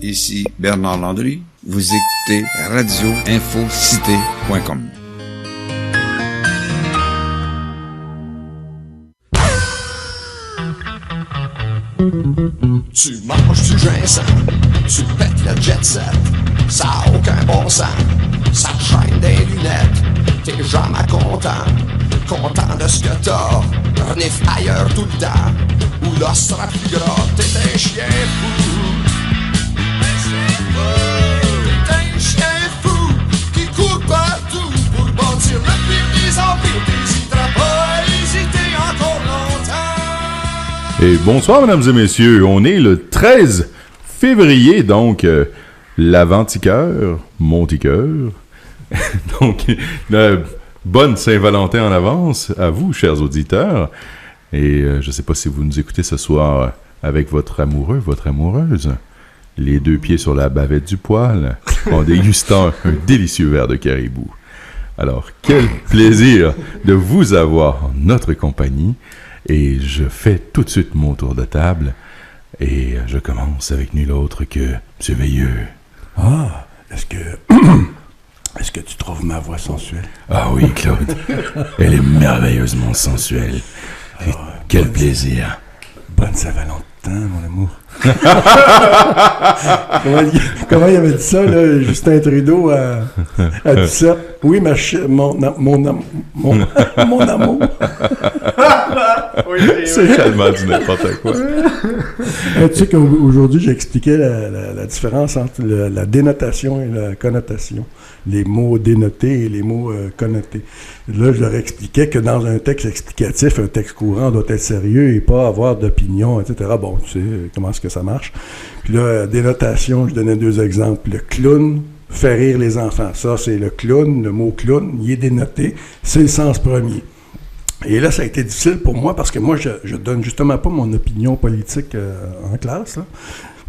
ici Bernard Landry. Vous écoutez radioinfocité.com. Tu manges du ginseng, tu pètes le jet set, ça a aucun bon sens, ça te chaîne des lunettes, t'es jamais content de ce que t'as, renifle ailleurs tout le temps, ou l'os sera plus gras, t'es un chien fou. T'es un chien fou, qui court partout pour bâtir le plus des empires, t'hésiteras pas à hésiter encore longtemps. Et bonsoir, mesdames et messieurs. On est le 13 février, donc l'avant-tiqueur, mon tiqueur. Donc, bonne Saint-Valentin en avance à vous, chers auditeurs. Et je ne sais pas si vous nous écoutez ce soir avec votre amoureux, votre amoureuse. Les deux pieds sur la bavette du poêle, en dégustant un délicieux verre de caribou. Alors, quel plaisir de vous avoir en notre compagnie. Et je fais tout de suite mon tour de table. Et je commence avec nul autre que M. Veilleux. Ah, est-ce que tu trouves ma voix sensuelle? Ah oui, Claude. Elle est merveilleusement sensuelle. Et quel plaisir. Bonne Saint-Valentin, mon amour. Comment il avait dit ça, là, Justin Trudeau a dit ça? Oui, mon amour. C'est tellement du n'importe quoi. Tu sais qu'aujourd'hui, j'expliquais la différence entre la dénotation et la connotation. Les mots dénotés et les mots connotés. Là, je leur expliquais que dans un texte explicatif, un texte courant doit être sérieux et pas avoir d'opinion, etc. Bon, tu sais comment est-ce que ça marche. Puis là, dénotation, je donnais deux exemples. Le clown fait rire les enfants. Ça, c'est le clown, le mot clown, il est dénoté. C'est le sens premier. Et là, ça a été difficile pour moi parce que moi, je donne justement pas mon opinion politique en classe, là.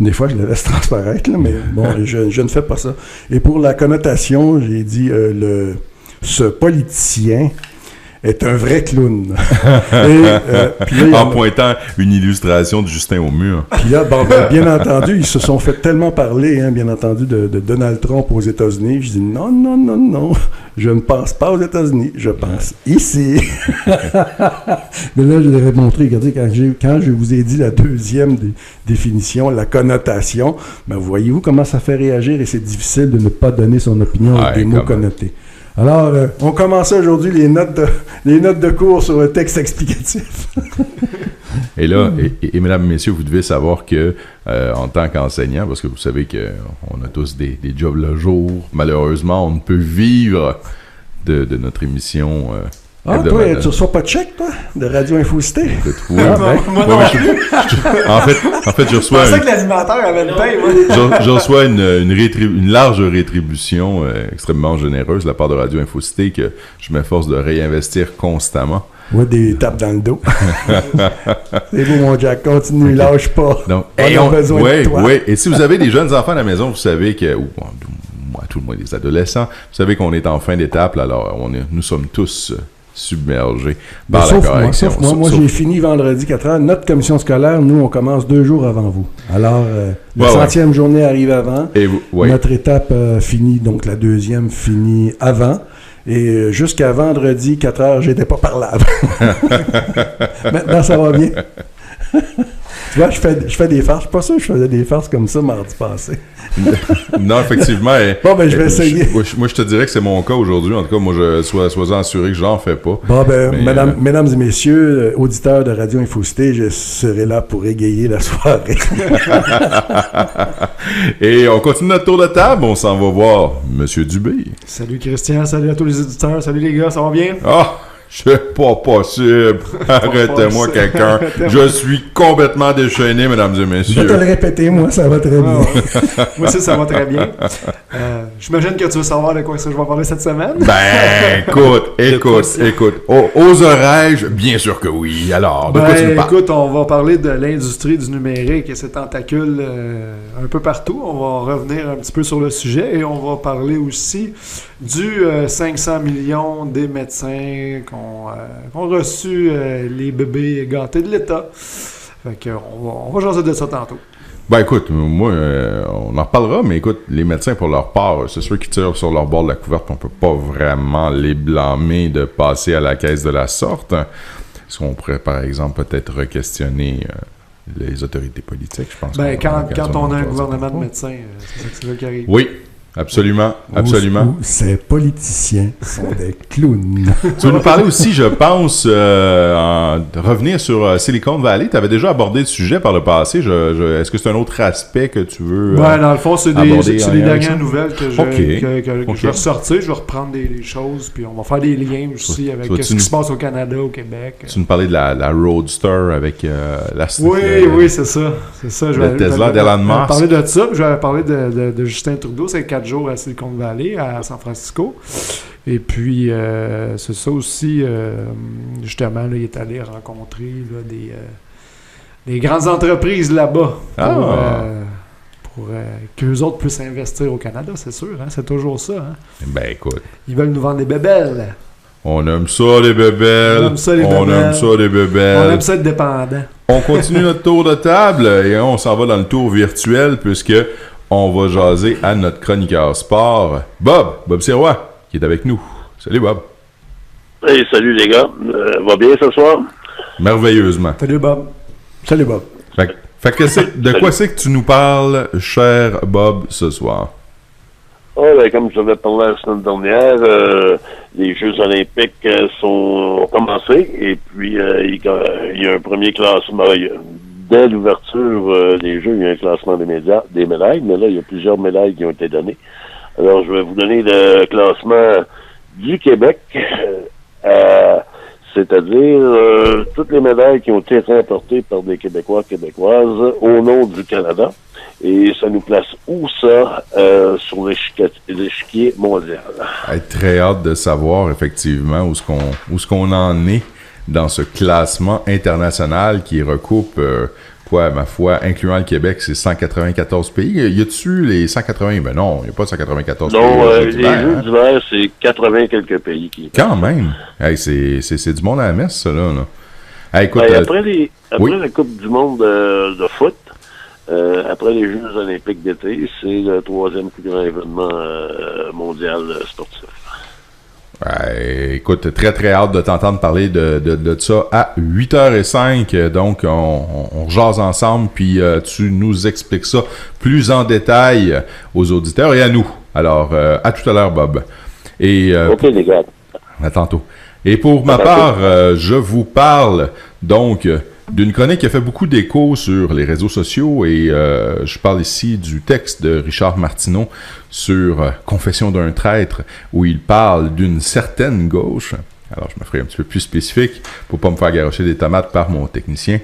Des fois, je la laisse transparaître, là, mais bon, je ne fais pas ça. Et pour la connotation, j'ai dit ce politicien est un vrai clown. Puis là, en pointant une illustration de Justin au mur. Puis là, bon, bien entendu, ils se sont fait tellement parler, bien entendu, de Donald Trump aux États-Unis. Je dis non, je ne pense pas aux États-Unis, je pense ici. Mais là, je leur ai montré, regardez, quand je vous ai dit la deuxième définition, la connotation, ben, voyez-vous comment ça fait réagir et c'est difficile de ne pas donner son opinion avec des mots connotés. Alors, on commençait aujourd'hui les notes de cours sur le texte explicatif. Et là, et mesdames et messieurs, vous devez savoir que, en tant qu'enseignant, parce que vous savez qu'on a tous des jobs le jour, malheureusement, on ne peut vivre de notre émission. Toi, tu reçois pas de chèque, toi, de Radio Infocité? Écoute, oui. Moi non plus. En fait, je reçois... Je pensais que l'animateur avait le paye, moi. Je reçois une large rétribution extrêmement généreuse de la part de Radio Infocité que je m'efforce de réinvestir constamment. Ouais, des tapes dans le dos. C'est beau, mon Jack, continue, lâche pas. Donc, on a besoin de toi. Oui, et si vous avez des jeunes enfants à la maison, vous savez que... moi, tout le monde, des adolescents, vous savez qu'on est en fin d'étape, là, alors nous sommes tous... submergé par la correction. Moi, j'ai fini vendredi 4h. Notre commission scolaire, nous, on commence 2 jours avant vous. Alors, la 100e journée arrive avant. Et notre étape finit, donc la deuxième finit avant. Et jusqu'à vendredi 4h, j'étais pas parlable. Maintenant, ça va bien. Tu vois, je fais des farces. Je suis pas sûr que je faisais des farces comme ça mardi passé. Non, effectivement. Bon, ben, je vais essayer. Moi, je te dirais que c'est mon cas aujourd'hui. En tout cas, moi, sois assuré que je n'en fais pas. Bon, ben, mesdames et messieurs, auditeurs de Radio Infocité, je serai là pour égayer la soirée. Et on continue notre tour de table. On s'en va voir M. Dubé. Salut Christian, salut à tous les auditeurs, salut les gars, ça va bien? C'est pas possible. Arrêtez-moi quelqu'un. Je suis complètement déchaîné, mesdames et messieurs. Je vais te le répéter, moi, ça va très bien. Moi aussi, ça va très bien. J'imagine que tu veux savoir de quoi je vais parler cette semaine. Ben, écoute. Oserais-je? Bien sûr que oui. Alors, de quoi tu nous parles? Écoute, on va parler de l'industrie du numérique et ses tentacules un peu partout. On va revenir un petit peu sur le sujet et on va parler aussi du 500 millions des médecins qu'ont reçu les bébés gâtés de l'État. Fait qu'on va jaser de ça tantôt. Ben écoute, moi, on en reparlera, mais écoute, les médecins, pour leur part, c'est sûr qu'ils tirent sur leur bord de la couverte, on peut pas vraiment les blâmer de passer à la caisse de la sorte. Est-ce qu'on pourrait, par exemple, peut-être re-questionner les autorités politiques, je pense. Ben, quand on a un gouvernement de médecins, c'est ça qui arrive. Oui, absolument, absolument. Où ces politiciens sont des clowns. Tu vas nous parler aussi, je pense, de revenir sur Silicon Valley. Tu avais déjà abordé le sujet par le passé. Est-ce que c'est un autre aspect que tu veux dans le fond, c'est les dernières ça? nouvelles que je vais ressortir. Je vais reprendre des choses, puis on va faire des liens aussi avec ce qui se passe au Canada, au Québec. Tu nous parlais de la Roadster avec la... Oui, c'est ça. Le Tesla d'Elon Musk. Je vais parler de ça, puis je vais parler de Justin Trudeau. C'est 4 jours à Silicon Valley, à San Francisco. Et puis, c'est ça aussi, justement, là, il est allé rencontrer là, des grandes entreprises là-bas pour qu'eux autres puissent investir au Canada, c'est sûr. Hein? C'est toujours ça. Hein? Ben, écoute. Ils veulent nous vendre des bébelles. On aime ça, les bébelles. On aime ça, les bébelles. On aime ça être dépendant. On continue notre tour de table et on s'en va dans le tour virtuel puisque on va jaser à notre chroniqueur sport, Bob Sirois, qui est avec nous. Salut, Bob. Hey, salut les gars. Va bien ce soir? Merveilleusement. Salut, Bob. Fait que de quoi c'est que tu nous parles, cher Bob, ce soir? Comme je l'avais parlé la semaine dernière, les Jeux olympiques ont commencé et puis il y a un premier classement. Dès l'ouverture des Jeux, il y a un classement des médailles, mais là, il y a plusieurs médailles qui ont été données. Alors, je vais vous donner le classement du Québec, c'est-à-dire toutes les médailles qui ont été remportées par des Québécois, Québécoises au nom du Canada. Et ça nous place où ça sur l'échiquier mondial? Très hâte de savoir effectivement où ce qu'on en est dans ce classement international qui recoupe, ma foi, incluant le Québec, c'est 194 pays. Y a-tu les 180? Ben non, il n'y a pas 194 pays. Non, les Jeux d'hiver, c'est 80 quelques pays qui... Quand même! Hey, c'est du monde à la messe, ça, là. Hey, écoute, après la Coupe du monde de foot, après les Jeux olympiques d'été, c'est le 3e plus grand événement mondial sportif. Écoute, très très hâte de t'entendre parler de ça à 8h05. Donc, on jase ensemble, puis tu nous expliques ça plus en détail aux auditeurs et à nous. Alors, à tout à l'heure, Bob. Et, OK, les gars. À tantôt. Et pour ma part, je vous parle donc d'une chronique qui a fait beaucoup d'écho sur les réseaux sociaux et je parle ici du texte de Richard Martineau sur Confession d'un traître où il parle d'une certaine gauche. Alors, je me ferai un petit peu plus spécifique pour pas me faire garrocher des tomates par mon technicien.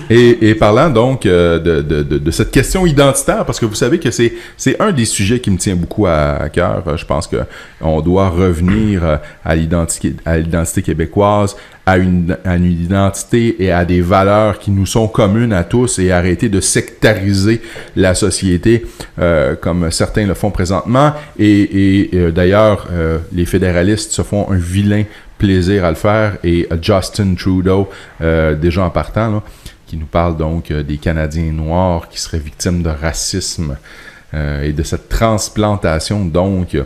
Et parlant donc de cette question identitaire, parce que vous savez que c'est un des sujets qui me tient beaucoup à cœur. Je pense que on doit revenir à l'identité québécoise, à une identité et à des valeurs qui nous sont communes à tous et arrêter de sectariser la société comme certains le font présentement. Et d'ailleurs, les fédéralistes se font un vilain plaisir à le faire et Justin Trudeau, déjà en partant, là, qui nous parle donc des Canadiens noirs qui seraient victimes de racisme et de cette transplantation donc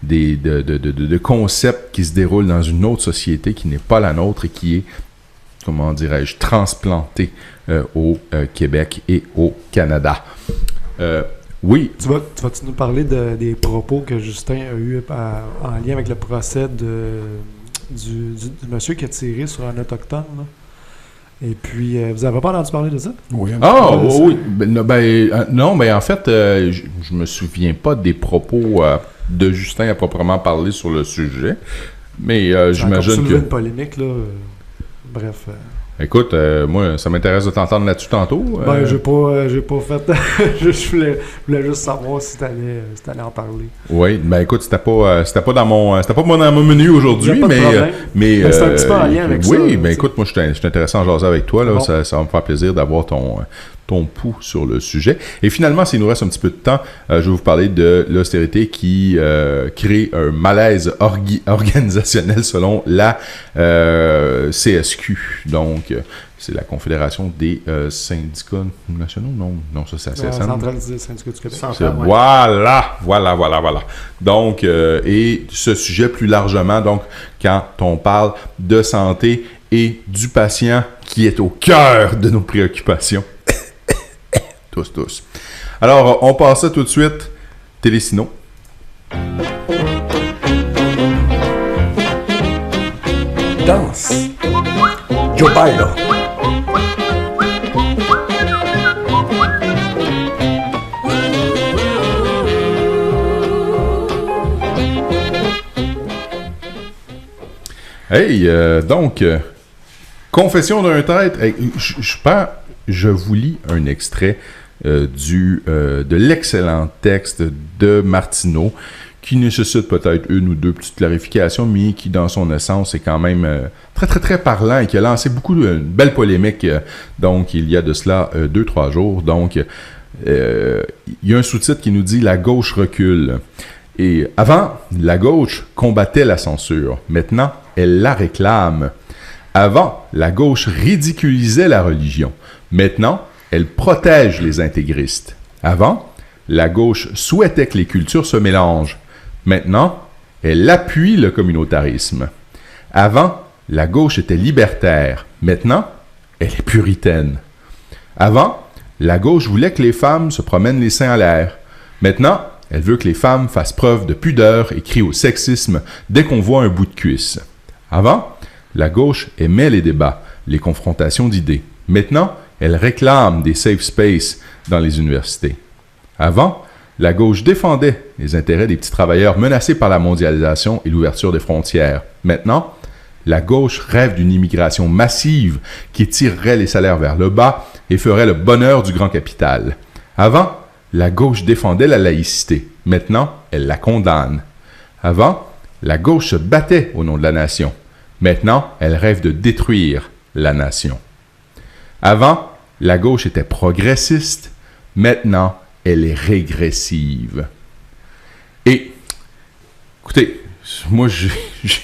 de concepts qui se déroulent dans une autre société qui n'est pas la nôtre et qui est, comment dirais-je, transplanté au Québec et au Canada. Oui. Tu vas-tu nous parler des propos que Justin a eu en lien avec le procès du monsieur qui a tiré sur un autochtone, là? Et puis, vous avez pas entendu parler de ça? Oui. Oui. Non, en fait, je me souviens pas des propos de Justin à proprement parler sur le sujet. Mais j'imagine que... une polémique, là. Bref. Écoute, moi, ça m'intéresse de t'entendre là-dessus tantôt. J'ai pas fait... je voulais juste savoir si t'allais en parler. Oui, écoute, c'était pas dans mon menu aujourd'hui, mais c'est un petit peu en lien avec ça. Oui, écoute, moi, je suis intéressé à jaser avec toi, là. Bon. Ça va me faire plaisir d'avoir ton pouls sur le sujet. Et finalement, s'il nous reste un petit peu de temps, je vais vous parler de l'austérité qui crée un malaise organisationnel selon la CSQ. Donc, c'est la Confédération des syndicats nationaux? Non, ça, c'est la CSN. Centrale des syndicats du Québec. Voilà. Donc, et ce sujet plus largement, donc, quand on parle de santé et du patient qui est au cœur de nos préoccupations. Tous. Alors, on passe ça tout de suite. Télésino. Danse. Joe Bailo. Hey, donc, confession d'un traître. Hey, je vous lis un extrait de l'excellent texte de Martineau, qui nécessite peut-être une ou deux petites clarifications, mais qui, dans son essence, est quand même très, très, très parlant et qui a lancé une belle polémique, donc, il y a de cela 2-3 jours. Donc, il y a un sous-titre qui nous dit « La gauche recule ». Et avant, la gauche combattait la censure. Maintenant, elle la réclame. Avant, la gauche ridiculisait la religion. Maintenant, elle protège les intégristes. Avant, la gauche souhaitait que les cultures se mélangent. Maintenant, elle appuie le communautarisme. Avant, la gauche était libertaire. Maintenant, elle est puritaine. Avant, la gauche voulait que les femmes se promènent les seins en l'air. Maintenant, elle veut que les femmes fassent preuve de pudeur et crient au sexisme dès qu'on voit un bout de cuisse. Avant, la gauche aimait les débats, les confrontations d'idées. Maintenant, elle réclame des safe spaces dans les universités. Avant, la gauche défendait les intérêts des petits travailleurs menacés par la mondialisation et l'ouverture des frontières. Maintenant, la gauche rêve d'une immigration massive qui tirerait les salaires vers le bas et ferait le bonheur du grand capital. Avant, la gauche défendait la laïcité. Maintenant, elle la condamne. Avant, la gauche se battait au nom de la nation. Maintenant, elle rêve de détruire la nation. Avant, la gauche était progressiste. Maintenant, elle est régressive. Et, écoutez, moi, j'ai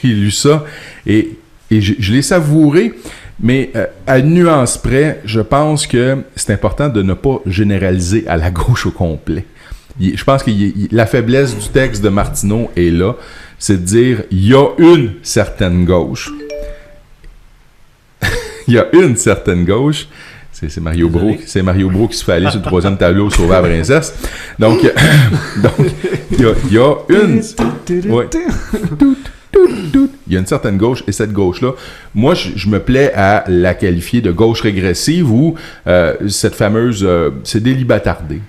lu ça et je l'ai savouré, mais à une nuance près, je pense que c'est important de ne pas généraliser à la gauche au complet. Je pense que la faiblesse du texte de Martineau est là, c'est de dire il y a une certaine gauche. Il y a une certaine gauche. C'est Mario Bro. C'est Mario Bro qui se fait aller sur le troisième tableau sauver la princesse. Donc il y a une. Ouais. Il y a une certaine gauche, et cette gauche-là, moi, je me plais à la qualifier de gauche régressive ou cette fameuse... c'est des libétardés,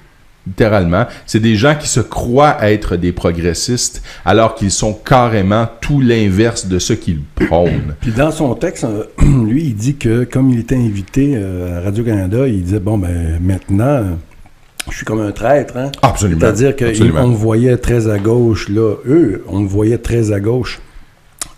littéralement. C'est des gens qui se croient être des progressistes alors qu'ils sont carrément tout l'inverse de ce qu'ils prônent. Puis dans son texte, lui, il dit que comme il était invité à Radio-Canada, il disait, bon, ben maintenant... Je suis comme un traître, hein? Absolument. C'est-à-dire qu'on me voyait très à gauche, là. Eux, on me voyait très à gauche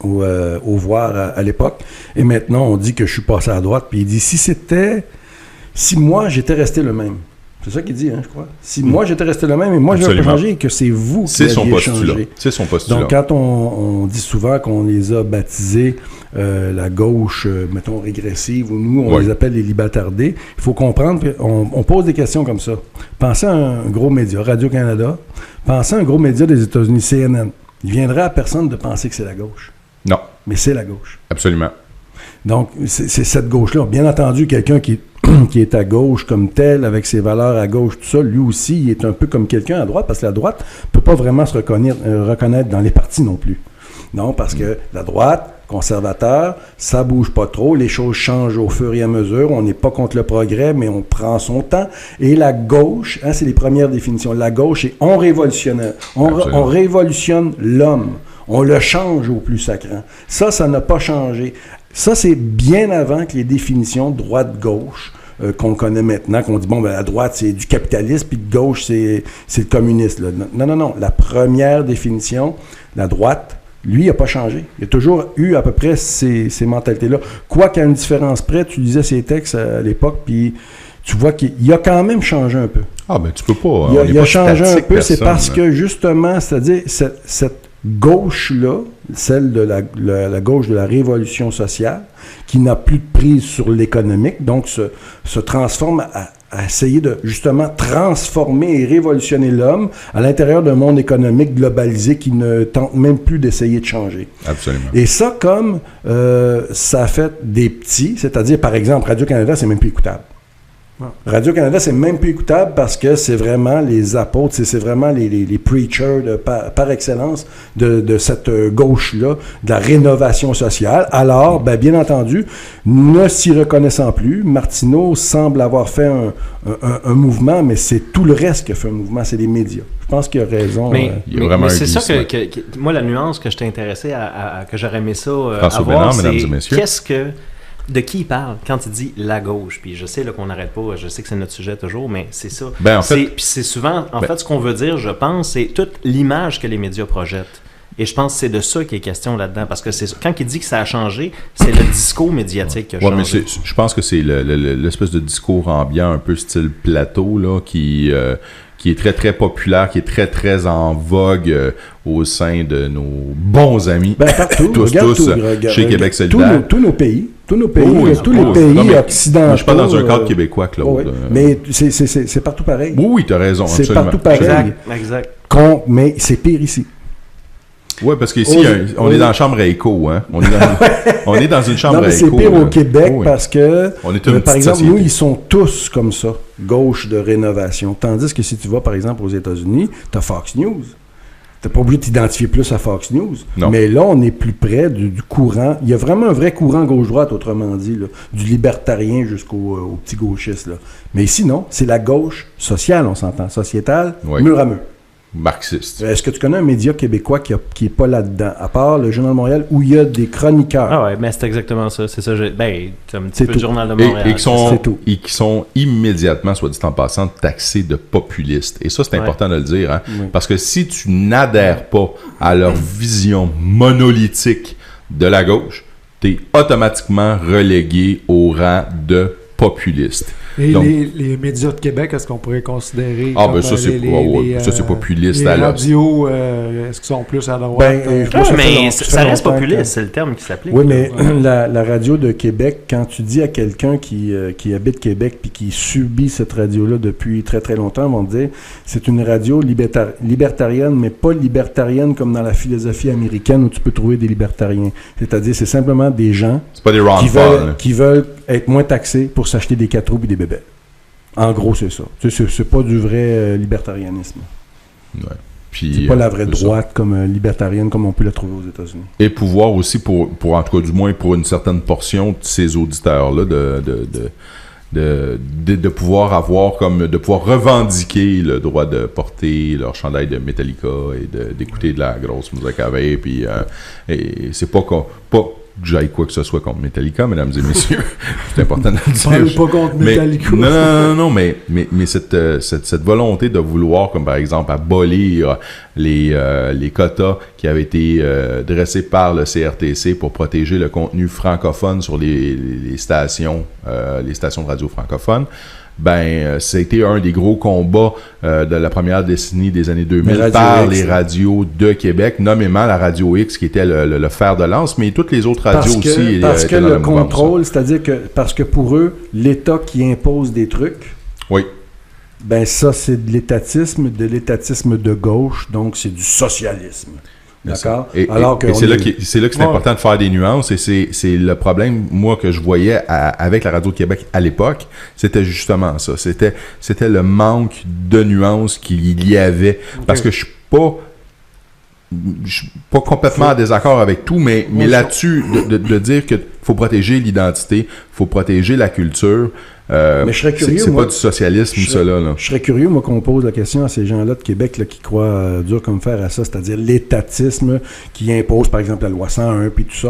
au voir à l'époque. Et maintenant, on dit que je suis passé à droite. Puis il dit, si moi, j'étais resté le même. C'est ça qu'il dit, hein, je crois. Si moi, j'étais resté le même, et moi, je vais pas changer, et que c'est vous qui aviez changé. C'est son postulat. Donc, quand on dit souvent qu'on les a baptisés la gauche, mettons, régressive, ou nous, on les appelle les libétardés, il faut comprendre, on pose des questions comme ça. Pensez à un gros média, Radio-Canada, pensez à un gros média des États-Unis, CNN. Il viendrait à personne de penser que c'est la gauche. Non. Mais c'est la gauche. Absolument. Donc, c'est cette gauche-là. Bien entendu, quelqu'un qui est à gauche comme tel, avec ses valeurs à gauche, tout ça, lui aussi, il est un peu comme quelqu'un à droite, parce que la droite ne peut pas vraiment se reconnaître dans les partis non plus. Non, parce que la droite, conservateur, ça bouge pas trop, les choses changent au fur et à mesure, on n'est pas contre le progrès, mais on prend son temps. Et la gauche, hein, c'est les premières définitions, la gauche est on révolutionnaire, on révolutionne l'homme, on le change au plus sacrant. Ça n'a pas changé. Ça, c'est bien avant que les définitions droite-gauche qu'on connaît maintenant, qu'on dit, bon, ben, à droite, c'est du capitalisme, puis de gauche, c'est le communisme. Là. Non. La première définition, la droite, lui, il n'a pas changé. Il a toujours eu à peu près ces mentalités-là. Quoiqu'à une différence près, tu lisais ses textes à l'époque, puis tu vois qu'il a quand même changé un peu. Ah, ben tu peux pas. Il a changé un peu, c'est parce que justement, c'est-à-dire cette gauche-là, celle de la gauche de la révolution sociale, qui n'a plus de prise sur l'économique, donc se transforme à essayer de justement transformer et révolutionner l'homme à l'intérieur d'un monde économique globalisé qui ne tente même plus d'essayer de changer. Absolument. Et ça, comme ça a fait des petits, c'est-à-dire par exemple Radio-Canada, c'est même plus écoutable. Radio-Canada, c'est même plus écoutable parce que c'est vraiment les apôtres, c'est vraiment les preachers par excellence de cette gauche-là, de la rénovation sociale. Alors, ben, bien entendu, ne s'y reconnaissant plus, Martineau semble avoir fait un mouvement, mais c'est tout le reste qui a fait un mouvement, c'est les médias. Je pense qu'il a raison. Mais c'est ça glissement. que moi, la nuance que j'étais intéressé que j'aurais aimé ça François avoir, Bénard, mesdames et c'est messieurs. de qui il parle quand il dit la gauche. Puis je sais là, qu'on n'arrête pas, je sais que c'est notre sujet toujours, mais c'est ça. Ben, en fait, puis c'est souvent, en fait, ce qu'on veut dire, je pense, c'est toute l'image que les médias projettent. Et je pense que c'est de ça qu'il est question là-dedans. Parce que quand il dit que ça a changé, c'est le discours médiatique qui a changé. Mais je pense que c'est l'espèce de discours ambiant, un peu style plateau, là, qui est très, très populaire, qui est très, très en vogue au sein de nos bons amis. Ben, partout. Chez Québec solidaire. Tous nos pays, tous les Non, pays mais occidentaux. je parle dans un cadre québécois, Claude. Oui, mais c'est partout pareil. Oui, tu as raison. C'est absolument. partout pareil. Exact. Mais c'est pire ici. Oui, parce qu'ici, on est dans la chambre à écho. Hein? On est dans une chambre non, mais à écho. c'est pire au Québec parce que, on est une par exemple, société. nous, ils sont tous comme ça, gauche de rénovation. Tandis que si tu vas, par exemple, aux États-Unis, tu as Fox News. Tu n'es pas obligé de t'identifier plus à Fox News. Non. Mais là, on est plus près du courant. Il y a vraiment un vrai courant gauche-droite, autrement dit, là, du libertarien jusqu'au petit gauchiste. Là. Mais ici, non. C'est la gauche sociale, on s'entend. Sociétale, mur à mur. Marxiste. Est-ce que tu connais un média québécois qui est pas là-dedans, à part le Journal de Montréal, où il y a des chroniqueurs? Ah ouais, mais c'est exactement ça. C'est ça. C'est un petit peu le Journal de Montréal. Et qui sont immédiatement, soit dit en passant, taxés de populistes. Et ça, c'est important de le dire. Hein? Oui. Parce que si tu n'adhères pas à leur vision monolithique de la gauche, tu es automatiquement relégué au rang de populiste. Et donc, les médias de Québec, est-ce qu'on pourrait considérer ben ça, c'est populiste. Les radios, est-ce qu'ils sont plus à droite? Mais ça reste populiste, c'est le terme qui s'applique. Oui, mais la radio de Québec, quand tu dis à quelqu'un qui habite Québec puis qui subit cette radio-là depuis très, très longtemps, ils vont te dire c'est une radio libertarienne, mais pas libertarienne comme dans la philosophie américaine où tu peux trouver des libertariens. C'est-à-dire, c'est simplement des gens c'est pas des qui veulent être moins taxés pour s'acheter des 4 roues et des bébés. En gros, c'est ça. C'est pas du vrai libertarianisme. Ouais. Puis, c'est pas la vraie droite comme libertarienne comme on peut la trouver aux États-Unis. Et pouvoir aussi, pour en tout cas du moins pour une certaine portion de ces auditeurs-là, de pouvoir avoir de pouvoir revendiquer le droit de porter leur chandail de Metallica et d'écouter de la grosse musique avec. Puis et c'est pas que j'aille quoi que ce soit contre Metallica, mesdames et messieurs. C'est important de le dire. Parle pas contre Metallica. Non, mais cette volonté de vouloir, comme par exemple, abolir les quotas qui avaient été dressés par le CRTC pour protéger le contenu francophone sur les stations de radio francophones. Ça a été un des gros combats de la première décennie des années 2000 par les radios de Québec, nommément la Radio X qui était le fer de lance, mais toutes les autres radios aussi. Parce que le contrôle, c'est-à-dire que parce que pour eux, l'État qui impose des trucs, oui. Ça c'est de l'étatisme de gauche, donc c'est du socialisme. D'accord? Et c'est là que c'est important de faire des nuances, et c'est le problème, moi, que je voyais avec la Radio de Québec à l'époque, c'était justement ça. C'était le manque de nuances qu'il y avait. Okay. Parce que je suis pas complètement en désaccord avec tout, mais là-dessus, de dire qu'il faut protéger l'identité, faut protéger la culture. Mais je serais curieux, c'est pas du socialisme, cela. Je serais curieux, moi, qu'on pose la question à ces gens-là de Québec là, qui croient dur comme fer à ça, c'est-à-dire l'étatisme qui impose, par exemple, la loi 101 puis tout ça.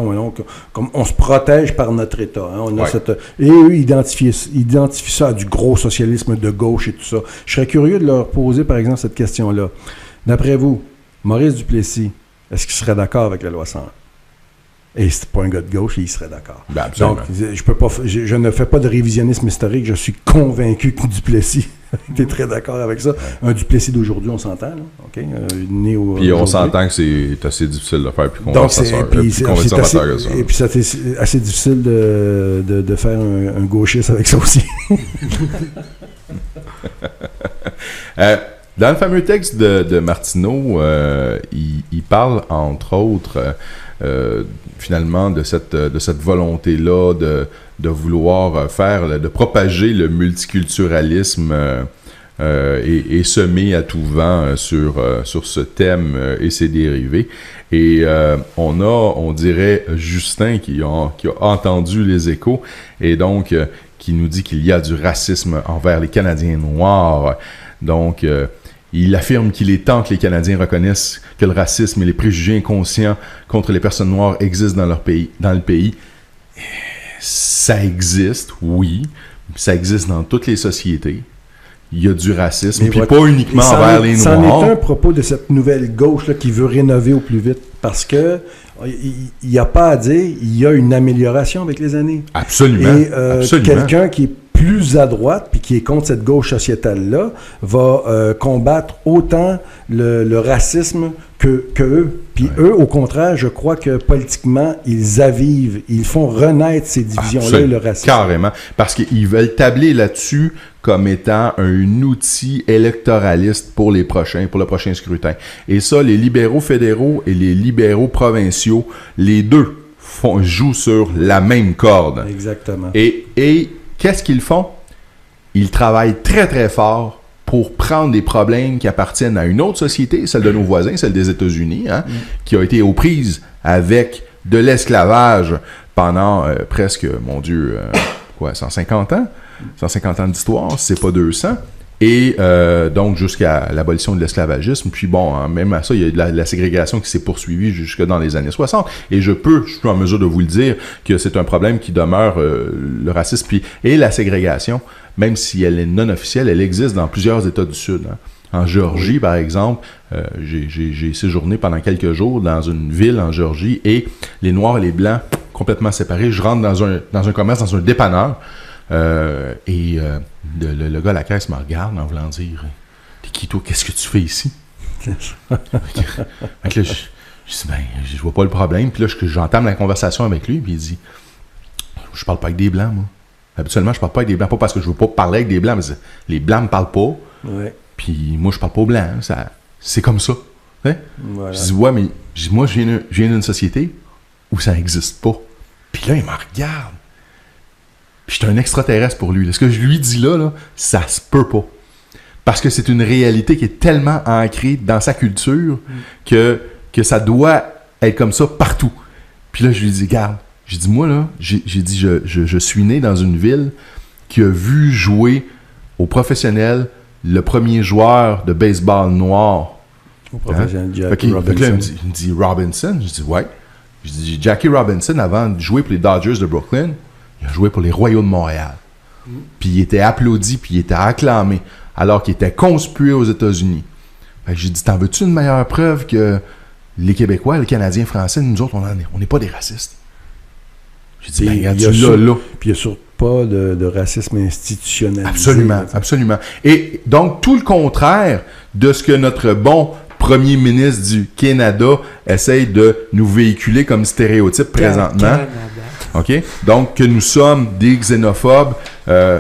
Comme on se protège par notre État. Hein, on a et eux, identifient ça à du gros socialisme de gauche et tout ça. Je serais curieux de leur poser, par exemple, cette question-là. D'après vous, Maurice Duplessis, est-ce qu'il serait d'accord avec la loi 101? Et c'est pas un gars de gauche, et il serait d'accord. Ben, absolument. Donc, je ne fais pas de révisionnisme historique, je suis convaincu que Duplessis était très d'accord avec ça. Un Duplessis d'aujourd'hui, on s'entend, là, OK? Né puis on s'entend que c'est assez difficile de faire plus conservateur que ça. Et puis c'est assez difficile de faire un gauchiste avec ça aussi. Dans le fameux texte de Martineau, il parle, entre autres, finalement, de cette volonté-là de vouloir de propager le multiculturalisme et semer à tout vent sur ce thème et ses dérivés. Et on dirait, Justin qui a entendu les échos, et donc qui nous dit qu'il y a du racisme envers les Canadiens noirs. Donc, il affirme qu'il est temps que les Canadiens reconnaissent que le racisme et les préjugés inconscients contre les personnes noires existent dans le pays. Ça existe, oui. Ça existe dans toutes les sociétés. Il y a du racisme, puis pas uniquement envers les Noirs. C'en est un propos de cette nouvelle gauche là, qui veut rénover au plus vite, parce que il n'y a pas à dire, il y a une amélioration avec les années. Absolument. Et quelqu'un qui est plus à droite, puis qui est contre cette gauche sociétale-là, va combattre autant le racisme que eux. Puis eux, au contraire, je crois que politiquement, ils avivent, ils font renaître ces divisions-là et le racisme. Carrément. Parce qu'ils veulent tabler là-dessus comme étant un outil électoraliste pour le prochain scrutin. Et ça, les libéraux fédéraux et les libéraux provinciaux, les deux jouent sur la même corde. Exactement. Et qu'est-ce qu'ils font? Ils travaillent très, très fort pour prendre des problèmes qui appartiennent à une autre société, celle de nos voisins, celle des États-Unis, qui a été aux prises avec de l'esclavage pendant presque, 150 ans? 150 ans d'histoire, c'est pas 200. Et donc, jusqu'à l'abolition de l'esclavagisme. Puis bon, même à ça, il y a de la ségrégation qui s'est poursuivie jusque dans les années 60. Et je suis en mesure de vous le dire que c'est un problème qui demeure, le racisme et la ségrégation, même si elle est non officielle, elle existe dans plusieurs États du Sud. En Géorgie, par exemple, j'ai séjourné pendant quelques jours dans une ville en Géorgie et les Noirs et les Blancs complètement séparés. Je rentre dans un commerce, dans un dépanneur. Le gars à la caisse me regarde en voulant dire « T'es qui toi? Qu'est-ce que tu fais ici? » Fait que là, je dis « Ben, je vois pas le problème. » Puis là, j'entame la conversation avec lui, puis il dit « Je parle pas avec des Blancs, moi. Habituellement, je parle pas avec des Blancs. Pas parce que je veux pas parler avec des Blancs, mais les Blancs me parlent pas. Ouais. Puis moi, je parle pas aux Blancs. C'est comme ça. Hein? Voilà. Je dis « Ouais, mais moi, je viens d'une société où ça n'existe pas. » Puis là, il me regarde. Puis j'étais un extraterrestre pour lui. Ce que je lui dis là, ça se peut pas. Parce que c'est une réalité qui est tellement ancrée dans sa culture que ça doit être comme ça partout. Puis là, je lui dis, regarde, j'ai dit, moi là, j'ai dit, je suis né dans une ville qui a vu jouer au professionnel le premier joueur de baseball noir. Au professionnel, Jackie Robinson. Là, il me dit Robinson. Je dis, ouais. Je dis, Jackie Robinson, avant de jouer pour les Dodgers de Brooklyn, il a joué pour les Royaux de Montréal. Puis il était applaudi, puis il était acclamé, alors qu'il était conspué aux États-Unis. Fait que j'ai dit, t'en veux-tu une meilleure preuve que les Québécois, les Canadiens français, nous autres, on n'est pas des racistes? J'ai dit, ben, regarde, là. Puis il n'y a surtout pas de racisme institutionnalisé. Absolument, absolument. Et donc, tout le contraire de ce que notre bon premier ministre du Canada essaye de nous véhiculer comme stéréotype présentement. OK? Donc, que nous sommes des xénophobes,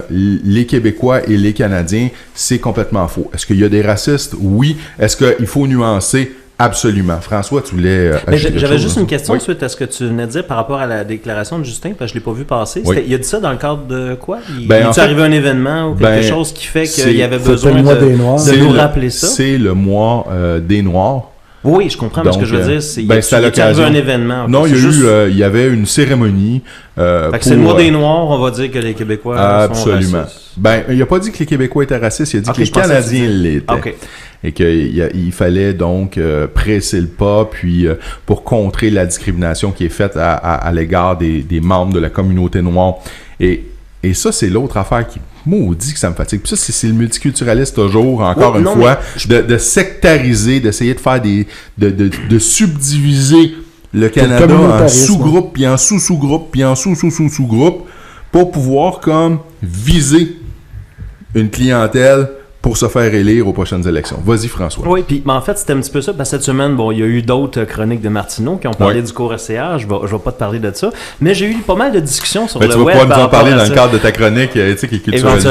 les Québécois et les Canadiens, c'est complètement faux. Est-ce qu'il y a des racistes? Oui. Est-ce qu'il faut nuancer? Absolument. François, tu voulais... J'avais juste une question suite à ce que tu venais de dire par rapport à la déclaration de Justin, parce que je ne l'ai pas vu passer. Oui. Il a dit ça dans le cadre de quoi? Il est arrivé un événement ou quelque chose qui fait qu'il y avait besoin de nous rappeler ça? C'est le mois des Noirs. Oui, je comprends, mais ce que je veux dire, c'est qu'il est arrivé un événement. Non, il y avait une cérémonie. C'est le mois des Noirs, on va dire que les Québécois sont racistes. Il n'a pas dit que les Québécois étaient racistes, il a dit que les Canadiens l'étaient. Okay. Et qu'il fallait donc presser le pas, puis pour contrer la discrimination qui est faite à l'égard des membres de la communauté noire. Et ça, c'est l'autre affaire qui maudit que ça me fatigue. Puis ça, c'est le multiculturaliste toujours, encore une fois, de sectariser, d'essayer de faire de subdiviser le Canada en sous-groupe, puis en sous-sous-groupe, puis en sous-sous-sous-sous-groupe, pour pouvoir comme viser une clientèle pour se faire élire aux prochaines élections. Vas-y, François. Oui, puis en fait, c'était un petit peu ça, parce que cette semaine, bon, il y a eu d'autres chroniques de Martineau qui ont parlé du cours SCR, je vais pas te parler de ça, mais j'ai eu pas mal de discussions sur le web. Tu vas pas nous en parler dans le cadre de ta chronique éthique et culturelle.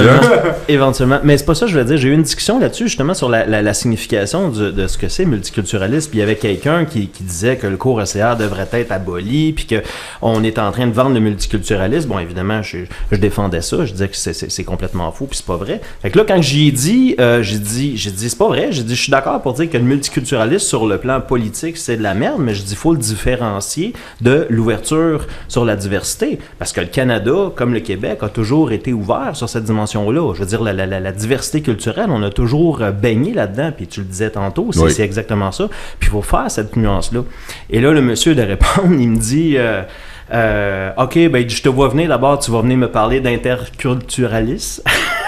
Éventuellement. Mais c'est pas ça que je veux dire. J'ai eu une discussion là-dessus, justement, sur la signification de ce que c'est multiculturalisme. Puis il y avait quelqu'un qui disait que le cours SCR devrait être aboli, puis qu'on est en train de vendre le multiculturalisme. Bon, évidemment, je défendais ça. Je disais que c'est complètement faux, puis c'est pas vrai. Fait que là, quand j'y ai dit, j'ai dit c'est pas vrai, j'ai dit je suis d'accord pour dire que le multiculturalisme sur le plan politique c'est de la merde, mais je dis faut le différencier de l'ouverture sur la diversité, parce que le Canada comme le Québec a toujours été ouvert sur cette dimension-là. Je veux dire la diversité culturelle, on a toujours baigné là-dedans, puis tu le disais tantôt, c'est exactement ça, puis il faut faire cette nuance-là. Et là le monsieur de répondre, il me dit OK, ben je te vois venir d'abord, tu vas venir me parler d'interculturalisme.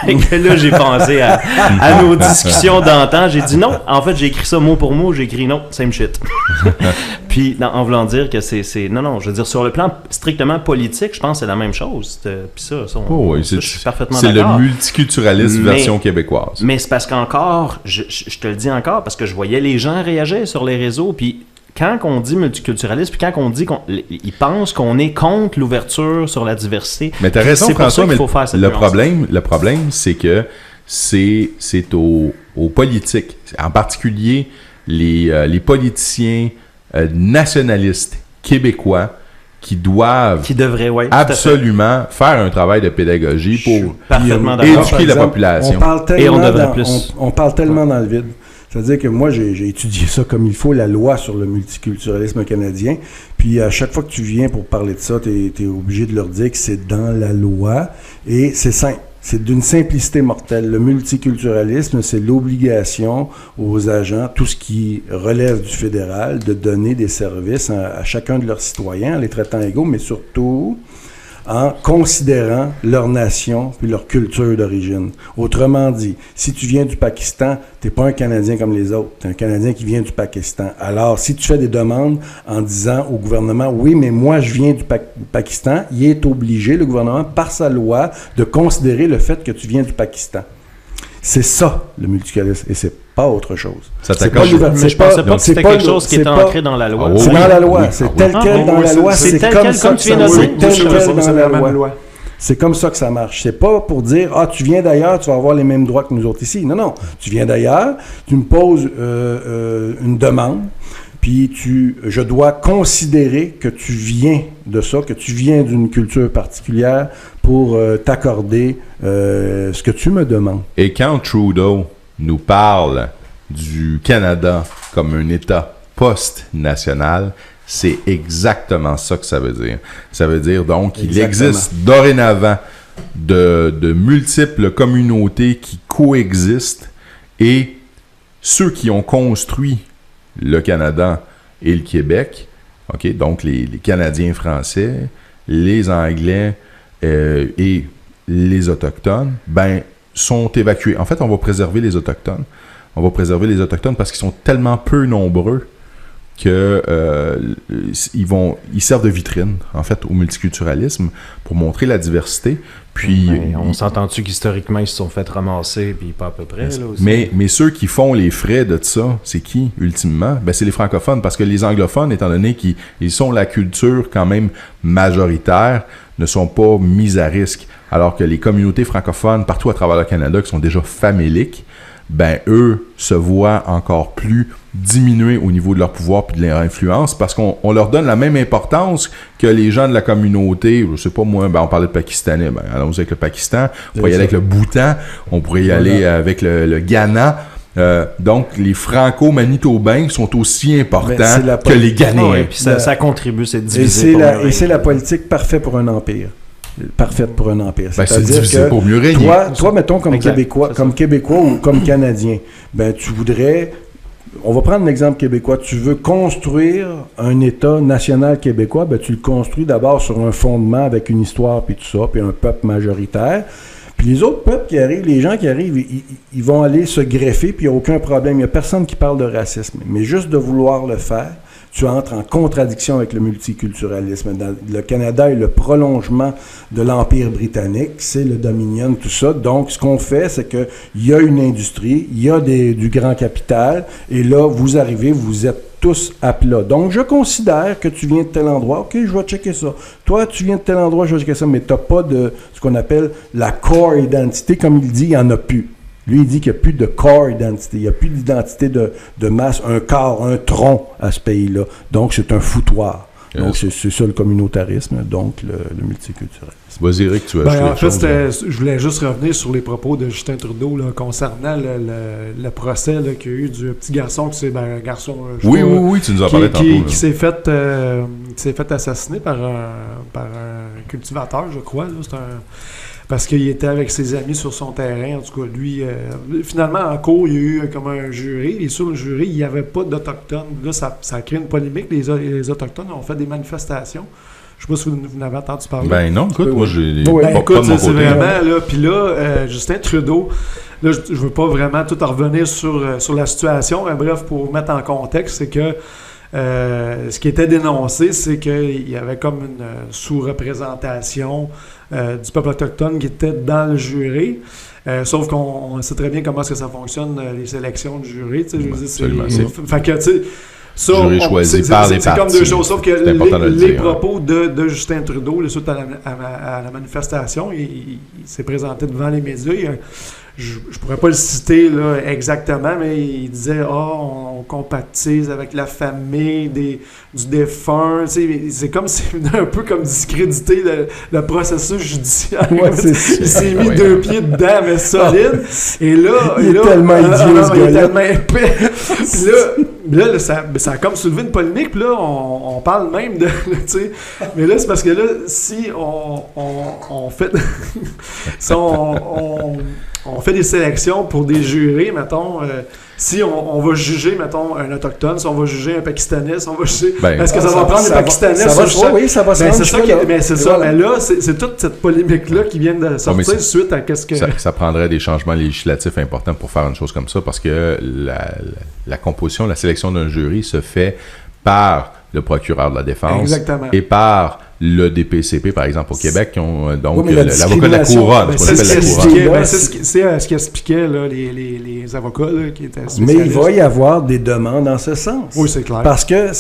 Et que là, j'ai pensé à nos discussions d'antan. J'ai dit non. En fait, j'ai écrit ça mot pour mot. J'ai écrit non, same shit. Puis, en voulant dire que c'est... Non, je veux dire, sur le plan strictement politique, je pense que c'est la même chose. Puis ça, je suis parfaitement d'accord. C'est le multiculturalisme version québécoise. Mais c'est parce qu'encore, je te le dis encore, parce que je voyais les gens réagir sur les réseaux, puis quand on dit multiculturalisme, puis quand on dit ils pensent qu'on est contre l'ouverture sur la diversité. Mais t'as raison, François, mais le problème, c'est que c'est aux politiques, en particulier les politiciens nationalistes québécois qui devraient absolument faire un travail de pédagogie pour éduquer la population. On parle tellement dans le vide. C'est-à-dire que moi, j'ai étudié ça comme il faut, la loi sur le multiculturalisme canadien. Puis à chaque fois que tu viens pour parler de ça, tu es obligé de leur dire que c'est dans la loi. Et c'est simple. C'est d'une simplicité mortelle. Le multiculturalisme, c'est l'obligation aux agents, tout ce qui relève du fédéral, de donner des services à chacun de leurs citoyens, en les traitant égaux, mais surtout en considérant leur nation puis leur culture d'origine. Autrement dit, si tu viens du Pakistan, t'es pas un Canadien comme les autres, t'es un Canadien qui vient du Pakistan. Alors, si tu fais des demandes en disant au gouvernement, oui, mais moi je viens du Pakistan, il est obligé, le gouvernement, par sa loi, de considérer le fait que tu viens du Pakistan. C'est ça, le multiculturalisme, et c'est pas autre chose. Ça t'accorde. Mais je pensais pas que c'était quelque chose qui était ancré dans la loi. C'est dans la loi. C'est tel quel dans la loi. C'est comme ça que ça marche. C'est tel quel dans la loi. C'est comme ça que ça marche. C'est pas pour dire « Ah, tu viens d'ailleurs, tu vas avoir les mêmes droits que nous autres ici. » Non, non. Tu viens d'ailleurs, tu me poses une demande, puis je dois considérer que tu viens de ça, que tu viens d'une culture particulière pour t'accorder ce que tu me demandes. Et quand Trudeau nous parle du Canada comme un État post-national, c'est exactement ça que ça veut dire. Ça veut dire donc qu'il existe dorénavant de multiples communautés qui coexistent, et ceux qui ont construit le Canada et le Québec, okay, donc les Canadiens français, les Anglais et les Autochtones, sont évacués. En fait, on va préserver les Autochtones. On va préserver les Autochtones parce qu'ils sont tellement peu nombreux que ils servent de vitrine, en fait, au multiculturalisme pour montrer la diversité. Puis on s'entend-tu qu'historiquement, ils se sont fait ramasser, puis pas à peu près, là aussi. Mais ceux qui font les frais de ça, c'est qui, ultimement? C'est les francophones, parce que les anglophones, étant donné qu'ils sont la culture quand même majoritaire, ne sont pas mis à risque. Alors que les communautés francophones, partout à travers le Canada, qui sont déjà faméliques, eux se voient encore plus diminuer au niveau de leur pouvoir puis de leur influence, parce qu'on leur donne la même importance que les gens de la communauté. Je sais pas moi, on parlait de Pakistanais, allons-y avec le Pakistan, on pourrait y aller avec le Bhoutan, on pourrait y aller avec le Ghana. Donc les Franco-Manitobains sont aussi importants que les Ghanéens. Puis ça contribue, c'est divisé. Et c'est la politique parfaite pour un empire. Parfaite pour un empire. C'est divisé pour mieux régner. Toi, mettons, comme Québécois ou comme Canadien, tu voudrais... On va prendre l'exemple québécois. Tu veux construire un État national québécois, tu le construis d'abord sur un fondement avec une histoire, puis tout ça, puis un peuple majoritaire. Puis les autres peuples qui arrivent, les gens qui arrivent, ils vont aller se greffer, puis il n'y a aucun problème. Il n'y a personne qui parle de racisme. Mais juste de vouloir le faire, tu entres en contradiction avec le multiculturalisme. Le Canada est le prolongement de l'Empire britannique, c'est le Dominion, tout ça. Donc, ce qu'on fait, c'est qu'il y a une industrie, il y a du grand capital, et là, vous arrivez, vous êtes tous à plat. Donc, je considère que tu viens de tel endroit. OK, je vais checker ça. Toi, tu viens de tel endroit, je vais checker ça, mais tu n'as pas de ce qu'on appelle la core identité. Comme il dit, il n'y en a plus. Lui, il dit qu'il n'y a plus de core identité. Il n'y a plus d'identité de masse, un corps, un tronc à ce pays-là. Donc, c'est un foutoir. Donc, c'est ça le communautarisme, donc le multiculturalisme. Vas-y, Eric, tu as en fait, je voulais juste revenir sur les propos de Justin Trudeau là, concernant le procès là, qu'il y a eu du petit garçon, qui c'est un garçon... Oui, tu nous en parlais tantôt. Qui s'est fait assassiner par un cultivateur, je crois. Là, parce qu'il était avec ses amis sur son terrain. En tout cas, lui, finalement, en cours, il y a eu comme un jury. Et sur le jury, il n'y avait pas d'Autochtones. Là, ça a créé une polémique. Les Autochtones ont fait des manifestations. Je ne sais pas si vous n'avez entendu parler. Ben non, écoute, moi, j'ai écoute, c'est vraiment, là, puis là, Justin Trudeau, là, je ne veux pas vraiment tout revenir sur la situation, mais bref, pour mettre en contexte, c'est que ce qui était dénoncé, c'est qu'il y avait comme une sous-représentation du peuple autochtone qui était dans le jury. Sauf qu'on sait très bien comment est-ce que ça fonctionne, les sélections de jury. Fait que, tu sais, ça, c'est comme deux choses. Sauf que les propos de Justin Trudeau, suite à la manifestation, il s'est présenté devant les médias. Je pourrais pas le citer là, exactement, mais il disait on compatise avec la famille du défunt. C'est comme si c'était un peu comme discréditer le processus judiciaire. Ouais, il s'est mis deux pieds dedans, mais solide. Et là, il est tellement idiot, ce gars-là. Il est tellement épais. Puis là, ça a comme soulevé une polémique. Puis là, on parle même de... mais là, c'est parce que là, si on fait... si on fait des sélections pour des jurés, mettons, si on va juger, mettons, un Autochtone, si on va juger un Pakistanais, si on va juger... est-ce que ça va prendre des Pakistanais? Oui, ça va se rendre. Mais c'est ça, mais là, c'est toute cette polémique-là qui vient de sortir suite à qu'est-ce que... Ça prendrait des changements législatifs importants pour faire une chose comme ça, parce que la composition, la sélection d'un jury se fait par le procureur de la défense. Exactement. Et par le DPCP, par exemple, au Québec, qui ont donc l'avocat de la couronne. C'est ce qu'expliquaient les avocats là, qui étaient spécialistes. Mais il va y avoir des demandes en ce sens. Oui, c'est clair. Parce que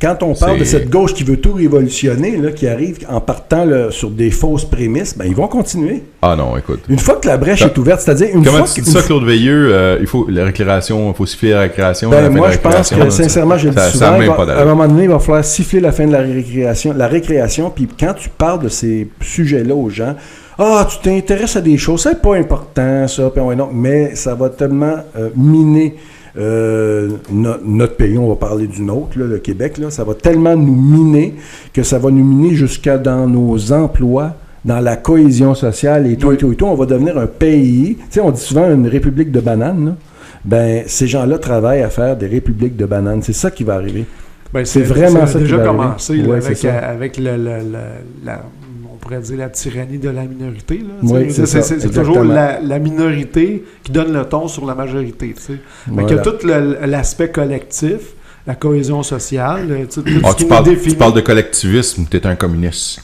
quand on parle de cette gauche qui veut tout révolutionner, là, qui arrive en partant sur des fausses prémices, ils vont continuer. Ah non, écoute. Une fois que la brèche est ouverte, c'est-à-dire une Comment fois... tu dis ça, Claude Veilleux? Il faut la récréation, il faut siffler la récréation. Moi, je pense que, sincèrement, je le dis souvent, à un moment donné, il va falloir siffler la fin de la récréation, puis quand tu parles de ces sujets-là aux gens, tu t'intéresses à des choses, c'est pas important, ça, non, mais ça va tellement miner notre pays, on va parler du nôtre, là, le Québec, là, ça va tellement nous miner que ça va nous miner jusqu'à dans nos emplois, dans la cohésion sociale et tout, et tout. On va devenir un pays, tu sais, on dit souvent une république de bananes, là. Ces gens-là travaillent à faire des républiques de bananes, c'est ça qui va arriver. C'est vraiment ça qui va commencé arriver. avec on pourrait dire la tyrannie de la minorité. Là, oui, c'est toujours la minorité qui donne le ton sur la majorité. Voilà. Il y a tout l'aspect collectif, la cohésion sociale. Tu parles de collectivisme, tu es un communiste.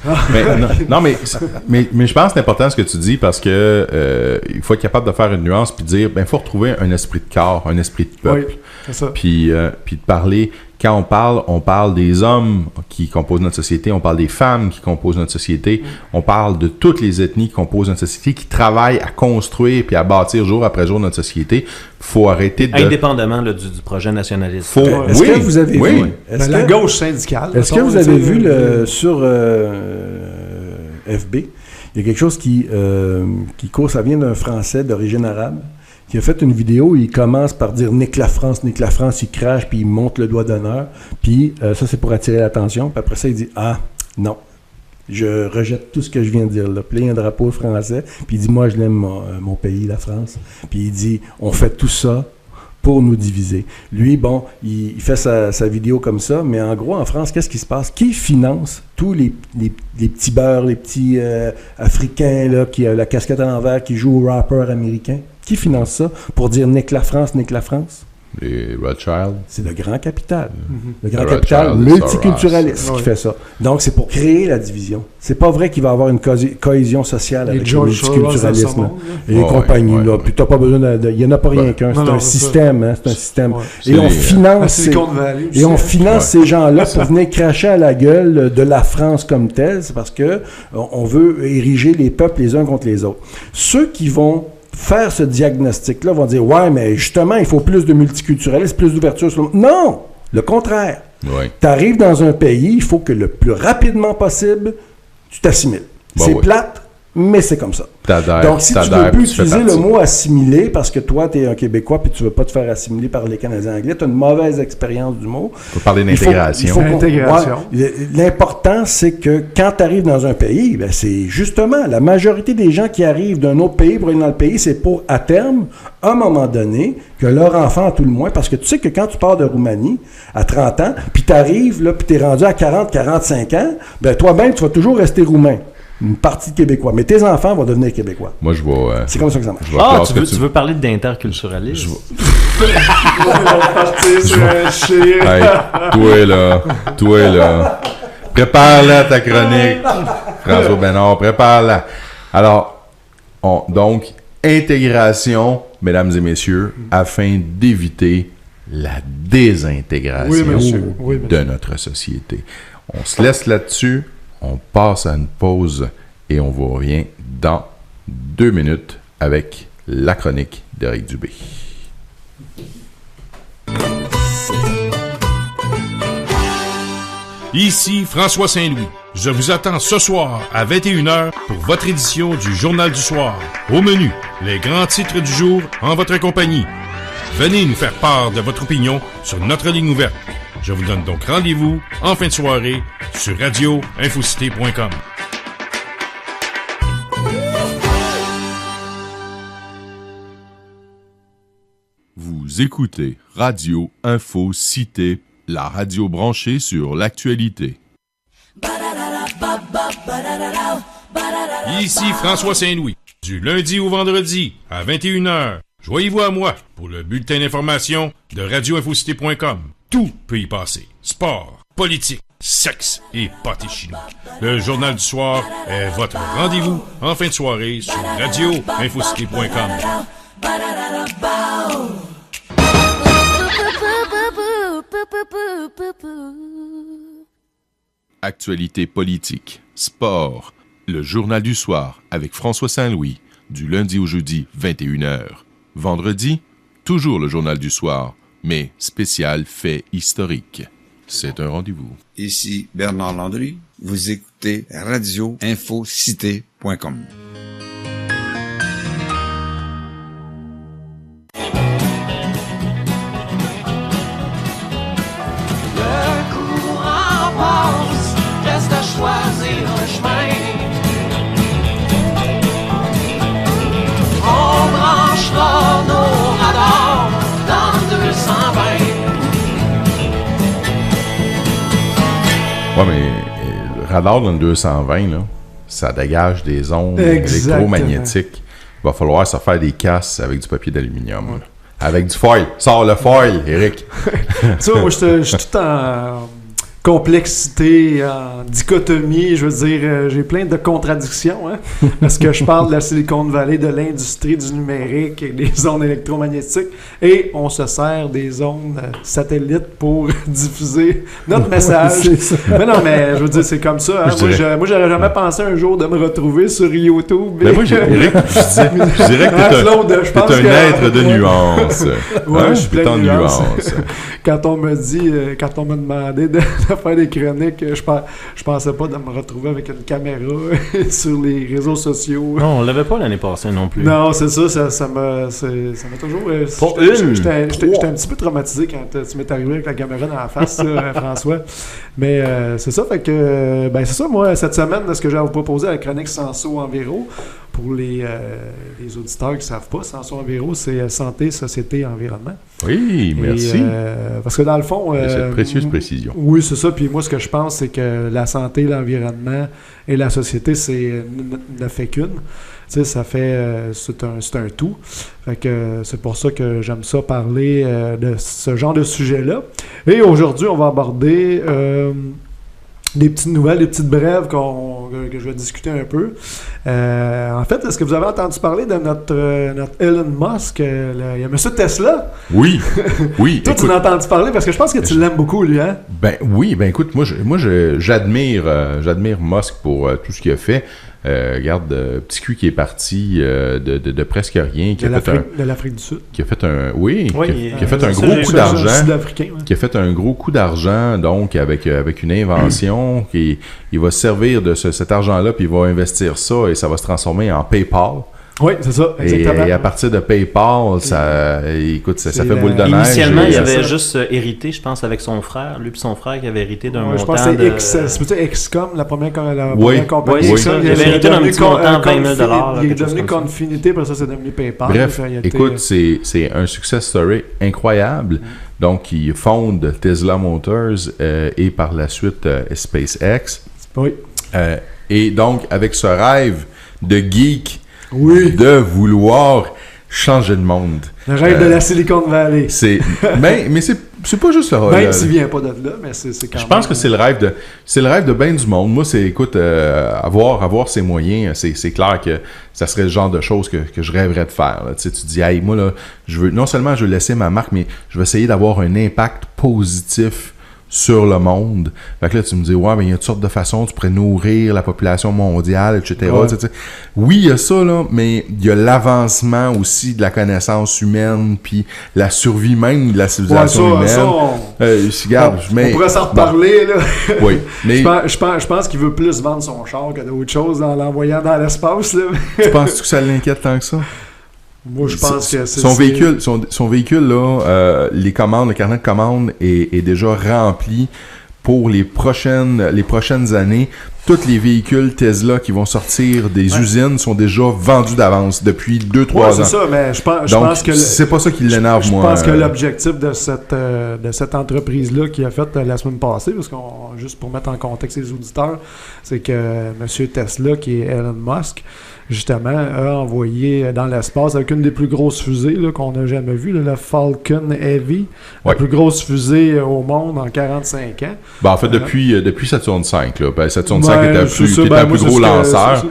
Mais je pense que c'est important ce que tu dis parce que il faut être capable de faire une nuance puis dire il faut retrouver un esprit de corps, un esprit de peuple. Oui, c'est ça. Puis de parler. Quand on parle des hommes qui composent notre société, on parle des femmes qui composent notre société, on parle de toutes les ethnies qui composent notre société, qui travaillent à construire puis à bâtir jour après jour notre société. Faut arrêter de... Indépendamment du projet nationaliste. Est-ce que vous avez vu... la gauche syndicale. Est-ce que vous avez vu sur FB, il y a quelque chose qui court, ça vient d'un Français d'origine arabe, qui a fait une vidéo où il commence par dire « Nique la France », il crache, puis il monte le doigt d'honneur, puis ça, c'est pour attirer l'attention, puis après ça, il dit « Ah, non, je rejette tout ce que je viens de dire là ». Puis là, il y a un drapeau français, puis il dit « Moi, je l'aime, mon pays, la France ». Puis il dit « On fait tout ça pour nous diviser ». Lui, il fait sa vidéo comme ça, mais en gros, en France, qu'est-ce qui se passe? Qui finance tous les petits beurres, les petits Africains, là, qui a la casquette à l'envers, qui jouent au rapper américain? Qui finance ça pour dire « Nique la France », Nique la France? Les Rothschild. C'est le grand capital. Le grand capital multiculturaliste qui fait ça. Donc, c'est pour créer la division. C'est pas vrai qu'il va y avoir une cohésion sociale avec le multiculturalisme et compagnie. Là. Puis t'as pas besoin il n'y en a pas rien qu'un. C'est un système. Hein, c'est un système. Et on finance ces gens-là pour venir cracher à la gueule de la France comme telle. C'est parce que on veut ériger les peuples les uns contre les autres. Ceux qui vont faire ce diagnostic-là vont dire « Ouais, mais justement, il faut plus de multiculturalisme, plus d'ouverture sur le monde. » Non! Le contraire. Tu arrives dans un pays, il faut que le plus rapidement possible, tu t'assimiles. C'est plate, mais c'est comme ça. Donc, si tu veux plus utiliser le mot assimiler, parce que toi, tu es un Québécois puis tu veux pas te faire assimiler par les Canadiens anglais, tu as une mauvaise expérience du mot. Il faut parler d'intégration. L'important, c'est que quand tu arrives dans un pays, ben, c'est justement la majorité des gens qui arrivent d'un autre pays pour aller dans le pays, c'est pour, à terme, à un moment donné, que leur enfant, à tout le moins, parce que tu sais que quand tu pars de Roumanie à 30 ans, puis tu arrives, là, puis tu es rendu à 40, 45 ans, ben toi-même, tu vas toujours rester roumain. Une partie de Québécois. Mais tes enfants vont devenir Québécois. Moi, je vais... c'est comme ça que ça marche. Tu veux parler d'interculturalisme? Toi là. Prépare-la, ta chronique. François Bénard, prépare-la. Alors, donc, intégration, mesdames et messieurs, afin d'éviter la désintégration de notre société. On se laisse là-dessus. On passe à une pause et on vous revient dans 2 minutes avec la chronique d'Éric Dubé. Ici François Saint-Louis. Je vous attends ce soir à 21h pour votre édition du Journal du Soir. Au menu, les grands titres du jour en votre compagnie. Venez nous faire part de votre opinion sur notre ligne ouverte. Je vous donne donc rendez-vous en fin de soirée sur radio-infocité.com. Vous écoutez Radio Info Cité, la radio branchée sur l'actualité. Ici François Saint-Louis. Du lundi au vendredi à 21h, joignez-vous à moi pour le bulletin d'information de radio-infocité.com. Tout peut y passer. Sport, politique, sexe et pâté chinois. Le Journal du Soir est votre rendez-vous en fin de soirée sur radio-infocité.com. Actualité politique, sport, le Journal du Soir avec François Saint-Louis, du lundi au jeudi, 21h. Vendredi, toujours le Journal du Soir, mais spécial fait historique. C'est un rendez-vous. Ici Bernard Landry, vous écoutez radio-infocité.com. Le courant passe, reste à choisir un chemin. On branchera nos radars dans 220. Ouais, mais le radar dans le 220, là, ça dégage des ondes électromagnétiques. Il va falloir se faire des casses avec du papier d'aluminium. Ouais. Avec du foil. Sors le foil, Éric. Tu vois, moi, je suis tout en complexité, en dichotomie. Je veux dire, j'ai plein de contradictions. Hein? Parce que je parle de la Silicon Valley, de l'industrie du numérique et des ondes électromagnétiques. Et on se sert des ondes satellites pour diffuser notre message. Mais non, mais je veux dire, c'est comme ça. Hein? Moi, j'aurais jamais pensé un jour de me retrouver sur YouTube. Mais moi, Éric, je dirais que t'es un être de nuances. Ouais, je suis plein de nuances. Quand on m'a demandé de faire des chroniques, je pensais pas de me retrouver avec une caméra sur les réseaux sociaux. Non, on l'avait pas l'année passée non plus. Non, c'est ça m'a toujours... J'étais un petit peu traumatisé quand tu m'es arrivé avec la caméra dans la face, François. Mais c'est ça, fait que... c'est ça, moi, cette semaine, ce que j'ai à vous proposer à la chronique Sanso Enviro, pour les auditeurs qui ne savent pas, Sanso Enviro, c'est santé, société, environnement. Oui, merci. Parce que dans le fond... cette précieuse précision. Oui, c'est ça. Puis moi, ce que je pense, c'est que la santé, l'environnement et la société, ne fait qu'une. Tu sais, ça fait... c'est un tout. Fait que c'est pour ça que j'aime ça parler de ce genre de sujet-là. Et aujourd'hui, on va aborder... des petites nouvelles, des petites brèves que je vais discuter un peu. En fait, est-ce que vous avez entendu parler de notre Elon Musk? Il y a M. Tesla? Oui, oui. Toi, tu en as entendu parler parce que je pense que tu l'aimes beaucoup, lui, hein? Ben oui, ben écoute, j'admire Musk pour tout ce qu'il a fait. Regarde, petit cul qui est parti de presque rien, de l'Afrique du Sud. Qui a fait un qui a fait un gros coup d'argent. Qui a fait un gros coup d'argent, donc avec une invention qui il va se servir de cet argent-là, puis il va investir ça et ça va se transformer en PayPal. Oui, c'est ça, exactement. Et à partir de PayPal, ça fait boule de neige. Initialement, il avait juste hérité, je pense, avec son frère. Lui et son frère qui avait hérité d'un montant. Je pense que c'est peut-être XCOM, la première compagnie. Oui, il avait hérité d'un petit montant de 20 000 $. Il est devenu Confinity, puis ça, c'est devenu PayPal. Bref, écoute, c'est un success story incroyable. Donc, il fonde Tesla Motors et par la suite SpaceX. Oui. Et donc, avec ce rêve de geek, de vouloir changer le monde. Le rêve de la Silicon Valley. Mais c'est pas juste le rêve. Même s'il vient pas de là, mais c'est quand même... Je pense que c'est le rêve de bien du monde. Moi, écoute, avoir ses moyens, c'est clair que ça serait le genre de choses que je rêverais de faire. Là. Tu dis, hey, moi, là, non seulement je veux laisser ma marque, mais je veux essayer d'avoir un impact positif sur le monde. Fait que là, tu me dis, ouais, mais il y a toutes sortes de façons, tu pourrais nourrir la population mondiale, etc. Ouais. Oui, il y a ça, là, mais il y a l'avancement aussi de la connaissance humaine, puis la survie même de la civilisation humaine. On pourrait s'en reparler, là. Oui. Mais je pense qu'il veut plus vendre son char que d'autres choses en l'envoyant dans l'espace, là. Tu penses que ça l'inquiète tant que ça? Moi, je pense que c'est... Son véhicule, là, le carnet de commandes est déjà rempli pour les prochaines années. Tous les véhicules Tesla qui vont sortir des usines sont déjà vendus d'avance depuis 2-3 ans. C'est ça, mais je pense que... c'est pas ça qui l'énerve, moi. Je pense que l'objectif de cette entreprise-là qui a fait la semaine passée, parce qu'on juste pour mettre en contexte les auditeurs, c'est que M. Tesla, qui est Elon Musk, justement, a envoyé dans l'espace avec une des plus grosses fusées là, qu'on n'a jamais vues, la Falcon Heavy, la plus grosse fusée au monde en 45 ans. Ben, en fait, depuis Saturn V, Saturn V était un plus gros lanceur.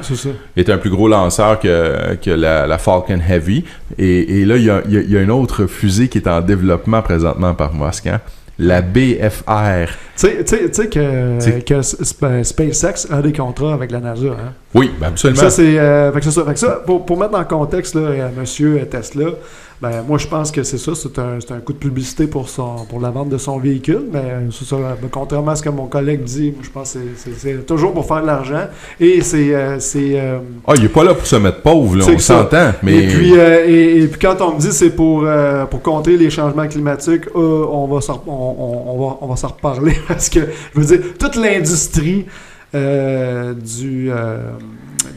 Était un plus gros lanceur que la Falcon Heavy. Et là, il y a une autre fusée qui est en développement présentement par Musk, hein? La BFR. Tu sais que SpaceX a des contrats avec la NASA. Hein? Oui, ben absolument. Ça, c'est ça. Pour mettre en contexte là, M. Tesla, ben, moi, je pense que c'est ça. C'est un coup de publicité pour la vente de son véhicule. Mais c'est ça, contrairement à ce que mon collègue dit, moi, je pense que c'est toujours pour faire de l'argent. Et il est pas là pour se mettre pauvre, là, on s'entend. Mais... Et puis quand on me dit c'est pour contrer les changements climatiques, on va s'en reparler. Parce que, je veux dire, toute l'industrie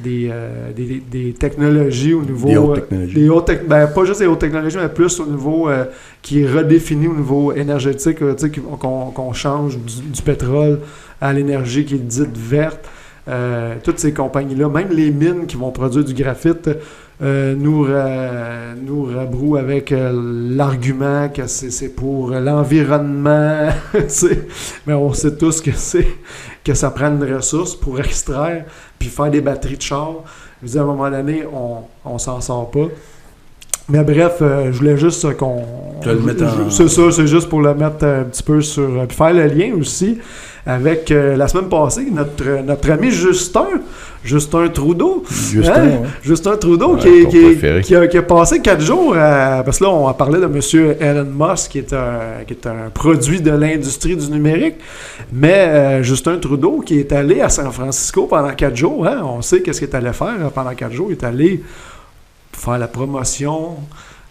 des technologies au niveau... Des hautes technologies. Pas juste des hautes technologies, mais plus au niveau qui est redéfini au niveau énergétique, qu'on change du pétrole à l'énergie qui est dite verte. Toutes ces compagnies-là, même les mines qui vont produire du graphite, nous rabrouent avec l'argument que c'est pour l'environnement. Mais on sait tous que ça prend une ressource pour extraire puis faire des batteries de char. Je veux dire, à un moment donné, on s'en sort pas. Mais bref, je voulais juste qu'on... C'est ça, c'est juste pour le mettre un petit peu sur... Puis faire le lien aussi avec la semaine passée, notre ami Justin Trudeau. Justin Trudeau qui a passé 4 jours parce que là, on a parlé de M. Elon Musk qui est un produit de l'industrie du numérique. Mais Justin Trudeau qui est allé à San Francisco pendant 4 jours. Hein, on sait qu'est-ce qu'il est allé faire pendant 4 jours. Il est allé faire la promotion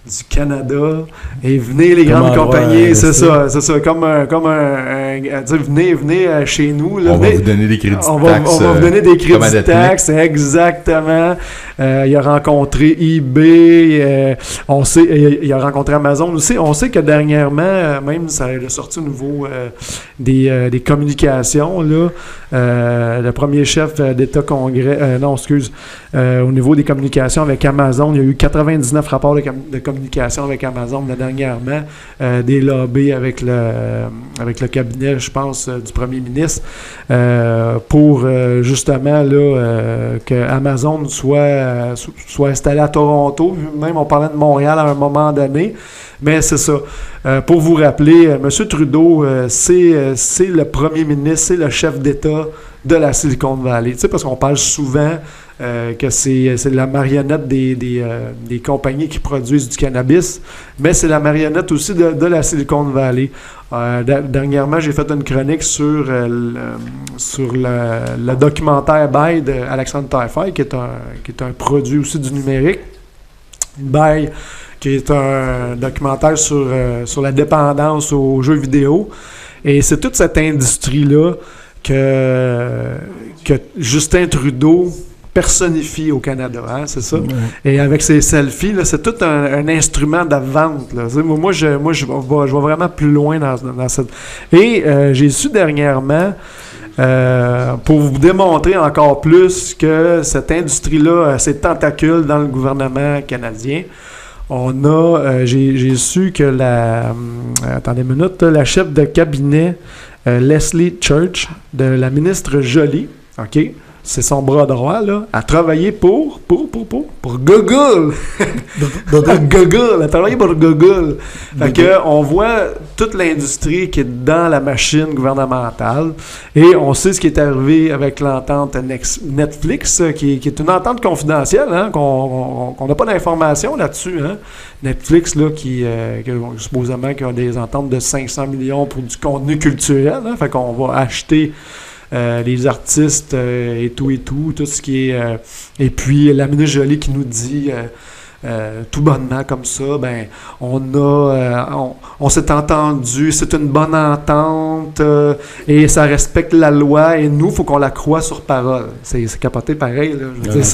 du Canada et venez les grandes compagnies, c'est ça, comme un venez chez nous. Là, on va vous donner des crédits de taxes. On va vous donner des crédits de taxes, exactement. Il a rencontré eBay, il a rencontré Amazon aussi. On sait que dernièrement, même ça a sorti au niveau des communications, là, le premier chef d'État congrès, au niveau des communications avec Amazon, il y a eu 99 rapports de communication avec Amazon dernièrement, des lobbies avec le cabinet, je pense, du premier ministre, pour justement là, que Amazon soit installé à Toronto. Même on parlait de Montréal à un moment donné. Mais c'est ça. Pour vous rappeler, M. Trudeau, c'est le premier ministre, c'est le chef d'État de la Silicon Valley. Tu sais, parce qu'on parle souvent que c'est la marionnette des compagnies qui produisent du cannabis, mais c'est la marionnette aussi de la Silicon Valley. Dernièrement, j'ai fait une chronique sur le documentaire Buy d'Alexandre Taillefer, qui est un produit aussi du numérique. Buy, qui est un documentaire sur la dépendance aux jeux vidéo. Et c'est toute cette industrie-là que Justin Trudeau personnifie au Canada, hein, c'est ça? Ouais. Et avec ses selfies, là, c'est tout un instrument de vente. Là. Moi, je vais vraiment plus loin dans cette... Et j'ai su dernièrement, pour vous démontrer encore plus que cette industrie-là a ses tentacules dans le gouvernement canadien, j'ai su que attendez une minute, la chef de cabinet Leslie Church, de la ministre Joly, OK? C'est son bras droit, là, a travaillé pour Google. Google, a travaillé pour Google. Fait que, on voit toute l'industrie qui est dans la machine gouvernementale et on sait ce qui est arrivé avec l'entente Netflix, qui est une entente confidentielle, hein, qu'on n'a pas d'informations là-dessus, hein. Netflix, là, qui supposément qui a des ententes de 500 millions pour du contenu culturel, hein, fait qu'on va acheter les artistes et tout ce qui est... et puis, la ministre Joly qui nous dit tout bonnement comme ça, ben, on s'est entendu, c'est une bonne entente et ça respecte la loi et nous, il faut qu'on la croie sur parole. C'est capoté pareil, là. Je veux dire,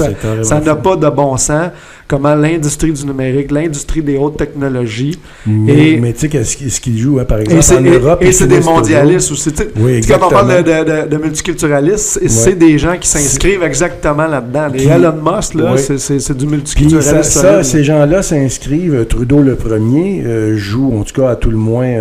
ça n'a pas de bon sens. Comment l'industrie du numérique, l'industrie des hautes technologies... Mais tu sais, ce qu'ils jouent, hein, par exemple, en Europe... Et c'est des mondialistes aussi. Oui, quand on parle de multiculturalisme, c'est des gens qui s'inscrivent exactement là-dedans. Les Elon Musk, là, c'est du multiculturalisme. Ces gens-là s'inscrivent, Trudeau le premier, joue, en tout cas à tout le moins,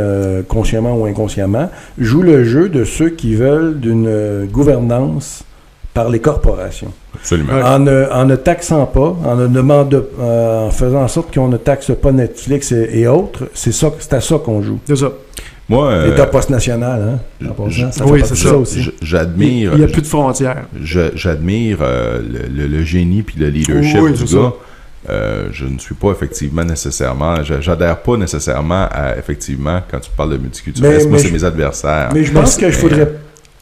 consciemment ou inconsciemment, joue le jeu de ceux qui veulent d'une gouvernance par les corporations. Absolument. En ne taxant pas, en faisant en sorte qu'on ne taxe pas Netflix et autres, c'est à ça qu'on joue. C'est ça. Moi, l'État post-national, hein? Oui, c'est ça aussi. J'admire... Il n'y a plus de frontières. J'admire le génie puis le leadership du gars. Je ne suis pas effectivement nécessairement... J'adhère pas nécessairement à, effectivement, quand tu parles de multiculturalisme, moi, c'est mes adversaires. Mais je pense qu'il faudrait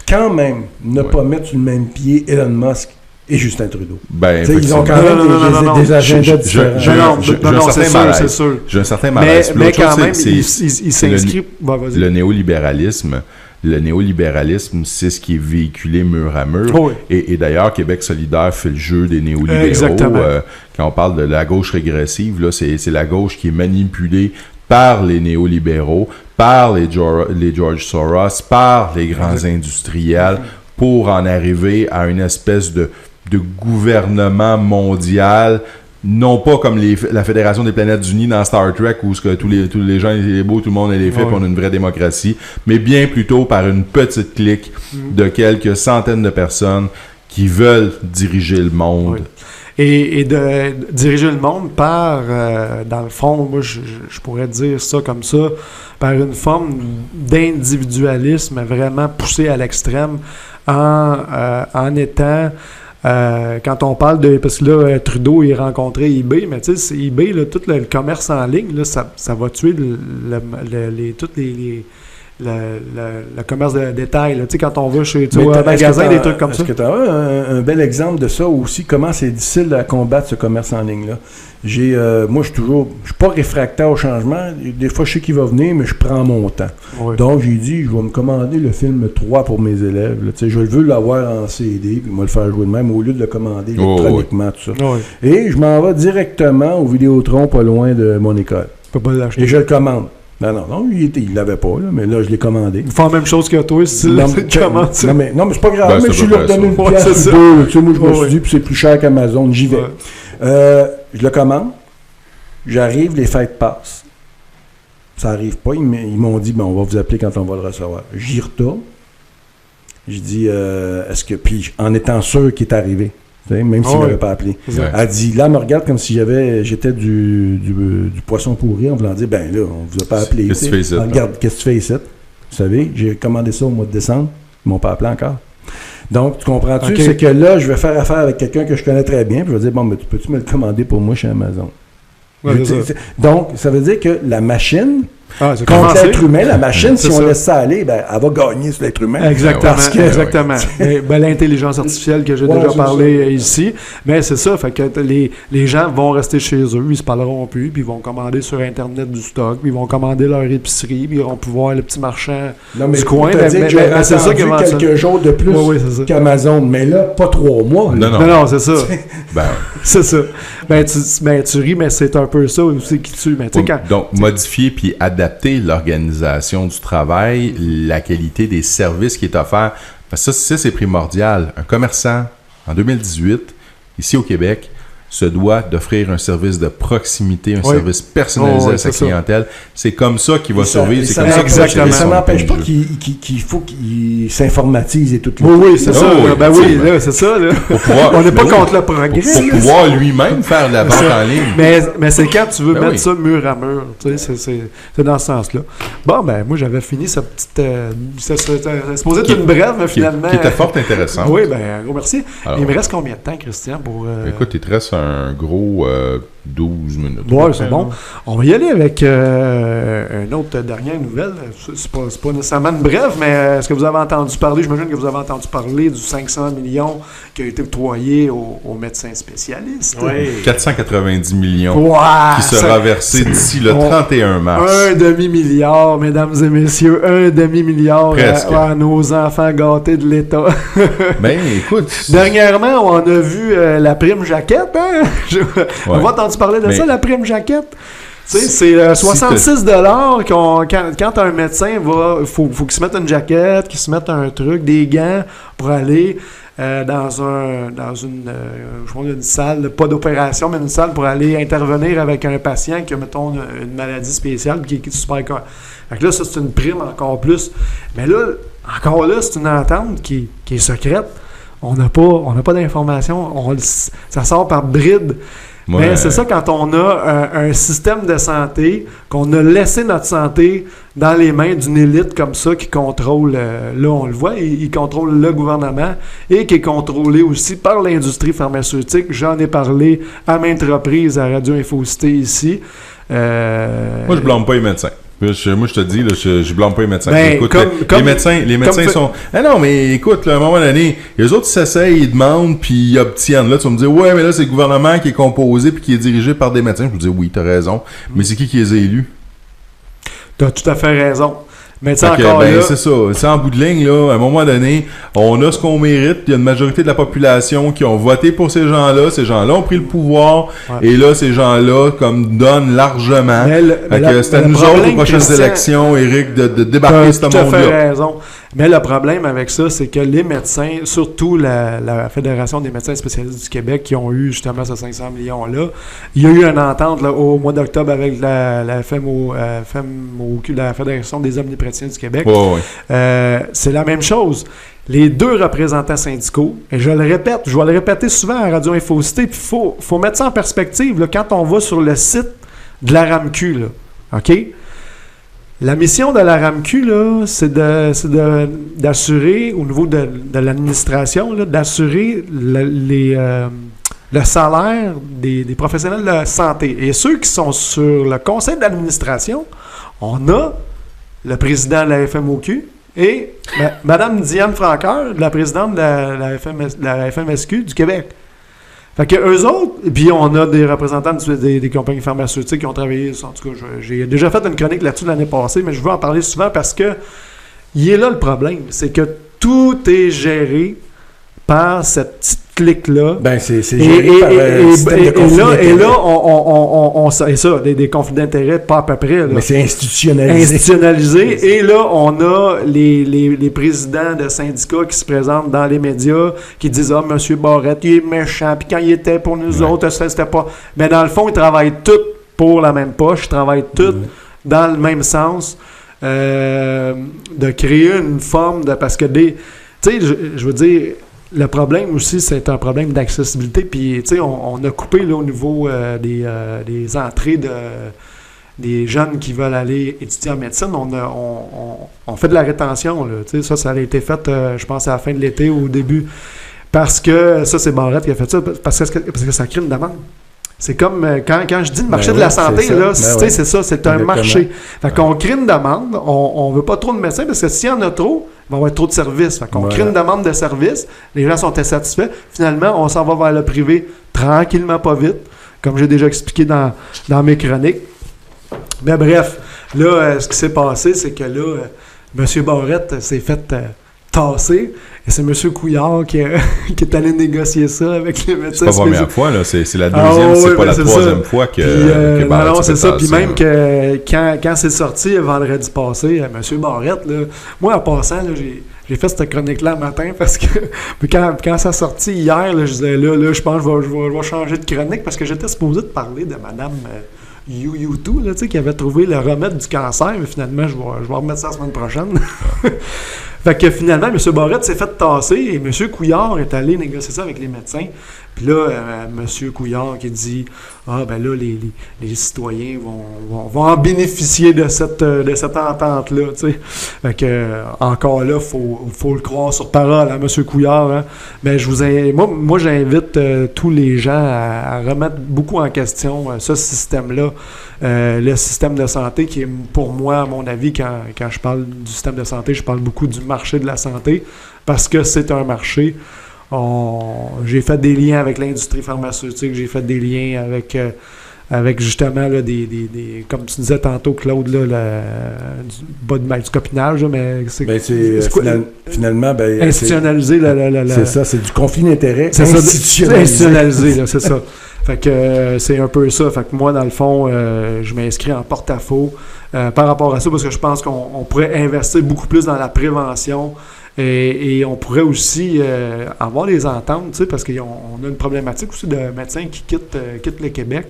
quand même ne pas mettre sur le même pied Elon Musk et Justin Trudeau. Ils ont quand même des agendas différents. J'ai un certain malaise. Mais quand même, il s'inscrit... Le néolibéralisme... Le néolibéralisme, c'est ce qui est véhiculé mur à mur. Oh oui. Et d'ailleurs, Québec solidaire fait le jeu des néolibéraux. Quand on parle de la gauche régressive, là, c'est la gauche qui est manipulée par les néolibéraux, par les George Soros, par les grands industriels, pour en arriver à une espèce de gouvernement mondial, non pas comme la Fédération des Planètes Unies dans Star Trek, où tous les gens sont beaux, tout le monde est les faits, puis on a une vraie démocratie, mais bien plutôt par une petite clique de quelques centaines de personnes qui veulent diriger le monde. Oui. Et de diriger le monde par, dans le fond, moi je pourrais dire ça comme ça, par une forme d'individualisme vraiment poussé à l'extrême en étant... quand on parle de... Parce que là, Trudeau, il rencontrait eBay, mais tu sais, eBay, là, tout le commerce en ligne, là, ça va tuer le commerce de détail. Tu sais, quand on va chez un magasin, des trucs comme ça. Est-ce que tu as un bel exemple de ça aussi, comment c'est difficile à combattre ce commerce en ligne-là? Moi, je suis pas réfractaire au changement. Des fois, je sais qu'il va venir, mais je prends mon temps. Oui. Donc, j'ai dit, je vais me commander le film 3 pour mes élèves. Je veux l'avoir en CD, puis moi le faire jouer de même, au lieu de le commander électroniquement, tout ça. Oui. Et je m'en vais directement au Vidéotron, pas loin de mon école. Tu peux pas l'acheter. Et je le commande. Non, il l'avait pas, là, mais là, je l'ai commandé. Ils font la même chose que toi, si non, mais c'est pas grave, mais je lui ai donné une pièce ou deux. Tu sais, moi, je me suis dit, puis c'est plus cher qu'Amazon, j'y vais. Je le commande, j'arrive, les fêtes passent. Ça arrive pas, ils m'ont dit, on va vous appeler quand on va le recevoir. J'y retourne. Je dis, est-ce que... Puis, en étant sûr qu'il est arrivé. Même s'il ne m'avait pas appelé. Elle dit, là, elle me regarde comme si j'étais du poisson pourri en voulant dire, ben là, on vous a pas appelé. Qu'est-ce que tu fais ici? Regarde, qu'est-ce que tu fais ici? Vous savez, j'ai commandé ça au mois de décembre. Ils m'ont pas appelé encore. Donc, tu comprends-tu? Okay. C'est que là, je vais faire affaire avec quelqu'un que je connais très bien. Puis je vais dire, bon, mais peux-tu me le commander pour moi chez Amazon? Donc, ça veut dire que la machine... contre l'être humain, la machine, si on laisse ça aller, ben, elle va gagner sur l'être humain. Exactement. L'intelligence artificielle que j'ai déjà parlé ici, mais c'est ça, fait que les gens vont rester chez eux, ils se parleront plus, puis ils vont commander sur Internet du stock, puis ils vont commander leur épicerie, puis ils vont pouvoir le petit marchand du coin. Mais c'est ça quelques jours de plus qu'Amazon, mais là, pas 3 mois. Non, c'est ça. C'est ça. Tu ris, mais c'est un peu ça aussi qui tue. Donc, modifier puis adapter l'organisation du travail, la qualité des services qui est offert. Parce que ça, c'est primordial. Un commerçant, en 2018, ici au Québec, se doit d'offrir un service de proximité, un service personnalisé à sa clientèle. C'est comme ça qu'il va survivre. C'est comme ça qu'il va ça n'empêche pas qu'il faut qu'il s'informatise et tout. Oui, c'est ça. C'est ça. On n'est pas contre le progrès. Pour pouvoir lui-même faire de la vente en ligne. Mais c'est quand tu veux mettre ça mur à mur. C'est dans ce sens-là. Bon, moi, j'avais fini cette petite... C'est supposé être une brève, mais finalement... Qui était fort intéressant. Oui, gros merci. Il me reste combien de temps, Christian, pour... Écoute, il te reste un gros 12 minutes. Oui, c'est bon. On va y aller avec une autre dernière nouvelle. C'est pas nécessairement une brève, mais est-ce que vous avez entendu parler, j'imagine que vous avez entendu parler du 500 millions qui a été octroyé aux médecins spécialistes. Oui. 490 millions qui sera versé d'ici le 31 mars. Un demi-milliard, mesdames et messieurs, un demi-milliard à nos enfants gâtés de l'État. Écoute. Dernièrement, on a vu la prime jaquette, hein? On va entendu parler de ça, la prime jaquette. Tu sais, c'est 66 $. Quand un médecin faut qu'il se mette une jaquette, qu'il se mette un truc, des gants pour aller dans une salle, pas d'opération, mais une salle pour aller intervenir avec un patient qui a, mettons, une maladie spéciale qui est super... Fait que là, ça, c'est une prime encore plus. Mais là, encore là, c'est une entente qui est secrète. On n'a pas d'informations. Ça sort par bride. Mais c'est ça, quand on a un système de santé, qu'on a laissé notre santé dans les mains d'une élite comme ça qui contrôle, là on le voit, il contrôle le gouvernement et qui est contrôlé aussi par l'industrie pharmaceutique. J'en ai parlé à maintes reprises à Radio Infocité ici. Moi, je blâme pas les médecins. Moi, je te dis, là, je blâme pas les médecins. Écoute, les médecins sont... Ah non, mais écoute, là, à un moment donné, les autres s'essayent, ils demandent, puis ils obtiennent. Là, tu vas me dire, ouais, mais là, c'est le gouvernement qui est composé puis qui est dirigé par des médecins. Je me dis, oui, t'as raison. Mais c'est qui les a élus? T'as tout à fait raison. Mais c'est encore là... c'est ça. C'est en bout de ligne, là, à un moment donné, on a ce qu'on mérite. Il y a une majorité de la population qui ont voté pour ces gens-là. Ces gens-là ont pris le pouvoir. Ouais. Et là, ces gens-là, comme, donnent largement. C'est à nous autres, aux prochaines élections, Éric, de débarquer ce monde-là. Tu as fait raison. Mais le problème avec ça, c'est que les médecins, surtout la Fédération des médecins spécialistes du Québec, qui ont eu justement ce 500 millions-là, il y a eu une entente là, au mois d'octobre avec la FMOQ, la Fédération des omnipraticiens du Québec. C'est la même chose. Les deux représentants syndicaux, et je le répète, je vais le répéter souvent à Radio Infocité, puis il faut mettre ça en perspective. Là, quand on va sur le site de la RAMQ, là, OK? La mission de la RAMQ, là, c'est d'assurer, au niveau de l'administration, là, d'assurer le salaire des professionnels de la santé. Et ceux qui sont sur le conseil d'administration, on a le président de la FMOQ et Mme Diane Franqueur, la présidente de la FMSQ du Québec. Fait que eux autres, puis on a des représentants des compagnies pharmaceutiques qui ont travaillé, en tout cas, j'ai déjà fait une chronique là-dessus l'année passée, mais je veux en parler souvent parce que il est là le problème, c'est que tout est géré par cette petite clique-là. Ben, c'est géré par un système de conflit d'intérêts. Et là, et ça, des conflits d'intérêts, pas à peu près. Là. Mais c'est institutionnalisé. Et là, on a les présidents de syndicats qui se présentent dans les médias, qui disent « Ah, M. Barrette, il est méchant, puis quand il était pour nous autres, c'était pas... » Mais dans le fond, ils travaillent tous pour la même poche, ils travaillent tous dans le même sens, de créer une forme de... Parce que tu sais, je veux dire... Le problème aussi, c'est un problème d'accessibilité. Puis, tu sais, on a coupé là, au niveau des entrées des jeunes qui veulent aller étudier en médecine. On fait de la rétention. Là, tu sais, ça a été fait, je pense, à la fin de l'été ou au début. Parce que ça, c'est Barrette qui a fait ça. Parce que ça crée une demande. C'est comme quand je dis le marché de la santé, là, c'est ça, c'est un marché. Fait qu'on crée une demande, on veut pas trop de médecins parce que s'il y en a trop, il va y avoir trop de services. Fait qu'on crée une demande de services, les gens sont insatisfaits. Finalement, on s'en va vers le privé tranquillement, pas vite, comme j'ai déjà expliqué dans mes chroniques. Mais bref, là, ce qui s'est passé, c'est que là, M. Barrette s'est fait tasser. Et c'est M. Couillard qui est allé négocier ça avec les médecins. C'est pas la première fois, là. C'est la deuxième, c'est pas la troisième fois que Barrette c'est ça. Puis même que quand c'est sorti vendredi passé, M. Barrette, là, moi, en passant, là, j'ai fait cette chronique-là le matin parce que quand ça a sorti hier, là, je disais là, je pense que je vais changer de chronique parce que j'étais supposé de parler de Mme You2, là, qui avait trouvé le remède du cancer, mais finalement, je vais remettre ça la semaine prochaine. Fait que finalement, M. Barrette s'est fait tasser et M. Couillard est allé négocier ça avec les médecins. Puis là, M. Couillard qui dit « Ah, ben là, les citoyens vont en bénéficier de cette entente-là. » Fait que, encore là, faut le croire sur parole, hein, M. Couillard. Hein. Mais moi, j'invite tous les gens à remettre beaucoup en question ce système-là. Le système de santé qui est, pour moi, à mon avis, quand je parle du système de santé, je parle beaucoup du marché de la santé parce que c'est un marché. J'ai fait des liens avec l'industrie pharmaceutique, j'ai fait des liens avec justement là, des comme tu disais tantôt, Claude, là, du copinage, là, mais c'est finalement institutionnalisé. C'est ça, c'est du conflit d'intérêts institutionnalisé, là, c'est ça. Fait que c'est un peu ça. Fait que moi, dans le fond, je m'inscris en porte-à-faux par rapport à ça parce que je pense qu'on pourrait investir beaucoup plus dans la prévention et on pourrait aussi avoir des ententes, tu sais, parce qu'on a une problématique aussi de médecins qui quittent le Québec.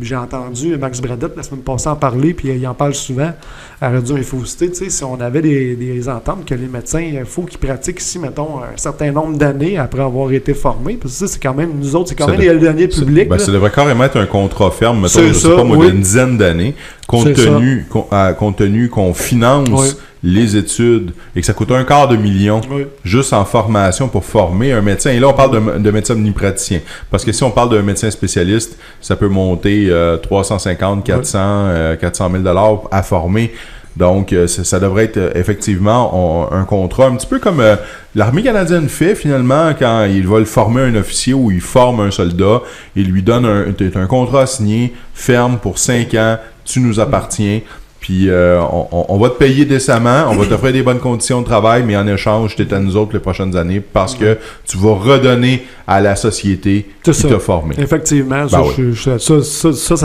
J'ai entendu Max Bradette la semaine passée en parler, puis il en parle souvent à Radio Infocité. Tu sais, si on avait des ententes que les médecins, il faut qu'ils pratiquent ici, mettons, un certain nombre d'années après avoir été formés, parce que ça, c'est quand même, nous autres, c'est quand même les derniers publics. Ça devrait carrément être un contrat ferme, mettons, je sais pas moi, d'une dizaine d'années, compte tenu qu'on finance les études et que ça coûte $250,000 juste en formation pour former un médecin. Et là, on parle de médecin omnipraticien. Parce que si on parle d'un médecin spécialiste, ça peut monter 350, 400 $400,000 à former. Donc, ça devrait être effectivement un contrat, un petit peu comme l'armée canadienne fait finalement quand ils veulent former un officier ou ils forment un soldat. Ils lui donnent un contrat signé, ferme pour 5 ans, tu nous appartiens. Puis on va te payer décemment, on va t'offrir des bonnes conditions de travail, mais en échange, tu es à nous autres les prochaines années parce que tu vas redonner à la société qui t'a formé. Effectivement, ça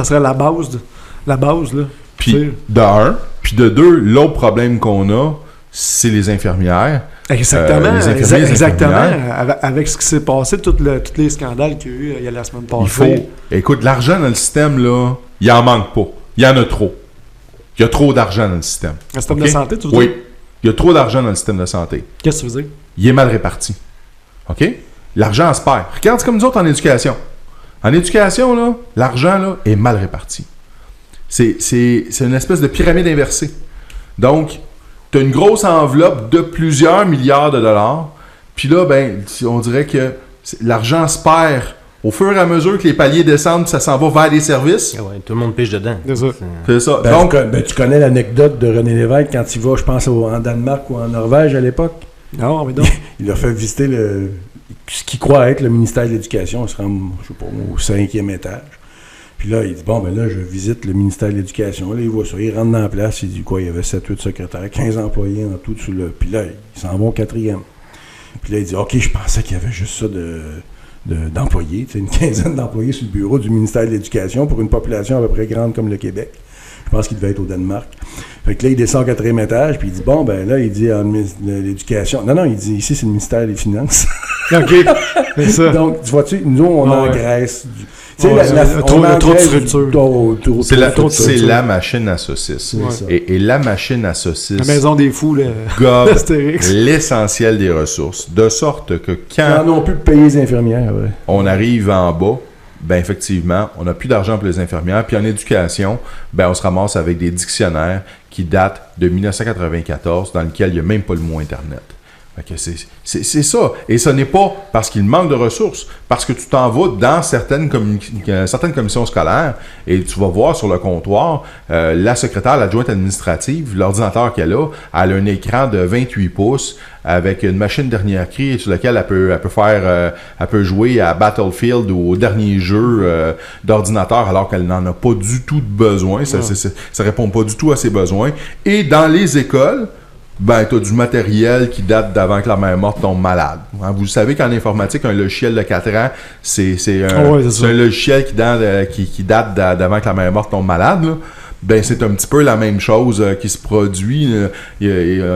serait la base. La base, là. Puis de un, puis de deux, l'autre problème qu'on a, c'est les infirmières. Exactement, avec ce qui s'est passé, tous les scandales qu'il y a eu il y a la semaine passée. Écoute, l'argent dans le système, là, il en manque pas. Il y en a trop. Il y a trop d'argent dans le système. Le système de santé, tu veux dire? Oui. Il y a trop d'argent dans le système de santé. Qu'est-ce que tu veux dire? Il est mal réparti. OK? L'argent se perd. Regarde, c'est comme nous autres en éducation. En éducation, là, l'argent là, est mal réparti. C'est une espèce de pyramide inversée. Donc, tu as une grosse enveloppe de plusieurs milliards de dollars. Puis là, ben, on dirait que l'argent se perd. Au fur et à mesure que les paliers descendent, ça s'en va vers les services. Ouais, tout le monde pige dedans. C'est ça. Donc, tu connais l'anecdote de René Lévesque quand il va, je pense, en Danemark ou en Norvège à l'époque. Non, mais non. Il a fait visiter ce qu'il croit être le ministère de l'Éducation. Il se rend, je sais pas, au 5e étage. Puis là, il dit, bon, ben là, je visite le ministère de l'Éducation. Là, il voit ça. Il rentre dans la place. Il dit quoi? Il y avait 7-8 secrétaires, 15 employés en tout. Puis là, ils s'en vont au 4e. Puis là, il dit, OK, je pensais qu'il y avait juste ça d'employés, une quinzaine d'employés sur le bureau du ministère de l'Éducation pour une population à peu près grande comme le Québec. Je pense qu'il devait être au Danemark. Fait que là, il descend au 4e étage, puis il dit, bon, ben là, il dit, l'éducation. Non, il dit, ici, c'est le ministère des Finances. OK, c'est ça. Donc, tu vois-tu, nous, on engraisse. Trop de structure. C'est la machine à saucisses. Et la machine à saucisses... La maison des fous, gobe l'essentiel des ressources. De sorte que quand... Ils n'ont plus de payer les infirmières. Ouais. On arrive en bas, ben effectivement, on n'a plus d'argent pour les infirmières. Puis en éducation, ben on se ramasse avec des dictionnaires qui datent de 1994, dans lesquels il n'y a même pas le mot Internet. C'est ça. Et ce n'est pas parce qu'il manque de ressources, parce que tu t'en vas dans certaines commissions scolaires et tu vas voir sur le comptoir, la secrétaire, l'adjointe administrative, l'ordinateur qu'elle a un écran de 28 pouces avec une machine dernière cri sur laquelle elle peut jouer à Battlefield ou au dernier jeu d'ordinateur alors qu'elle n'en a pas du tout de besoin. Ça répond pas du tout à ses besoins. Et dans les écoles, ben, tu as du matériel qui date d'avant que la mère morte tombe malade. Hein, vous savez qu'en informatique, un logiciel de 4 ans, c'est un logiciel qui date d'avant que la mère morte tombe malade. Là. Ben, c'est un petit peu la même chose qui se produit. Il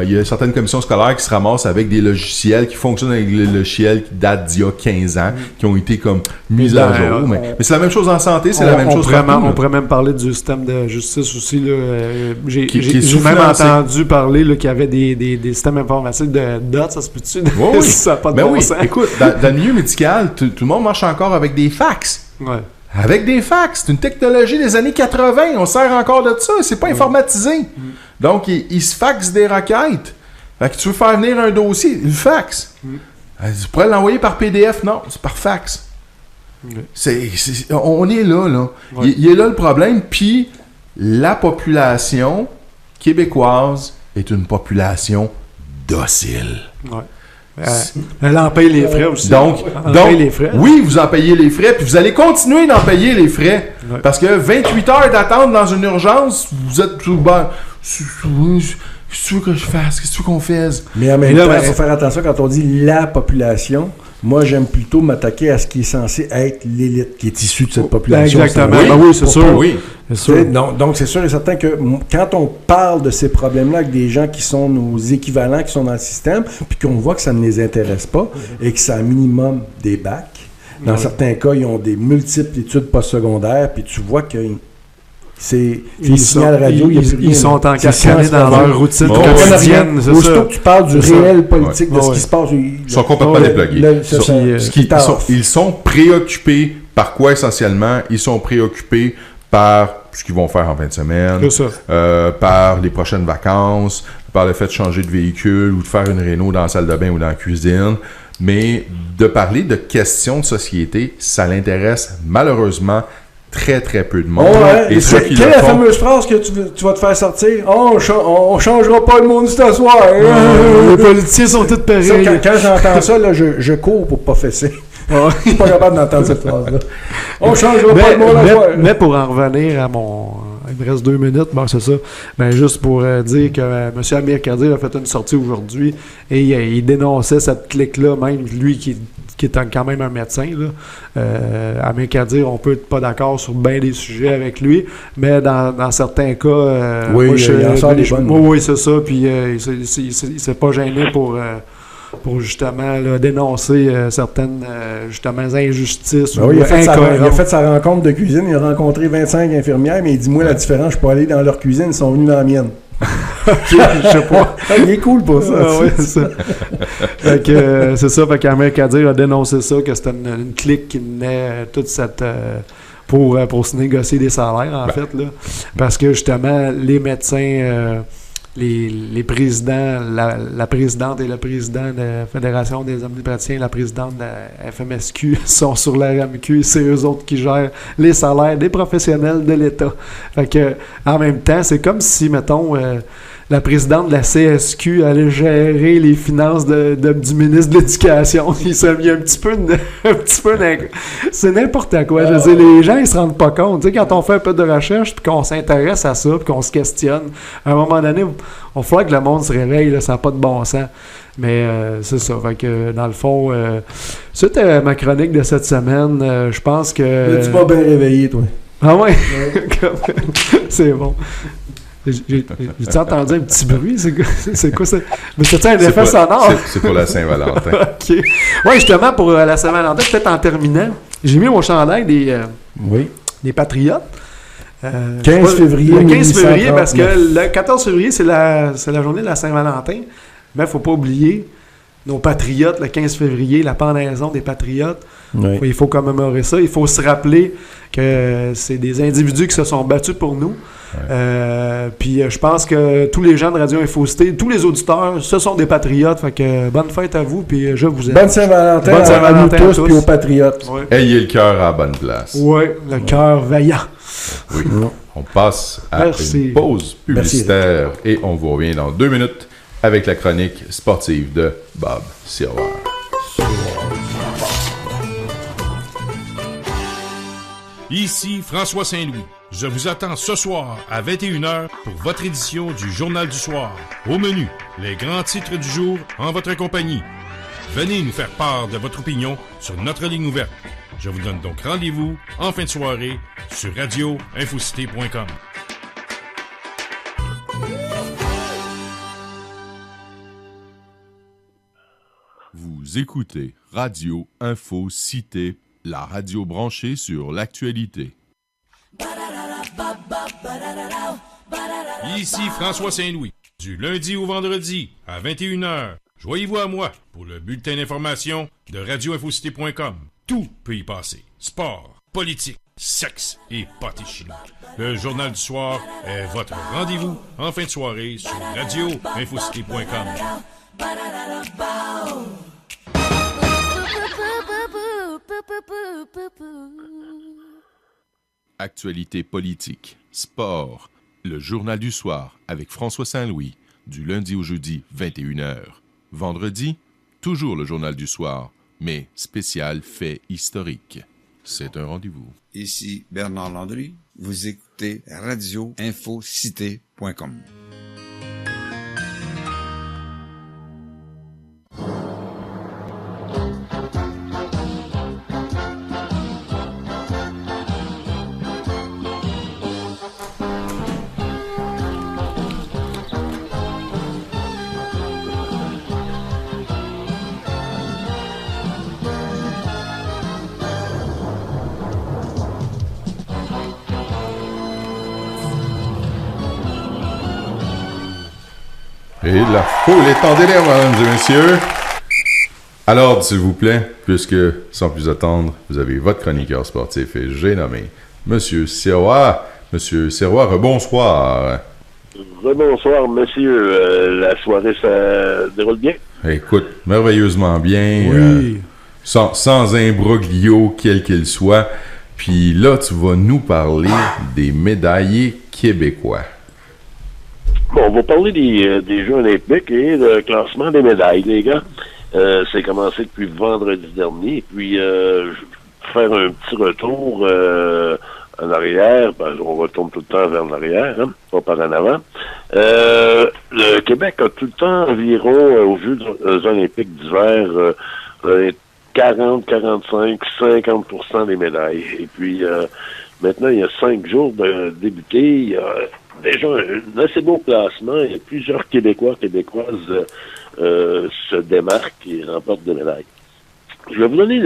y a certaines commissions scolaires qui se ramassent avec des logiciels qui fonctionnent avec des logiciels qui datent d'il y a 15 ans, qui ont été comme mis à jour. Mais c'est la même chose en santé, c'est la même chose partout. On pourrait même parler du système de justice aussi. Là. J'ai même entendu parler qu'il y avait des systèmes informatiques de DOT, ça se peut-tu? Oui. Ça n'a pas de bon sens. Écoute, dans le milieu médical, tout le monde marche encore avec des fax. Ouais. Avec des fax, c'est une technologie des années 80, on sert encore de ça, c'est pas informatisé. Donc, ils se faxent des requêtes. Fait que tu veux faire venir un dossier, le fax. Tu pourrais l'envoyer par PDF, non, c'est par fax. On est là. Ouais. Il est là le problème, puis la population québécoise est une population docile. Ouais. Elle en paye les frais aussi. Donc les frais. Oui, vous en payez les frais, puis vous allez continuer d'en payer les frais. Ouais. Parce que 28 heures d'attente dans une urgence, vous êtes tout bas. Qu'est-ce que tu veux que je fasse? Qu'est-ce que tu veux qu'on fasse? Mais en même temps, il faut faire attention quand on dit la population. Moi, j'aime plutôt m'attaquer à ce qui est censé être l'élite qui est issue de cette population. Exactement. Oui, c'est sûr. Oui. C'est sûr. Donc, c'est sûr et certain que quand on parle de ces problèmes-là avec des gens qui sont nos équivalents, qui sont dans le système, puis qu'on voit que ça ne les intéresse pas et que c'est un minimum des bacs, dans certains cas, ils ont des multiples études postsecondaires, puis tu vois que c'est signal radio. Ils sont encastrés dans leur routine quotidienne. Aussitôt que tu parles du réel politique, de ce qui se passe. Ils sont complètement déplugués. Ils sont préoccupés par quoi essentiellement? Ils sont préoccupés par ce qu'ils vont faire en fin de semaine, par les prochaines vacances, par le fait de changer de véhicule ou de faire une réno dans la salle de bain ou dans la cuisine. Mais de parler de questions de société, ça l'intéresse malheureusement très, très peu de monde. Et quelle est la fameuse phrase que tu vas te faire sortir? On changera pas le monde ce soir. Les politiciens sont tous pareils. Quand j'entends ça, là, je cours pour pas fesser. Je suis pas capable d'entendre cette phrase-là. On changera pas le monde ce soir. Mais pour en revenir à il me reste 2 minutes, c'est ça. Juste pour dire que M. Amir Kadir a fait une sortie aujourd'hui et il dénonçait cette clique-là, même lui qui est quand même un médecin. Amir Kadir, on peut être pas d'accord sur bien des sujets avec lui, mais dans certains cas... oui, il en sort des bonnes. Oui, c'est ça, puis il s'est pas gêné pour justement dénoncer certaines justement injustices ou il a fait sa rencontre de cuisine, il a rencontré 25 infirmières, mais il dit, moi, la différence, je peux aller dans leur cuisine, ils sont venus dans la mienne. Je sais pas. Il est cool pour ça. C'est ça. C'est ça. Fait qu'Amir Kadir a dénoncé ça, que c'était une clique qui menait toute cette... pour se négocier des salaires, en fait. Là. Parce que, justement, les médecins... Les présidents, la présidente et le président de la Fédération des omnipraticiens et la présidente de la FMSQ sont sur la RMQ et c'est eux autres qui gèrent les salaires des professionnels de l'État. Fait que, en même temps, c'est comme si, mettons, la présidente de la CSQ allait gérer les finances du ministre de l'Éducation. Il s'est mis un petit peu c'est n'importe quoi. Je veux dire, les gens, ils se rendent pas compte. Tu sais, quand on fait un peu de recherche, puis qu'on s'intéresse à ça, puis qu'on se questionne, à un moment donné, il va falloir que le monde se réveille, là, ça n'a pas de bon sens. Mais c'est ça. Fait que, dans le fond, c'était ma chronique de cette semaine. Je pense que... Tu vas bien réveillé, toi. Ah ouais? C'est bon. J'ai-tu entendu un petit bruit? C'est quoi ça? Mais c'est-tu un effet sonore? C'est pour la Saint-Valentin. OK. Oui, justement, pour la Saint-Valentin, peut-être en terminant, j'ai mis mon chandail des Patriotes. 15 février. Le 15 février, parce que le 14 février, c'est la journée de la Saint-Valentin. Mais il ne faut pas oublier nos Patriotes, le 15 février, la pendaison des Patriotes. Oui. Il faut commémorer ça. Il faut se rappeler que c'est des individus qui se sont battus pour nous. Ouais. Puis je pense que tous les gens de Radio Infocité, tous les auditeurs, ce sont des patriotes. Fait que bonne fête à vous, puis je vous aime. Bonne Saint-Valentin à nous tous, puis aux patriotes. Ouais. Ayez le cœur à la bonne place. Oui, le cœur vaillant. Oui. On passe à une pause publicitaire et on vous revient dans 2 minutes avec la chronique sportive de Bob Sirois. Ici François Saint-Louis. Je vous attends ce soir à 21h pour votre édition du Journal du Soir. Au menu, les grands titres du jour en votre compagnie. Venez nous faire part de votre opinion sur notre ligne ouverte. Je vous donne donc rendez-vous en fin de soirée sur radioinfocité.com. Vous écoutez Radio Info Cité, la radio branchée sur l'actualité. Ici François Saint-Louis. Du lundi au vendredi à 21h, joignez-vous à moi pour le bulletin d'information de radioinfocité.com. Tout peut y passer. Sport, politique, sexe et pâté chinois. Le Journal du Soir est votre rendez-vous en fin de soirée sur radioinfocité.com. Actualité politique, sport, le Journal du Soir avec François Saint-Louis, du lundi au jeudi 21h. Vendredi, toujours le Journal du Soir, mais spécial fait historique. C'est un rendez-vous. Ici Bernard Landry, vous écoutez radioinfocité.com. Et la foule est en délire, mesdames et messieurs. À l'ordre, s'il vous plaît, puisque, sans plus attendre, vous avez votre chroniqueur sportif et j'ai nommé Monsieur Sirois. Monsieur Sirois, rebonsoir. Rebonsoir, monsieur. La soirée, ça déroule bien? Écoute, merveilleusement bien. Oui. Sans imbroglio, quel qu'il soit. Puis là, tu vas nous parler des médaillés québécois. Bon, on va parler des Jeux olympiques et le classement des médailles, les gars. C'est commencé depuis vendredi dernier. Puis, je vais faire un petit retour en arrière. Ben, on retourne tout le temps vers l'arrière, hein, pas par en avant. Le Québec a tout le temps environ, aux Jeux olympiques d'hiver, 40, 45, 50% des médailles. Et puis, maintenant, il y a 5 jours de débuter. Il y a déjà un assez beau classement. Il y a plusieurs Québécoises se démarquent et remportent des médailles. Je vais vous donner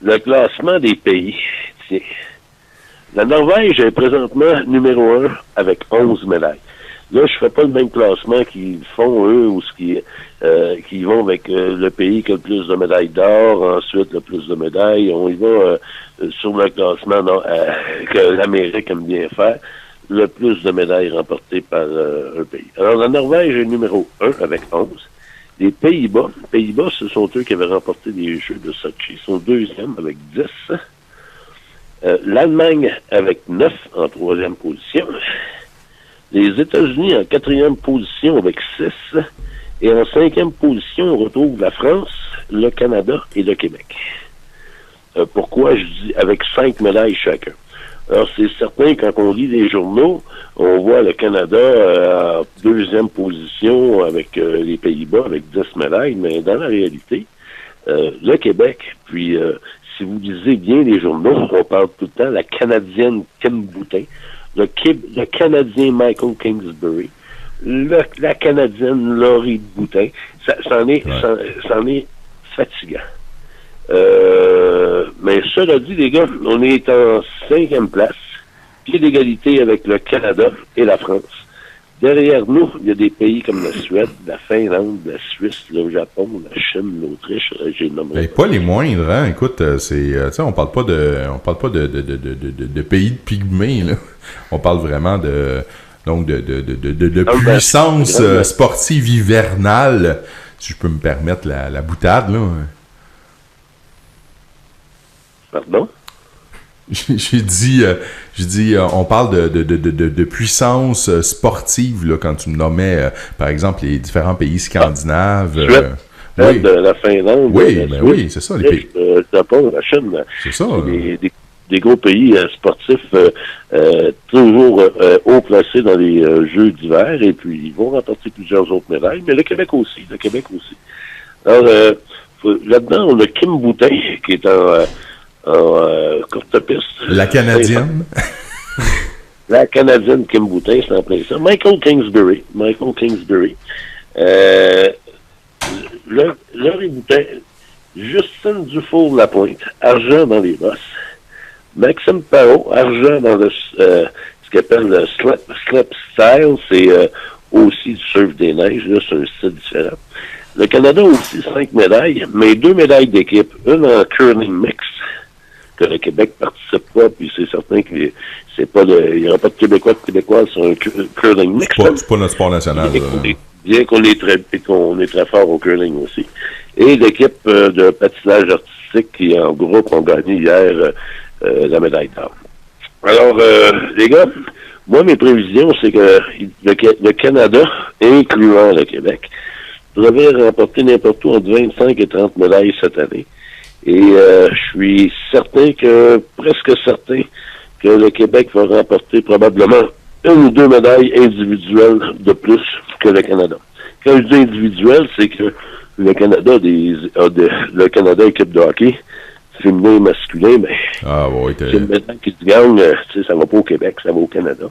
le classement des pays. Tiens. La Norvège est présentement numéro 1 avec 11 médailles. Là, je ne fais pas le même classement qu'ils font, eux, ou qui vont avec le pays qui a le plus de médailles d'or, ensuite le plus de médailles. On y va sur le classement que l'Amérique aime bien faire. Le plus de médailles remportées par un pays. Alors, la Norvège est numéro 1 avec 11. Les Pays-Bas, ce sont eux qui avaient remporté les Jeux de Sochi. Ils sont deuxième avec 10. L'Allemagne avec 9 en troisième position. Les États-Unis en 4e position avec 6. Et en 5e position, on retrouve la France, le Canada et le Québec. Pourquoi je dis avec 5 médailles chacun? Alors, c'est certain, quand on lit les journaux, on voit le Canada en 2e position avec les Pays-Bas avec 10 médailles, mais dans la réalité, le Québec, puis si vous lisez bien les journaux, on parle tout le temps la Canadienne Kim Boutin, le Canadien Michael Kingsbury, la Canadienne Laurie Boutin. C'en est fatigant. Mais cela dit, les gars, on est en 5e place, pied d'égalité avec le Canada et la France. Derrière nous, il y a des pays comme la Suède, la Finlande, la Suisse, le Japon, la Chine, l'Autriche. J'ai nommé. Pas les moindres, hein. Écoute, on parle pas de pays de pygmées, là. On parle vraiment de puissance sportive hivernale, si je peux me permettre la boutade, là. Pardon? J'ai dit, on parle de puissance sportive, là, quand tu me nommais, par exemple, les différents pays scandinaves. Oui. La Finlande. Oui, c'est ça, les pays. Le Japon, la Chine. C'est ça. Des gros pays sportifs toujours haut placés dans les Jeux d'hiver, et puis ils vont remporter plusieurs autres médailles, mais le Québec aussi. Alors, là-dedans, on a Kim Boutin, qui est en courte piste. La Canadienne. La Canadienne Kim Boutin, c'est en plein ça. Michael Kingsbury. Laurie Boutin. Justine Dufour-Lapointe. Argent dans les bosses. Maxime Parot. Argent dans ce qu'on appelle le slip style. C'est aussi du surf des neiges. Là, c'est un style différent. Le Canada a aussi 5 médailles, mais 2 médailles d'équipe. Une en curling mix, que le Québec participe pas, puis c'est certain que il n'y aura pas de Québécois sur un curling mix. C'est pas notre sport national. Bien qu'on est très fort au curling aussi. Et l'équipe de patinage artistique qui, en groupe, ont gagné hier la médaille d'or. Alors, les gars, moi, mes prévisions, c'est que le Canada, incluant le Québec, devrait remporter n'importe où entre 25 et 30 médailles cette année. Et je suis presque certain, que le Québec va remporter probablement 1 ou 2 médailles individuelles de plus que le Canada. Quand je dis individuel, c'est que le Canada le Canada équipe de hockey, féminin et masculin, mais c'est une médaille qui se gagne, ça va pas au Québec, ça va au Canada.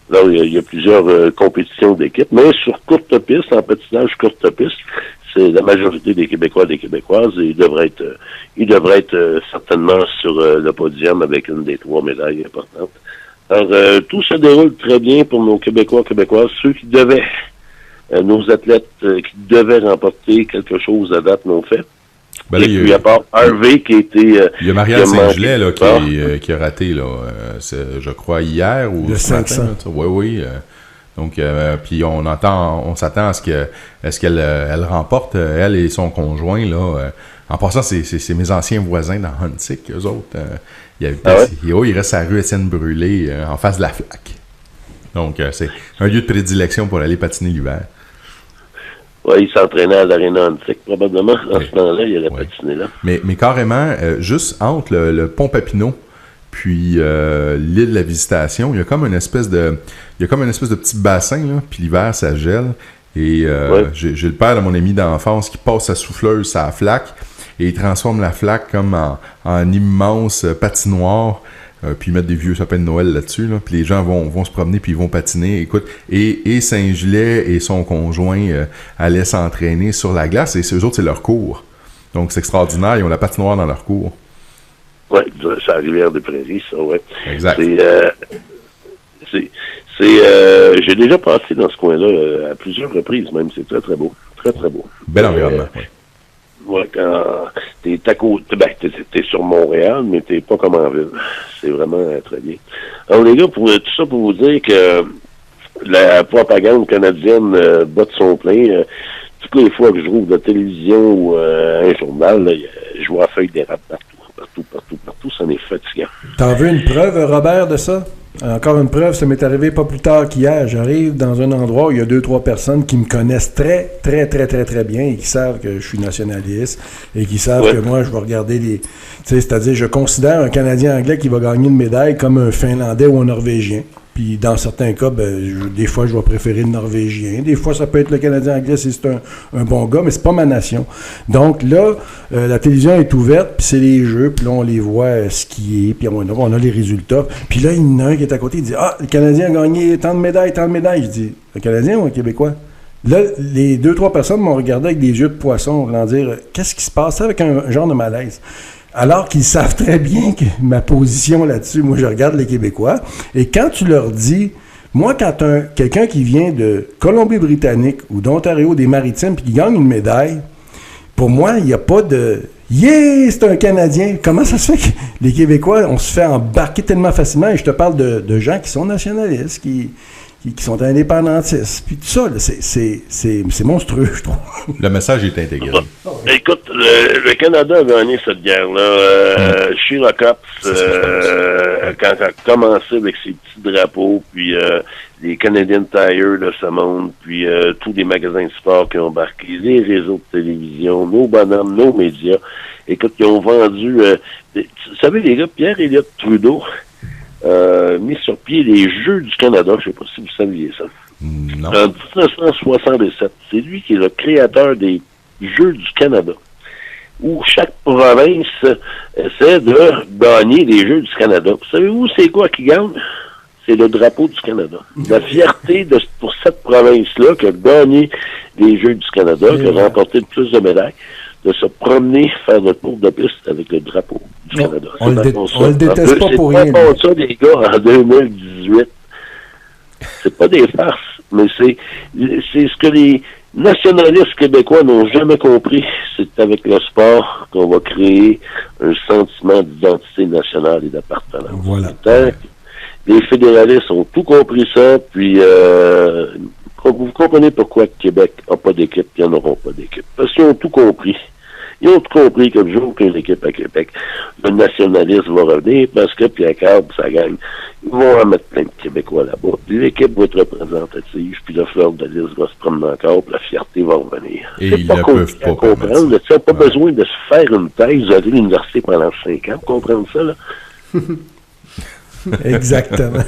Alors, il y a plusieurs compétitions d'équipe, mais sur courte piste, en patinage courte piste, c'est la majorité des Québécois et des Québécoises, et ils devraient être certainement sur le podium avec une des 3 médailles importantes. Alors, tout se déroule très bien pour nos Québécois, Québécoises, ceux qui devaient, nos athlètes qui devaient remporter quelque chose à date l'ont fait. Ben là, et puis, à part Harvey qui était... il y a Marianne Saint-Gelais là, qui a raté, là, je crois, hier ou le 500. Oui. Donc, puis on s'attend à ce qu'elle remporte, elle et son conjoint, là. En passant, c'est mes anciens voisins dans Huntsic, eux autres. Il reste à la rue Étienne Brûlé, en face de la Flaque. Donc, c'est un lieu de prédilection pour aller patiner l'hiver. Oui, il s'entraînait à l'Arena Huntsic, probablement. En ce temps-là, il allait patiner là. Mais carrément, juste entre le pont Papineau puis l'île de la Visitation, il y a comme une espèce de petit bassin, là, puis l'hiver, ça gèle. Et j'ai le père de mon ami d'enfance qui passe sa souffleuse sur la Flaque et il transforme la Flaque comme en immense patinoire. Puis ils mettent des vieux sapins de Noël là-dessus, là, puis les gens vont se promener puis ils vont patiner. Écoute, et Saint-Gelais et son conjoint allaient s'entraîner sur la glace, et eux autres, c'est leur cours. Donc c'est extraordinaire, ils ont la patinoire dans leur cours. Oui, c'est la rivière des Prairies, ça, ouais. Exact. J'ai déjà passé dans ce coin-là à plusieurs reprises, même. C'est très, très beau. Très, très beau. Bel environnement, oui. Ouais, quand t'es à côté, t'es sur Montréal, mais t'es pas comme en ville. C'est vraiment très bien. Alors, les gars, tout ça pour vous dire que la propagande canadienne bat de son plein. Toutes les fois que je rouvre la télévision ou un journal, là, je vois la feuille d'érable partout. Ça en est fatigant. T'en veux une preuve, Robert, de ça? Encore une preuve, ça m'est arrivé pas plus tard qu'hier. J'arrive dans un endroit où il y a 2-3 personnes qui me connaissent très, très, très, très, très bien et qui savent que je suis nationaliste et qui savent que moi, je vais regarder les... Tu sais, c'est-à-dire, je considère un Canadien anglais qui va gagner une médaille comme un Finlandais ou un Norvégien. Puis dans certains cas, des fois, je vais préférer le Norvégien. Des fois, ça peut être le Canadien anglais si c'est un bon gars, mais c'est pas ma nation. Donc là, la télévision est ouverte, puis c'est les jeux, puis là, on les voit skier, puis on a les résultats. Puis là, il y en a un qui est à côté, il dit « Ah, le Canadien a gagné tant de médailles. » Je dis « Le Canadien ou un Québécois? » Là, les 2-3 personnes m'ont regardé avec des yeux de poisson, en dire « Qu'est-ce qui se passe? » avec un genre de malaise. Alors qu'ils savent très bien que ma position là-dessus, moi je regarde les Québécois, et quand tu leur dis, moi quand quelqu'un qui vient de Colombie-Britannique ou d'Ontario, des Maritimes, puis qui gagne une médaille, pour moi, il n'y a pas de « Yeah, c'est un Canadien ». Comment ça se fait que les Québécois, on se fait embarquer tellement facilement, et je te parle de gens qui sont nationalistes, qui sont indépendantistes. Puis tout ça, là, c'est monstrueux, je trouve. Le message est intégré. Écoute, le Canada a gagné cette guerre-là. Sheila Copps, quand elle a commencé avec ses petits drapeaux, puis les Canadian Tire de ce monde, puis tous les magasins de sport qui ont embarqué, les réseaux de télévision, nos bonhommes, nos médias. Écoute, ils ont vendu... vous savez, les gars, Pierre Elliott Trudeau... mis sur pied les Jeux du Canada. Je ne sais pas si vous saviez ça. Non. En 1967, c'est lui qui est le créateur des Jeux du Canada, où chaque province essaie de gagner les Jeux du Canada. Vous savez-vous c'est quoi qui gagne? C'est le drapeau du Canada. La fierté pour cette province-là qui a gagné les Jeux du Canada, qui a remporté le plus de médailles, de se promener, faire le tour de piste avec le drapeau du Canada. On le déteste pas pour rien. C'est pas ça, les gars, en 2018. C'est pas des farces, mais c'est ce que les nationalistes québécois n'ont jamais compris. C'est avec le sport qu'on va créer un sentiment d'identité nationale et d'appartenance. Voilà. Les fédéralistes ont tout compris ça, puis vous comprenez pourquoi Québec n'a pas d'équipe, ils n'en auront pas d'équipe. Parce qu'ils ont tout compris. Ils ont tout compris que le jour qu'il y a une équipe à Québec, le nationalisme va revenir parce que Pierre Carbe, ça gagne. Ils vont en mettre plein de Québécois là-bas. Puis l'équipe va être représentative, puis le fleur de lys va se promener encore, puis la fierté va revenir. Et c'est ils pas ne peuvent pas comprendre. Tu n'as pas besoin de se faire une thèse, d'aller à l'université pendant 5 ans pour comprendre ça, là. Exactement.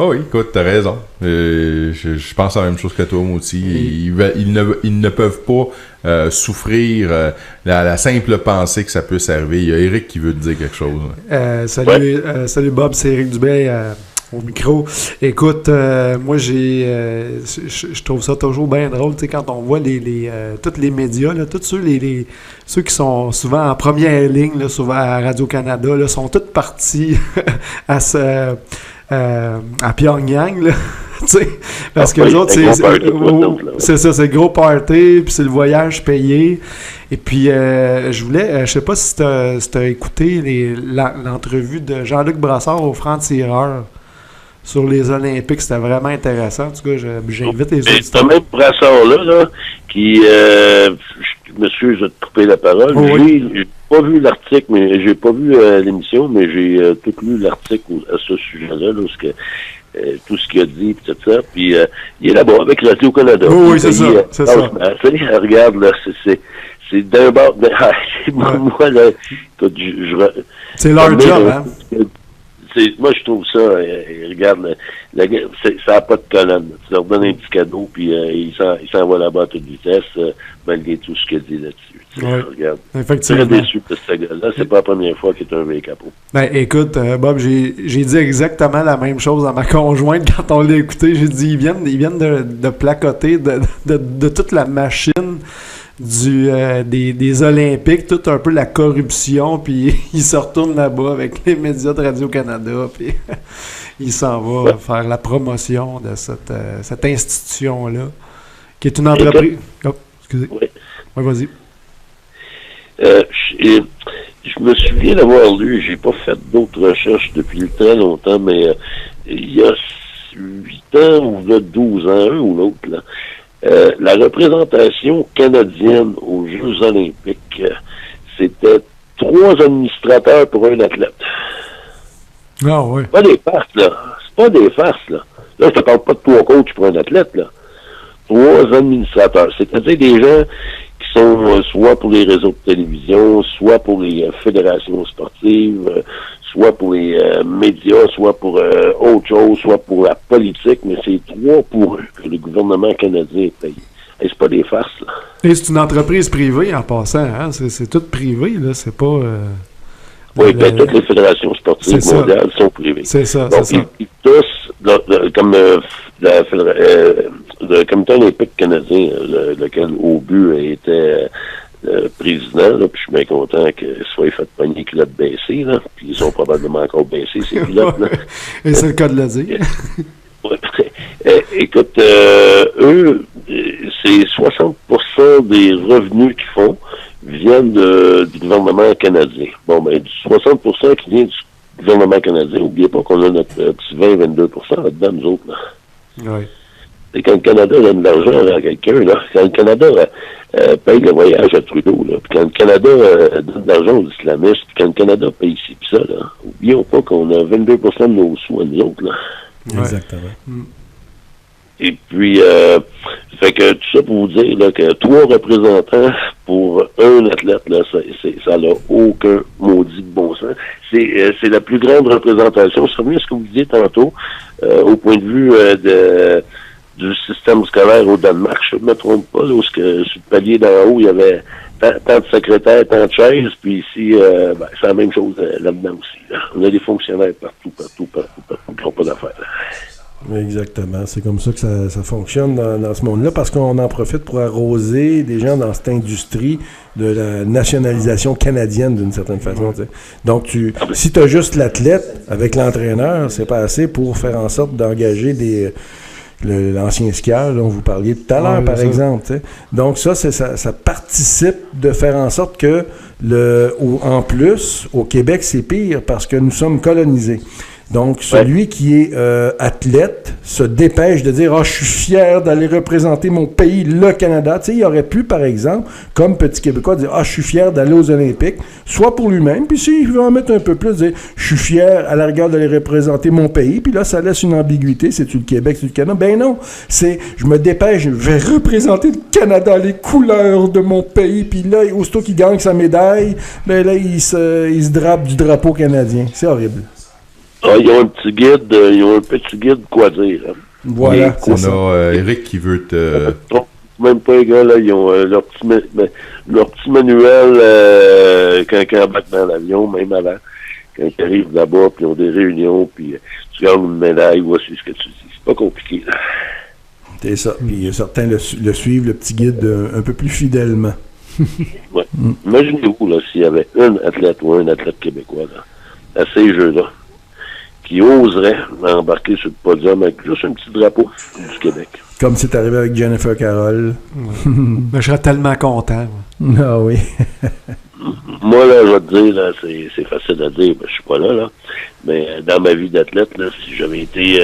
Oh oui, écoute, t'as raison. Je pense à la même chose que toi, moi aussi. Ils ne peuvent pas souffrir la simple pensée que ça peut servir. Il y a Éric qui veut te dire quelque chose. Salut Bob, c'est Éric Dubé au micro. Écoute, moi je trouve ça toujours bien drôle, tu sais, quand on voit tous les médias, là, tous ceux qui sont souvent en première ligne, là, souvent à Radio-Canada, là, sont tous partis à Pyongyang, là, tu sais, parce que les autres, c'est ça, c'est le gros party, puis c'est le voyage payé, et puis je sais pas si t'as écouté l'entrevue de Jean-Luc Brassard au franc-tireur sur les Olympiques, c'était vraiment intéressant, en tout cas, j'invite les autres. C'est même Brassard-là, qui, monsieur, je vais te couper la parole, j'ai pas vu l'article, mais j'ai pas vu l'émission, mais j'ai tout lu l'article à ce sujet-là, là, tout ce qu'il a dit, puis tout ça, puis il est là-bas avec Radio-Canada. Oui, c'est ça. Regarde, là, c'est d'un bord, moi, là, c'est leur job, hein? Moi, je trouve ça, regarde, ça n'a pas de colonne. Tu leur donnes un petit cadeau, puis il s'en va là-bas à toute vitesse, malgré tout ce qu'il dit là-dessus. Ouais, regarde. Effectivement. Très déçu de ce gars-là. C'est pas la première fois qu'il est un vieux capot. Ben, écoute, Bob, j'ai dit exactement la même chose à ma conjointe quand on l'a écouté. J'ai dit, ils viennent de placoter de toute la machine des Olympiques, tout un peu la corruption, puis il se retourne là-bas avec les médias de Radio-Canada, puis il s'en va faire la promotion de cette institution-là, qui est une entreprise... Oh, excusez. Oui, vas-y. Je me souviens d'avoir lu, j'ai pas fait d'autres recherches depuis très longtemps, mais il y a 8 ans ou 12 ans, un ou l'autre, là, la représentation canadienne aux Jeux olympiques, c'était 3 administrateurs pour un athlète. Ah oui. C'est pas des farces, là. C'est pas des farces, là. Là, je te parle pas de 3 coachs pour un athlète, là. 3 administrateurs. C'est-à-dire des gens qui sont soit pour les réseaux de télévision, soit pour les fédérations sportives, soit pour les médias, soit pour autre chose, soit pour la politique, mais c'est 3 pour eux que le gouvernement canadien paye. Et c'est pas des farces, là. Et c'est une entreprise privée en passant, hein? C'est tout privé, là, c'est pas... Oui, bien, toutes les fédérations sportives mondiales sont privées. C'est ça, donc, c'est ça. Ils tous, comme le comité olympique canadien, lequel Aubu était président, là, puis je suis bien content qu'il soit fait pogner culottes baissées, là, puis ils ont probablement encore baissé ces culottes, là. Et c'est le cas de le dire. Écoute, eux, c'est 60% des revenus qu'ils font viennent du gouvernement canadien. Bon, ben, du 60% qui vient du gouvernement canadien, n'oubliez pas qu'on a notre petit 20-22% là-dedans, nous autres, là. Oui. Et quand le Canada donne de l'argent à quelqu'un, là, quand le Canada paye le voyage à Trudeau, là, puis quand le Canada donne de l'argent aux islamistes, puis quand le Canada paye ici pis ça, là, oublions pas qu'on a 22% de nos sous à nous autres, là. Exactement. Ouais. Et puis, fait que tout ça pour vous dire là, que 3 représentants pour un athlète, là, ça n'a aucun maudit bon sens. C'est la plus grande représentation. Ça revient à ce que vous disiez tantôt, au point de vue du système scolaire au Danemark. Je ne me trompe pas, là, où sur le palier d'en haut, il y avait tant de secrétaires, tant de chaises, puis ici, c'est la même chose là-dedans aussi. Là. On a des fonctionnaires partout, qui n'ont pas d'affaires. Exactement. C'est comme ça que ça fonctionne dans ce monde-là, parce qu'on en profite pour arroser des gens dans cette industrie de la nationalisation canadienne, d'une certaine façon. T'sais. Donc, si tu as juste l'athlète avec l'entraîneur, c'est pas assez pour faire en sorte d'engager l'ancien skieur dont vous parliez tout à l'heure, par exemple. T'sais. Donc, ça participe de faire en sorte que, en plus, au Québec, c'est pire parce que nous sommes colonisés. Donc, celui qui est athlète se dépêche de dire « Ah, je suis fier d'aller représenter mon pays, le Canada. » Tu sais, il aurait pu, par exemple, comme petit Québécois, dire « Ah, je suis fier d'aller aux Olympiques. » Soit pour lui-même, puis s'il veut en mettre un peu plus, dire « Je suis fier à la rigueur d'aller représenter mon pays. » Puis là, ça laisse une ambiguïté. C'est-tu le Québec, c'est-tu le Canada? Ben non, je me dépêche, je vais représenter le Canada, les couleurs de mon pays. Puis là, aussitôt qu'il gagne sa médaille, ben là, il se drape du drapeau canadien. C'est horrible. Ah, ils ont un petit guide quoi dire. Hein. Voilà. On a Eric qui veut te... Même pas les gars, là, ils ont leur petit manuel quand ils embarquent dans l'avion, même avant. Quand ils arrivent là-bas, puis ils ont des réunions, puis tu gagnes une médaille, voici ce que tu dis. C'est pas compliqué, là. C'est ça. Puis certains le suivent, le petit guide, un peu plus fidèlement. Ouais. Imaginez-vous, là, s'il y avait un athlète ou un athlète québécois, là, à ces jeux-là, qui oserait embarquer sur le podium avec juste un petit drapeau du Québec. Comme c'est arrivé avec Jennifer Carroll. Mais je serais tellement content. Ah oui. Moi, là, je vais te dire, là, c'est facile à dire, je suis pas là, mais dans ma vie d'athlète, là, si j'avais été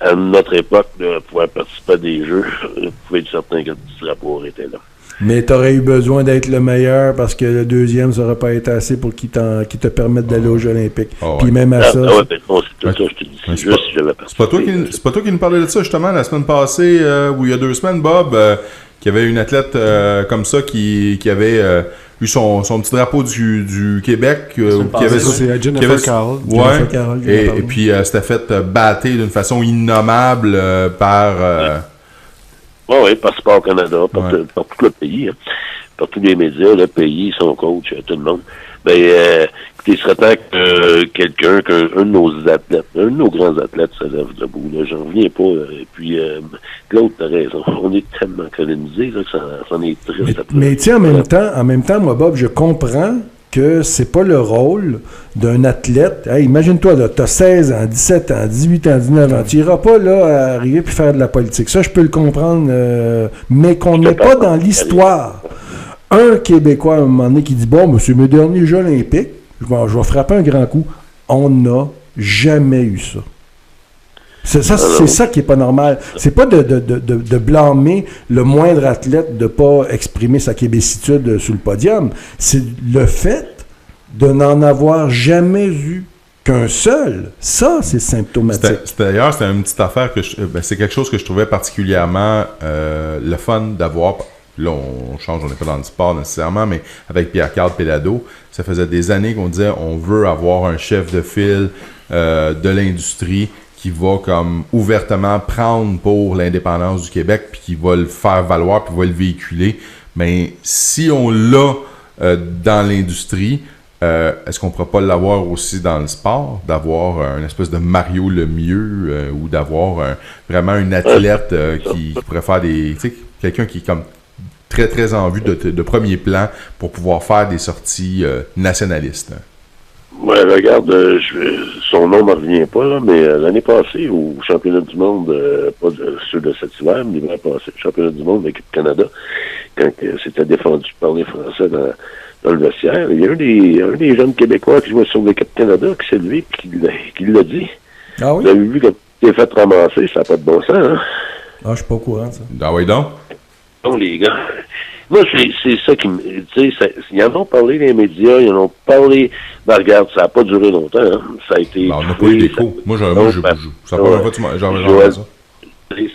à notre époque, là, pouvoir participer à des jeux, vous pouvez être certain que le petit drapeau aurait été là. Mais tu aurais eu besoin d'être le meilleur parce que le deuxième, ça n'aurait pas été assez pour qu'il te permette d'aller aux Jeux olympiques. Puis même à ça... c'est tout ça, je te dis. C'est juste si j'avais participé. C'est pas toi qui nous parlais de ça, justement, la semaine passée, ou il y a 2 semaines, Bob, qui avait une athlète comme ça qui avait eu son petit drapeau du Québec. C'est Jennifer Carroll. Et puis, s'était fait battre d'une façon innommable par... Oui, par Sport Canada, par tout le pays, hein, par tous les médias, le pays, son coach, tout le monde. Ben, écoutez, il serait temps que qu'un de nos athlètes, un de nos grands athlètes se lève debout. Là, j'en reviens pas. Et puis, Claude, t'as raison. On est tellement colonisés là, que ça en est triste. Mais tu sais, en même temps, moi, Bob, je comprends que c'est pas le rôle d'un athlète. Hey, imagine-toi, là, t'as 16 ans, 17 ans, 18 ans, 19 ans. Tu iras pas là à arriver puis faire de la politique. Ça, je peux le comprendre, mais qu'on n'est pas dans l'histoire. Un Québécois, à un moment donné, qui dit « Bon, mais c'est mes derniers Jeux olympiques, je vais frapper un grand coup. » On n'a jamais eu ça. C'est ça qui est pas normal. C'est pas de blâmer le moindre athlète de pas exprimer sa québécitude sur le podium. C'est le fait de n'en avoir jamais eu qu'un seul, ça, c'est symptomatique. D'ailleurs, c'était une petite affaire c'est quelque chose que je trouvais particulièrement le fun d'avoir. Là, on change, on n'est pas dans le sport nécessairement, mais avec Pierre-Carl Péladeau, ça faisait des années qu'on disait on veut avoir un chef de file de l'industrie qui va comme ouvertement prendre pour l'indépendance du Québec, puis qui va le faire valoir, puis va le véhiculer. Mais si on l'a dans l'industrie, est-ce qu'on ne pourra pas l'avoir aussi dans le sport, d'avoir une espèce de Mario Lemieux ou d'avoir vraiment un athlète qui pourrait faire des... Tu sais, quelqu'un qui est comme très, très en vue de premier plan pour pouvoir faire des sorties nationalistes. Ouais, regarde, son nom ne me revient pas, là, mais l'année passée, au championnat du monde, pas ceux de cet hiver, mais l'hiver passé, championnat du monde de l'équipe Canada, quand c'était défendu par les Français dans le vestiaire, il y a un des jeunes Québécois qui jouait sur l'équipe Canada qui s'est levé qui l'a dit. Ah oui? Vous avez vu quand il s'est fait ramasser, ça n'a pas de bon sens, hein? Ah, je suis pas au courant, ça. Ah oui, donc? Non, les gars. Moi, c'est ça qui me... Tu sais, ils en ont parlé dans les médias, ils en ont parlé... Ben, regarde, ça n'a pas duré longtemps, hein. Ça a été... Ben, on n'a pas eu d'écho. Moi, ça n'a pas ça.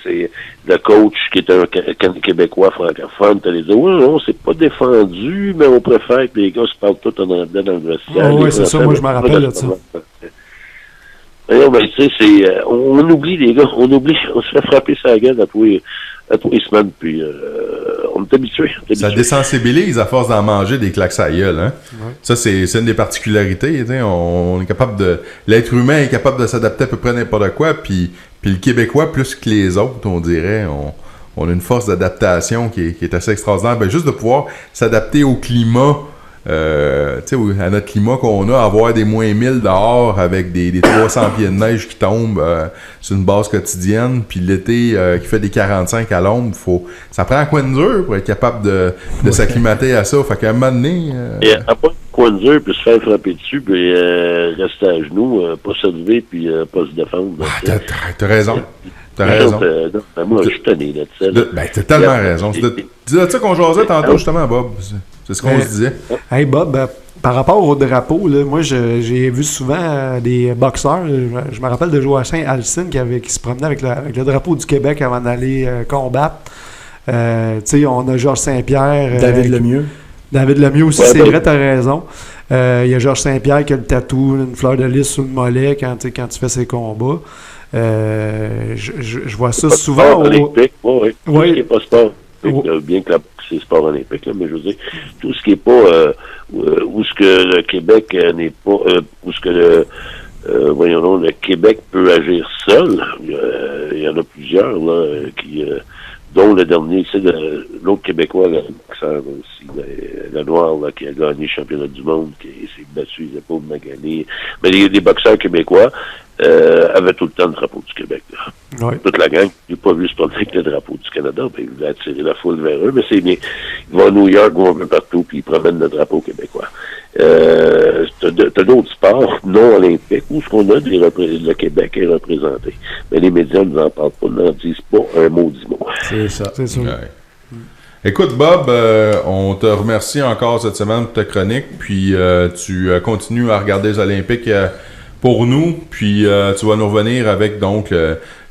C'est le coach qui est un Québécois francophone, t'allais dire, oui, non, c'est pas défendu, mais on préfère que les gars se parlent tout en anglais dans le vestiaire. Oui, c'est ça, moi, je me rappelle de ça. Non, ben, tu sais, on oublie, les gars, on se fait frapper sa gueule à tous les semaines, puis on est habitué. Ça désensibilise à force d'en manger des claques à la gueule, hein? Ouais. Ça, c'est une des particularités, on est capable de... L'être humain est capable de s'adapter à peu près n'importe quoi, puis le Québécois, plus que les autres, on dirait, on a une force d'adaptation qui est assez extraordinaire. Ben, juste de pouvoir s'adapter au climat, à notre climat qu'on a, avoir des moins 1000 dehors avec des 300 pieds de neige qui tombent sur une base quotidienne, puis l'été qui fait des 45 à l'ombre, ça prend un coin de dur pour être capable de s'acclimater à ça. Fait qu'à un moment donné... Et à pas de coin de dur, puis se faire frapper dessus, puis rester à genoux, pas se lever, puis pas se défendre. T'as raison. T'as raison. Moi, je suis tanné là, de ça. Ben, t'as tellement raison. C'est ça qu'on jasait tantôt, justement, Bob. C'est ce qu'on se disait. Hey, Bob, par rapport au drapeau, là, moi, j'ai vu souvent des boxeurs. Je me rappelle de Joachim Alcine qui se promenait avec le drapeau du Québec avant d'aller combattre. Tu sais, on a Georges Saint-Pierre. David Lemieux. David Lemieux aussi, c'est vrai, t'as raison. Il y a Georges Saint-Pierre qui a le tatou, une fleur de lys sur le mollet quand tu fais ses combats. Je vois ça souvent. Olympique, oui. Tout ce qui n'est pas sport. Bien que c'est sport olympique, là, mais je veux dire, tout ce qui n'est pas où ce que le Québec n'est pas où ce que le Québec peut agir seul. Il y en a plusieurs là qui dont le dernier, c'est l'autre Québécois, le boxeur aussi, le Noir là, qui a gagné le championnat du monde, qui s'est battu les épaules de Magali. Mais les boxeurs québécois avaient tout le temps le drapeau du Québec. Là. Ouais. Toute la gang, j'ai pas vu se promener avec le drapeau du Canada, ben, ils voulaient attirer la foule vers eux, mais c'est bien. Ils vont à New York, ils vont un peu partout, puis ils promènent le drapeau québécois. T'as d'autres sports non olympiques où ce qu'on a le Québec est représenté. Mais les médias ne nous en parlent pas, n'en disent pas un mot du mot. C'est ça. Ouais. Écoute, Bob, on te remercie encore cette semaine pour ta chronique, puis tu continues à regarder les Olympiques pour nous, puis tu vas nous revenir avec donc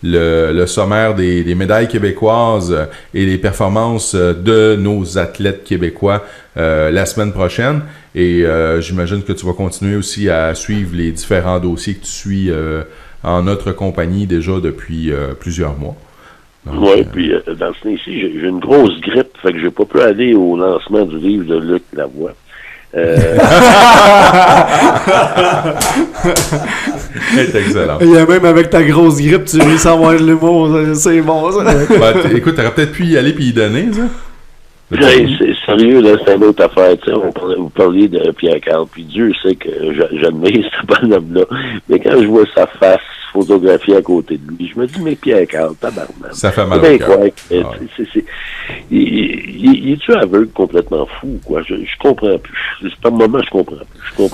le sommaire des médailles québécoises et les performances de nos athlètes québécois la semaine prochaine. Et j'imagine que tu vas continuer aussi à suivre les différents dossiers que tu suis en notre compagnie déjà depuis plusieurs mois. Oui, puis dans ce cas-ci, j'ai une grosse grippe, fait que j'ai pas pu aller au lancement du livre de Luc Lavoie. C'est excellent. Il y a même avec ta grosse grippe, tu veux savoir l'humour, c'est bon ça. Écoute, t'aurais peut-être pu y aller puis y donner, ça. C'est sérieux, là, c'est une autre affaire. Vous parliez de Pierre-Carl, puis Dieu sait que j'admire ce bonhomme-là. Mais quand je vois sa face photographiée à côté de lui, je me dis, mais Pierre-Carl, tabarnak. Ça fait mal au cœur. Il est-tu aveugle complètement fou, quoi? Je comprends plus. Par moment, je comprends plus.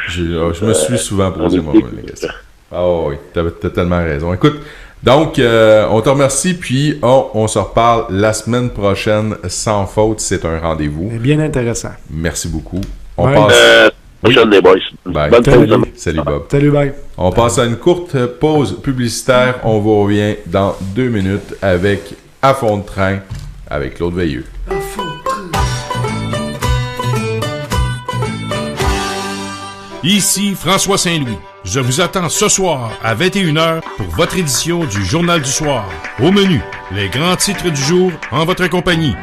Je me suis souvent posé moi la question. Ah oui, t'as tellement raison. Écoute, donc, on te remercie, puis on se reparle la semaine prochaine, sans faute. C'est un rendez-vous. Bien intéressant. Merci beaucoup. On passe... Prochaine les boys. Bye. Bonne Salut. semaine. Salut Bob. Salut, bye. On passe à une courte pause publicitaire. On vous revient dans 2 minutes avec À fond de train avec Claude Veilleux. Ici François Saint-Louis. Je vous attends ce soir à 21h pour votre édition du Journal du Soir. Au menu, les grands titres du jour en votre compagnie.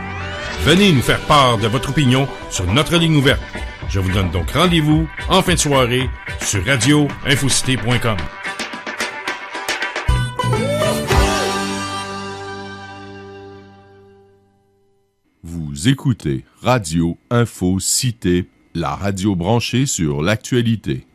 Venez nous faire part de votre opinion sur notre ligne ouverte. Je vous donne donc rendez-vous en fin de soirée sur radioinfocité.com. Vous écoutez Radio Info Cité, la radio branchée sur l'actualité.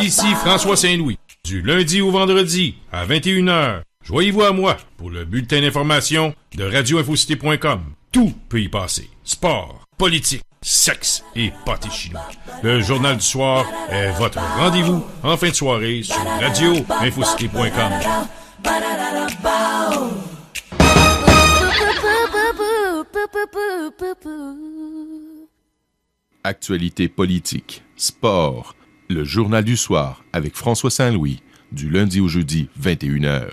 Ici François Saint-Louis. Du lundi au vendredi à 21h. Joignez-vous à moi pour le bulletin d'information de radioinfocité.com. Tout peut y passer. Sport, politique, sexe et pâté chinois. Le Journal du Soir est votre rendez-vous en fin de soirée sur radioinfocité.com. Actualité politique, sport, le Journal du Soir avec François Saint-Louis, du lundi au jeudi 21h.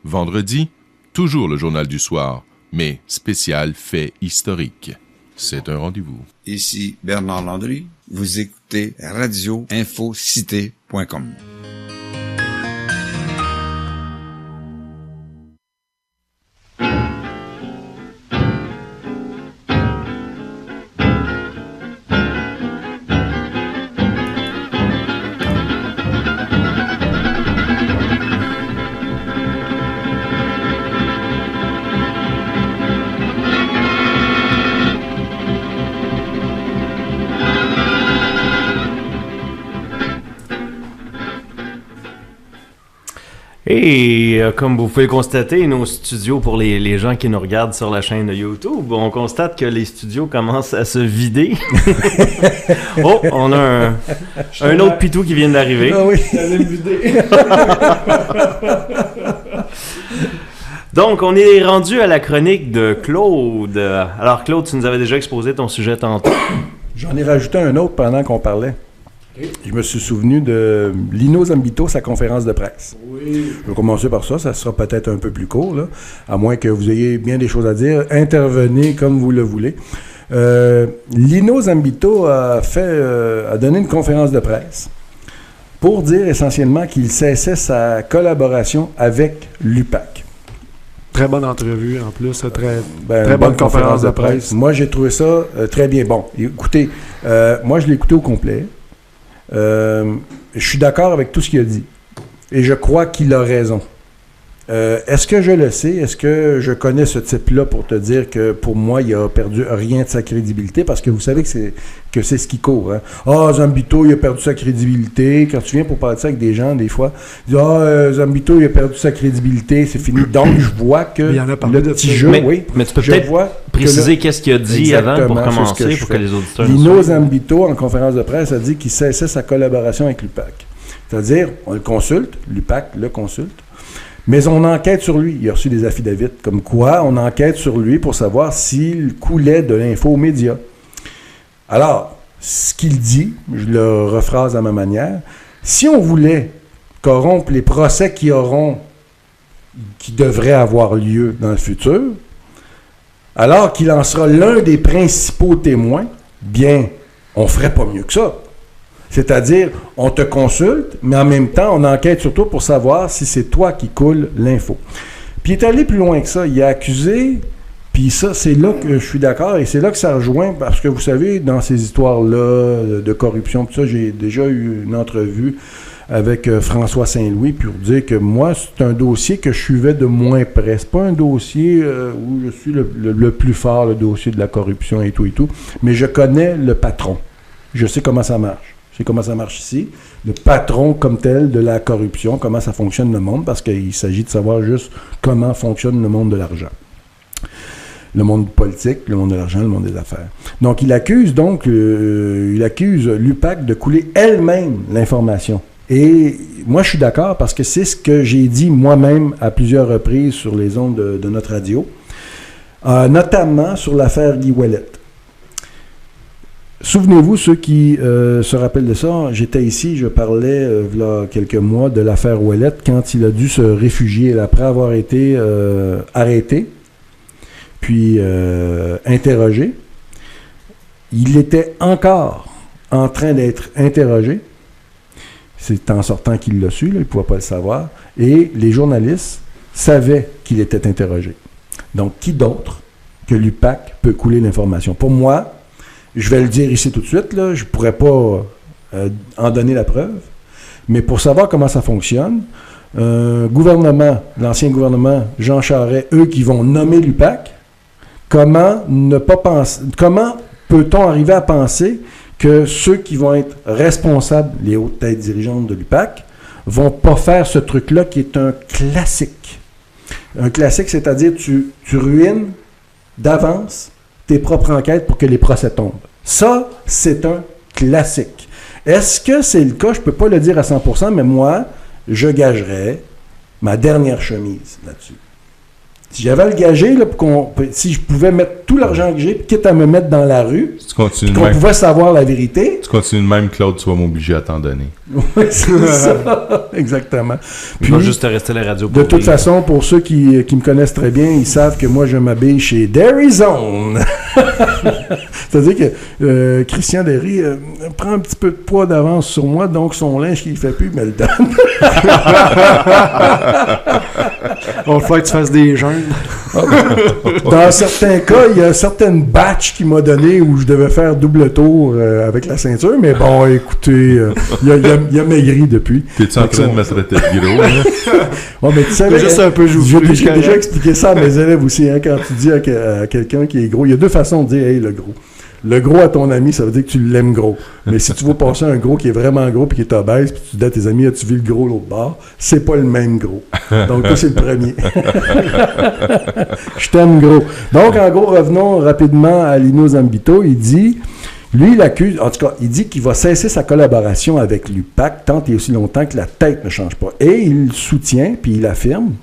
Vendredi, toujours le Journal du Soir, mais spécial fait historique. C'est un rendez-vous. Ici Bernard Landry. Vous écoutez radioinfocité.com. Et comme vous pouvez le constater, nos studios, pour les gens qui nous regardent sur la chaîne YouTube, on constate que les studios commencent à se vider. Oh, on a un autre pitou qui vient d'arriver. Ah oui, Allez me vider. Donc, on est rendu à la chronique de Claude. Alors, Claude, tu nous avais déjà exposé ton sujet tantôt. J'en ai rajouté un autre pendant qu'on parlait. Je me suis souvenu de Lino Zambito, sa conférence de presse. Oui. Je vais commencer par ça sera peut-être un peu plus court, là, à moins que vous ayez bien des choses à dire. Intervenez comme vous le voulez. Lino Zambito a donné une conférence de presse pour dire essentiellement qu'il cessait sa collaboration avec l'UPAC. Très bonne entrevue en plus, très bonne conférence de presse. Moi, j'ai trouvé ça très bien. Bon, écoutez, moi, je l'ai écouté au complet. Je suis d'accord avec tout ce qu'il a dit. Et je crois qu'il a raison. Est-ce que je le sais? Est-ce que je connais ce type-là pour te dire que pour moi, il a perdu rien de sa crédibilité? Parce que vous savez que c'est ce qui court. Hein? Ah, Zambito, il a perdu sa crédibilité. Quand tu viens pour parler de ça avec des gens, des fois, ils disent ah, Zambito, il a perdu sa crédibilité, c'est fini. Donc, je vois que il y en a parlé le de petit ça. jeu, mais, oui. Mais tu peux peut-être préciser qu'est-ce qu'il a dit avant pour commencer, pour que les auditeurs Lino Zambito, en conférence de presse, a dit qu'il cessait sa collaboration avec l'UPAC. C'est-à-dire, on le consulte, l'UPAC le consulte, mais on enquête sur lui. Il a reçu des affidavits comme quoi on enquête sur lui pour savoir s'il coulait de l'info aux médias. Alors, ce qu'il dit, je le rephrase à ma manière, si on voulait corrompre les procès qui devraient avoir lieu dans le futur, alors qu'il en sera l'un des principaux témoins, bien, on ferait pas mieux que ça. C'est-à-dire, on te consulte, mais en même temps, on enquête sur toi pour savoir si c'est toi qui coule l'info. Puis il est allé plus loin que ça. Il a accusé, puis ça, c'est là que je suis d'accord, et c'est là que ça rejoint, parce que vous savez, dans ces histoires-là de corruption, tout ça, j'ai déjà eu une entrevue avec François Saint-Louis pour dire que moi, c'est un dossier que je suivais de moins près. C'est pas un dossier où je suis le plus fort, le dossier de la corruption et tout, mais je connais le patron. Je sais comment ça marche. Je sais comment ça marche ici. Le patron comme tel de la corruption, comment ça fonctionne le monde, parce qu'il s'agit de savoir juste comment fonctionne le monde de l'argent. Le monde politique, le monde de l'argent, le monde des affaires. Donc, il accuse l'UPAC de couler elle-même l'information. Et moi, je suis d'accord parce que c'est ce que j'ai dit moi-même à plusieurs reprises sur les ondes de notre radio, notamment sur l'affaire Guy Ouellet. souvenez-vous, ceux qui se rappellent de ça, j'étais ici, je parlais, il y a quelques mois, de l'affaire Ouellette, quand il a dû se réfugier après avoir été arrêté, puis interrogé. Il était encore en train d'être interrogé. C'est en sortant qu'il l'a su, là, il ne pouvait pas le savoir. Et les journalistes savaient qu'il était interrogé. Donc, qui d'autre que l'UPAC peut couler l'information? Pour moi, je vais le dire ici tout de suite, là, je ne pourrais pas en donner la preuve, mais pour savoir comment ça fonctionne, gouvernement, l'ancien gouvernement, Jean Charest, eux qui vont nommer l'UPAC, comment peut-on arriver à penser que ceux qui vont être responsables, les hautes têtes dirigeantes de l'UPAC, vont pas faire ce truc-là qui est un classique. Un classique, c'est-à-dire tu ruines d'avance tes propres enquêtes pour que les procès tombent. Ça, c'est un classique. Est-ce que c'est le cas? Je peux pas le dire à 100%, mais moi, je gagerais ma dernière chemise là-dessus. Si j'avais à le gager, là, si je pouvais mettre tout l'argent que j'ai, quitte à me mettre dans la rue, qu'on pouvait savoir la vérité. Tu continues de même, Claude, tu vas m'obliger à t'en donner. Oui, c'est ça. Exactement. Puis, il va juste rester à la radio. De toute façon, pour ceux qui me connaissent très bien, ils savent que moi, je m'habille chez Dairy Zone. C'est-à-dire que Christian Derry prend un petit peu de poids d'avance sur moi, donc son linge qu'il ne fait plus, il me le donne. On va falloir que tu fasses des jeûnes. Dans certains cas, il y a certaines batches qu'il m'a donné où je devais faire double tour avec la ceinture, mais bon, écoutez, il a maigri depuis. T'es-tu en train de me traiter de gros? Ouais, mais tu sais, juste un peu joué. J'ai déjà expliqué ça à mes élèves aussi, hein, quand tu dis à quelqu'un qui est gros, il y a deux façons de dire « Hey, le gros ». Le gros à ton ami, ça veut dire que tu l'aimes gros. Mais si tu veux passer un gros qui est vraiment gros puis qui est obèse, puis tu dis à tes amis, as-tu vu le gros l'autre bord? C'est pas le même gros. Donc, toi, c'est le premier. Je t'aime gros. Donc, en gros, revenons rapidement à Lino Zambito. Il dit, lui, il accuse, en tout cas, il dit qu'il va cesser sa collaboration avec l'UPAC tant et aussi longtemps que la tête ne change pas. Et il soutient, puis il affirme,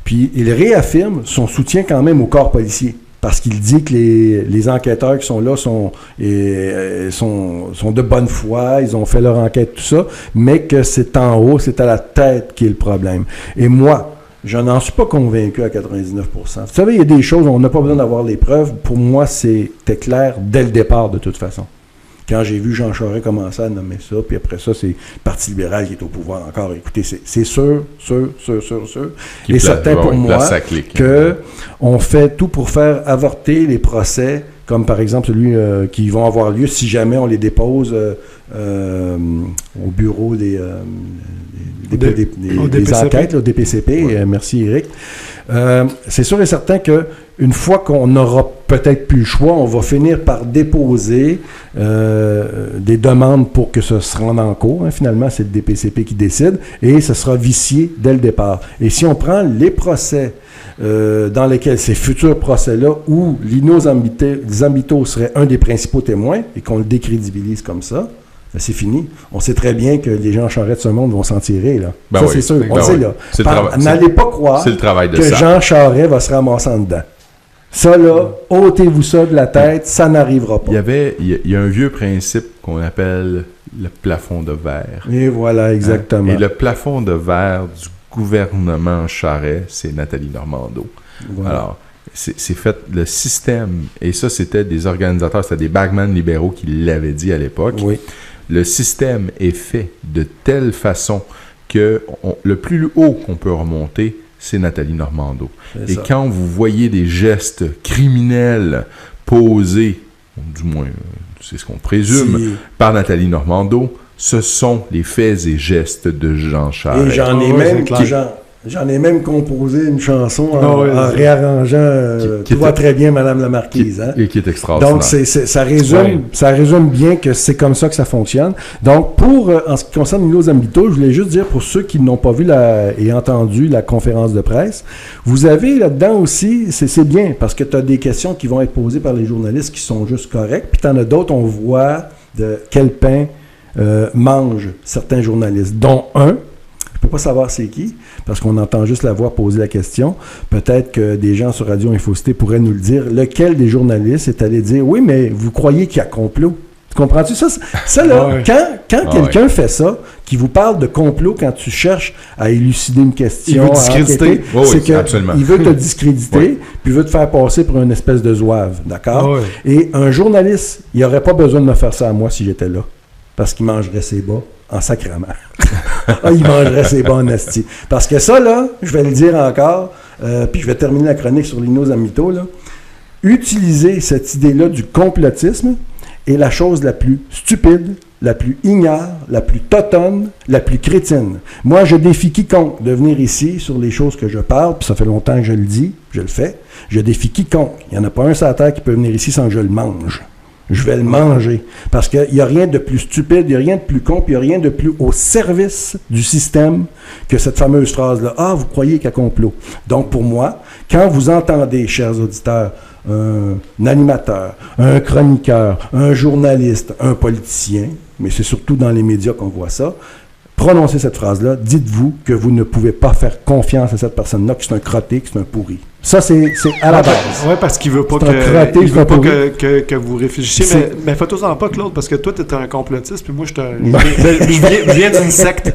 puis il réaffirme son soutien quand même au corps policier. Parce qu'il dit que les enquêteurs qui sont là sont de bonne foi, ils ont fait leur enquête, tout ça, mais que c'est en haut, c'est à la tête qui est le problème. Et moi, je n'en suis pas convaincu à 99%. Vous savez, il y a des choses où on n'a pas besoin d'avoir les preuves. Pour moi, c'était clair dès le départ, de toute façon. Quand j'ai vu Jean Charest commencer à nommer ça, puis après ça, c'est le Parti libéral qui est au pouvoir encore. Écoutez, c'est sûr. Et certain pour moi qu'on fait tout pour faire avorter les procès, comme par exemple celui qui vont avoir lieu si jamais on les dépose au bureau des enquêtes, au DPCP. Ouais. Merci, Eric. C'est sûr et certain qu'une fois qu'on n'aura peut-être plus le choix, on va finir par déposer des demandes pour que ça se rende en cours. Hein. Finalement, c'est le DPCP qui décide et ce sera vicié dès le départ. Et si on prend les procès dans lesquels ces futurs procès-là, où Lino Zambito serait un des principaux témoins et qu'on le décrédibilise comme ça, c'est fini. On sait très bien que les gens Charest de ce monde vont s'en tirer, là. Ben ça, oui, c'est sûr. On sait, là. N'allez pas croire que Jean Charest va se ramasser en dedans. Ça, là, ôtez-vous ça de la tête, ça n'arrivera pas. Il y a un vieux principe qu'on appelle le plafond de verre. Et voilà, exactement. Et le plafond de verre du gouvernement Charest, c'est Nathalie Normando. Voilà. Alors, c'est fait le système, et ça, c'était des organisateurs, c'était des bagman libéraux qui l'avaient dit à l'époque. Oui. Le système est fait de telle façon que le plus haut qu'on peut remonter, c'est Nathalie Normando. Et quand vous voyez des gestes criminels posés, du moins, c'est ce qu'on présume, par Nathalie Normando, ce sont les faits et gestes de Jean Charest. Et j'en ai même composé une chanson en réarrangeant Tout va très bien, Madame la Marquise. Et qui est extraordinaire. Donc, ça résume bien que c'est comme ça que ça fonctionne. Donc, en ce qui concerne Lino Zambito, je voulais juste dire pour ceux qui n'ont pas vu et entendu la conférence de presse, vous avez là-dedans aussi, c'est bien, parce que tu as des questions qui vont être posées par les journalistes qui sont juste correctes, puis tu en as d'autres, on voit de quel pain mangent certains journalistes, dont un. Je ne peux pas savoir c'est qui, parce qu'on entend juste la voix poser la question. Peut-être que des gens sur Radio Infocité pourraient nous le dire. Lequel des journalistes est allé dire « Oui, mais vous croyez qu'il y a complot? » Comprends-tu ça? Ça là, quand quelqu'un fait ça, qui vous parle de complot quand tu cherches à élucider une question, il veut discréditer. C'est qu'il veut te discréditer, puis il veut te faire passer pour une espèce de zouave, d'accord? Et un journaliste, il n'aurait pas besoin de me faire ça à moi si j'étais là, parce qu'il mangerait ses bas en sacrament. Il mangerait ses bas en asti. Parce que ça, là, je vais le dire encore, puis je vais terminer la chronique sur Lino Zambito, là. Utiliser cette idée-là du complotisme est la chose la plus stupide, la plus ignare, la plus totonne, la plus crétine. Moi, je défie quiconque de venir ici sur les choses que je parle, puis ça fait longtemps que je le dis, je le fais. Je défie quiconque. Il n'y en a pas un sur la terre qui peut venir ici sans que je le mange. Je vais le manger. Parce qu'il n'y a rien de plus stupide, il n'y a rien de plus con, puis il n'y a rien de plus au service du système que cette fameuse phrase-là. « Ah, vous croyez qu'il y a complot. » Donc, pour moi, quand vous entendez, chers auditeurs, un animateur, un chroniqueur, un journaliste, un politicien, mais c'est surtout dans les médias qu'on voit ça, prononcez cette phrase-là, dites-vous que vous ne pouvez pas faire confiance à cette personne-là, que c'est un crotté, que c'est un pourri. Ça, c'est à la base. Oui, parce qu'il ne veut pas, que vous réfléchissiez. Mais faites-en pas, Claude, parce que toi, tu es un complotiste, puis moi, je viens d'une secte.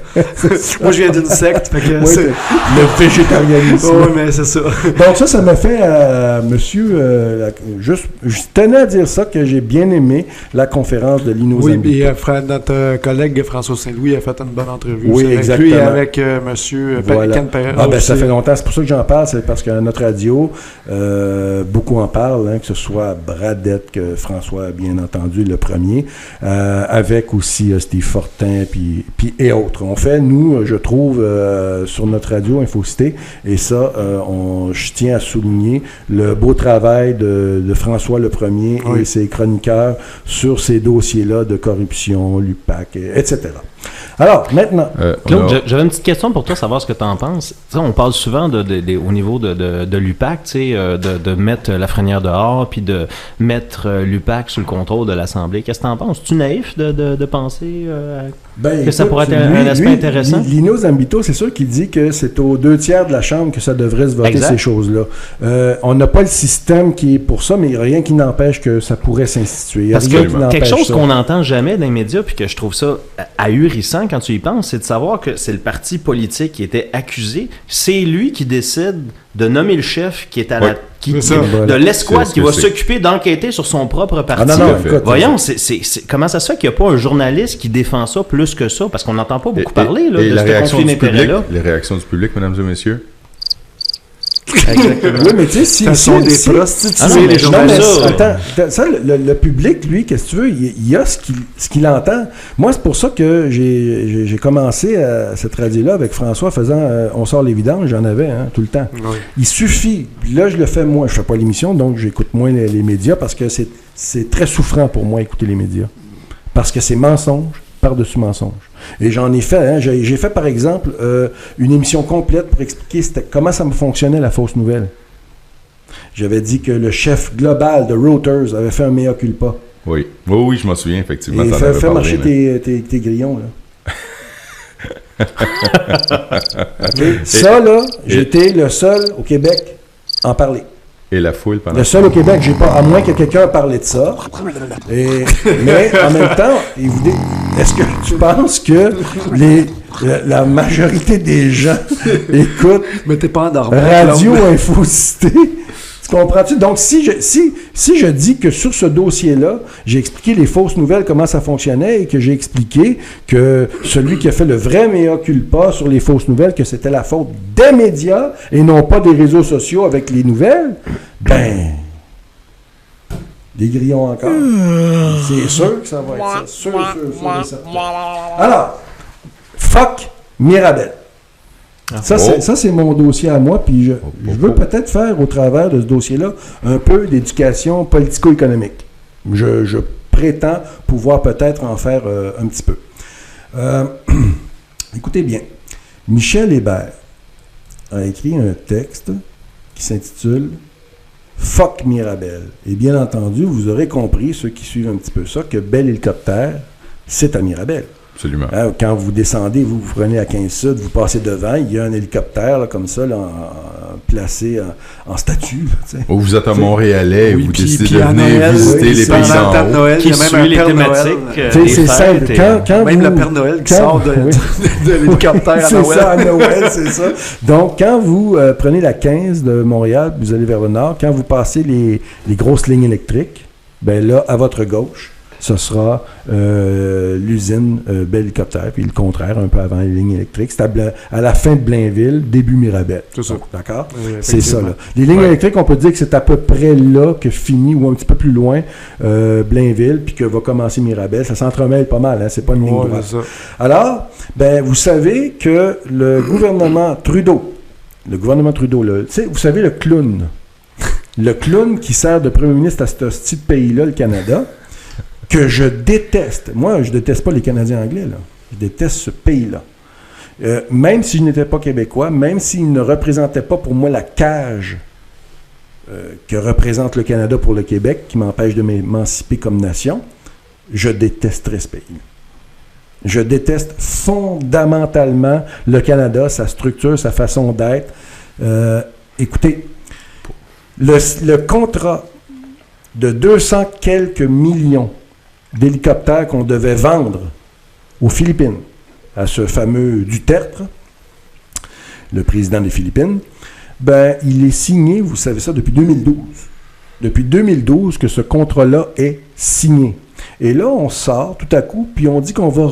Moi, je viens d'une secte. Fait que le végétarianisme. Oui, mais c'est ça. Donc ça m'a fait, monsieur, je tenais à dire ça, que j'ai bien aimé la conférence de Lino Zambito. Oui, puis notre collègue François Saint-Louis a fait une bonne entrevue. Oui, exactement. Lui et avec monsieur Ken Perra. Ça fait longtemps. C'est pour ça que j'en parle. C'est parce que notre radio, beaucoup en parlent, que ce soit Bradette, que François a bien entendu le premier, avec aussi Steve Fortin et autres. On fait, nous, je trouve, sur notre radio Infocité, et ça, je tiens à souligner le beau travail de François le premier et ses chroniqueurs sur ces dossiers-là de corruption, l'UPAC, etc. Alors, maintenant... Claude, j'avais une petite question pour toi, savoir ce que tu en penses. T'sais, on parle souvent au niveau de l'UPAC, de mettre Lafrenière dehors, puis de mettre l'UPAC sous le contrôle de l'Assemblée. Qu'est-ce que tu en penses? Es-tu naïf de penser que ça pourrait être un aspect intéressant? Lino Zambito, c'est sûr qu'il dit que c'est aux 2/3 de la Chambre que ça devrait se voter, ces choses-là. On n'a pas le système qui est pour ça, mais il n'y a rien qui n'empêche que ça pourrait s'instituer. Parce que quelque chose qu'on n'entend jamais dans les médias, puis que je trouve ça ahurissant quand tu y penses, c'est de savoir que c'est le parti politique qui était accusé. C'est lui qui décide de nommer le chef qui est à de l'escouade qui va s'occuper d'enquêter sur son propre parti. Voyons, comment ça se fait qu'il n'y a pas un journaliste qui défend ça plus que ça? Parce qu'on n'entend pas beaucoup parler de ce conflit d'intérêts-là. Les réactions du public, mesdames et messieurs? Exactement. Oui, mais tu sais, sont des prostituées, les journalistes. Attends, ça, le public, lui, qu'est-ce que tu veux, il a ce qu'il entend. Moi, c'est pour ça que j'ai commencé cette radio-là avec François faisant On sort les vidanges, j'en avais tout le temps. Oui. Il suffit, là, je le fais moins, je fais pas l'émission, donc j'écoute moins les médias parce que c'est très souffrant pour moi écouter les médias. Parce que c'est mensonge par-dessus mensonge. Et j'en ai fait, j'ai fait par exemple une émission complète pour expliquer comment ça me fonctionnait la fausse nouvelle. J'avais dit que le chef global de Reuters avait fait un mea culpa. Oui, je m'en souviens effectivement. Et fais marcher tes grillons, là. Ça, là, j'étais le seul au Québec à en parler. Et la foule pendant... Le seul au Québec, j'ai pas, à moins que quelqu'un ait parlé de ça. Mais en même temps, est-ce que tu penses que la majorité des gens écoutent mais t'es pas endormi, Radio Infocité? Tu comprends-tu? Donc, si je dis que sur ce dossier-là, j'ai expliqué les fausses nouvelles, comment ça fonctionnait, et que j'ai expliqué que celui qui a fait le vrai mea culpa sur les fausses nouvelles, que c'était la faute des médias et non pas des réseaux sociaux avec les nouvelles, des grillons encore. C'est sûr que ça va être ça. Sûr et certain. Alors, fuck Mirabel. Ça, c'est mon dossier à moi, puis je veux peut-être faire au travers de ce dossier-là un peu d'éducation politico-économique. Je prétends pouvoir peut-être en faire un petit peu. Écoutez bien, Michel Hébert a écrit un texte qui s'intitule « Fuck Mirabel ». Et bien entendu, vous aurez compris, ceux qui suivent un petit peu ça, que Bel Hélicoptère, c'est à Mirabel. Absolument. Quand vous descendez, vous prenez à 15 Sud, vous passez devant, il y a un hélicoptère là, comme ça, là, placé en statue. Vous êtes à Montréalais, vous décidez de venir visiter les pays en haut. Noël, qui suit les thématiques. C'est simple. Même le Père Noël qui sort de l'hélicoptère à Noël. C'est ça, à Noël, c'est ça. Donc, quand vous prenez la 15 de Montréal, vous allez vers le nord, quand vous passez les grosses lignes électriques, ben là, à votre gauche, ce sera l'usine Bell Hélicoptère, puis le contraire, un peu avant les lignes électriques. C'est à la fin de Blainville, début Mirabel. C'est ça. D'accord? Oui, c'est ça, là. Les lignes électriques, on peut dire que c'est à peu près là que finit, ou un petit peu plus loin, Blainville, puis que va commencer Mirabel. Ça s'entremêle pas mal, hein? C'est pas une ligne droite. Alors, ben, vous savez que le gouvernement Trudeau, là, vous savez, le clown. Le clown qui sert de premier ministre à ce petit pays-là, le Canada, que je déteste. Moi, je déteste pas les Canadiens anglais, là. Je déteste ce pays-là. Même si je n'étais pas québécois, même s'il ne représentait pas pour moi la cage que représente le Canada pour le Québec, qui m'empêche de m'émanciper comme nation, je détesterais ce pays. Je déteste fondamentalement le Canada, sa structure, sa façon d'être. Écoutez, le contrat de 200 quelques millions d'hélicoptères qu'on devait vendre aux Philippines, à ce fameux Duterte, le président des Philippines, ben, il est signé, vous savez ça, depuis 2012. Depuis 2012 que ce contrat-là est signé. Et là, on sort tout à coup, puis on dit qu'on va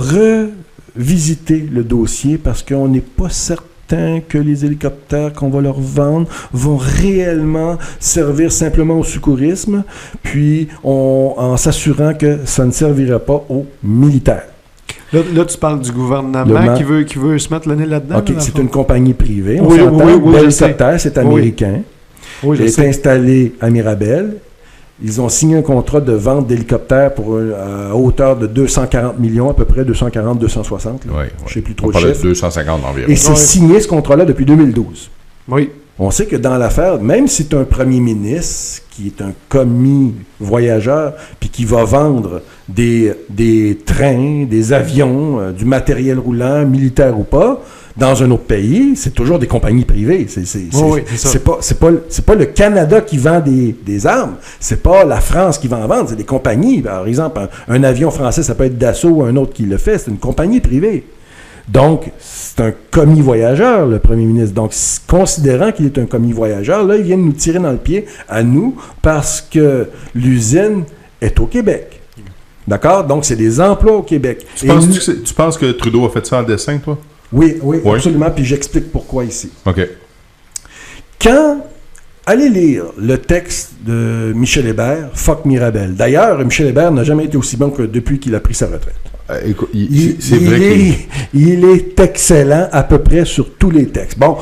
revisiter le dossier parce qu'on n'est pas certain que les hélicoptères qu'on va leur vendre vont réellement servir simplement au secourisme, puis en s'assurant que ça ne servira pas aux militaires. Là, tu parles du gouvernement qui veut se mettre le nez là-dedans. OK, c'est une compagnie privée. Oui, l'hélicoptère, c'est américain. Il est installé à Mirabel. Ils ont signé un contrat de vente d'hélicoptères à hauteur de 240 millions, à peu près 240, 260. Je ne sais plus trop de chiffres. 250 environ. Et c'est signé ce contrat-là depuis 2012. Oui. On sait que dans l'affaire, même si c'est un premier ministre qui est un commis voyageur, puis qui va vendre des trains, des avions, du matériel roulant, militaire ou pas, dans un autre pays, c'est toujours des compagnies privées. C'est pas le Canada qui vend des armes. C'est pas la France qui va en vendre. C'est des compagnies. Par exemple, un avion français, ça peut être Dassault ou un autre qui le fait. C'est une compagnie privée. Donc, c'est un commis voyageur, le premier ministre. Donc, considérant qu'il est un commis voyageur, là, il vient de nous tirer dans le pied à nous parce que l'usine est au Québec. D'accord? Donc, c'est des emplois au Québec. Tu penses que Trudeau a fait ça en dessin, toi? Oui, absolument. Puis j'explique pourquoi ici. OK. Allez lire le texte de Michel Hébert, Fuck Mirabel. D'ailleurs, Michel Hébert n'a jamais été aussi bon que depuis qu'il a pris sa retraite. Écoute, il est excellent à peu près sur tous les textes. Bon,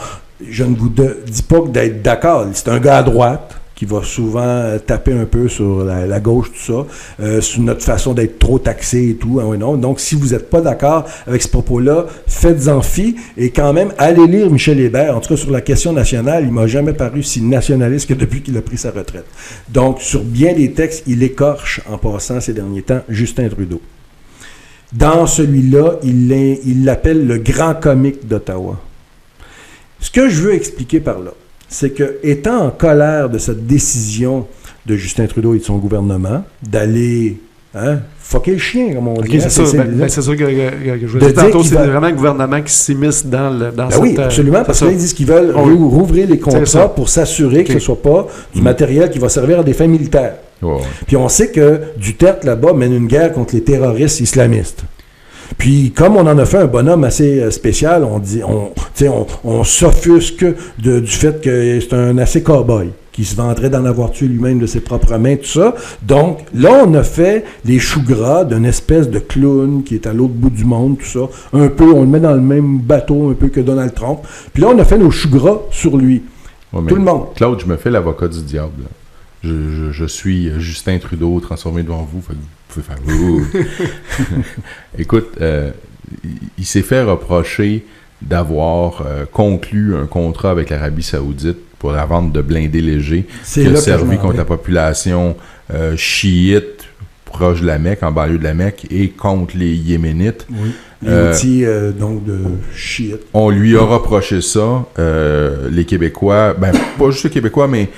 je ne vous dis pas d'être d'accord. C'est un gars à droite qui va souvent taper un peu sur la gauche, tout ça, sur notre façon d'être trop taxé et tout. Hein, non. Donc, si vous n'êtes pas d'accord avec ce propos-là, faites-en fi et quand même, allez lire Michel Hébert. En tout cas, sur la question nationale, il ne m'a jamais paru si nationaliste que depuis qu'il a pris sa retraite. Donc, sur bien des textes, il écorche, en passant ces derniers temps, Justin Trudeau. Dans celui-là, il l'appelle le grand comique d'Ottawa. Ce que je veux expliquer par là, c'est que, étant en colère de cette décision de Justin Trudeau et de son gouvernement d'aller fucker le chien, comme on dit. C'est ça que je veux dire. Tantôt, c'est vraiment le gouvernement qui s'immisce dans cette... Oui, absolument, parce qu'ils disent qu'ils veulent rouvrir les contrats pour s'assurer que ce ne soit pas du matériel qui va servir à des fins militaires. Oh. Puis on sait que Duterte, là-bas, mène une guerre contre les terroristes islamistes. Puis, comme on en a fait un bonhomme assez spécial, on s'offusque du fait que c'est un assez cow-boy qui se vanterait d'en avoir tué lui-même de ses propres mains, tout ça. Donc, là, on a fait les choux gras d'une espèce de clown qui est à l'autre bout du monde, tout ça. Un peu, on le met dans le même bateau un peu que Donald Trump. Puis là, on a fait nos choux gras sur lui. Ouais, tout le monde. Claude, je me fais l'avocat du diable. Je suis Justin Trudeau transformé devant vous. Vous pouvez faire... Écoute, il s'est fait reprocher d'avoir conclu un contrat avec l'Arabie Saoudite pour la vente de blindés légers qui a servi contre la population chiite proche de la Mecque, en banlieue de la Mecque, et contre les Yéménites. Oui. Les outils, donc, de chiites. On lui a reproché ça, les Québécois, pas juste les Québécois, mais,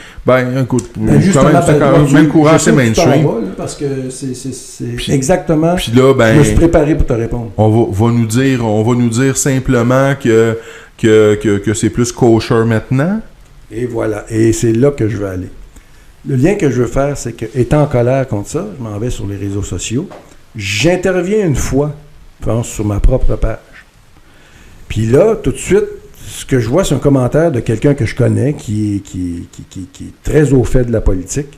écoute, quand même courant assez mainstream. Parce que c'est exactement, puis là, je me suis préparé pour te répondre. On va nous dire simplement que c'est plus kosher maintenant. Et voilà, et c'est là que je veux aller. Le lien que je veux faire, c'est que, étant en colère contre ça, je m'en vais sur les réseaux sociaux, j'interviens une fois, je pense, sur ma propre page. Puis là, tout de suite, ce que je vois, c'est un commentaire de quelqu'un que je connais, qui est très au fait de la politique,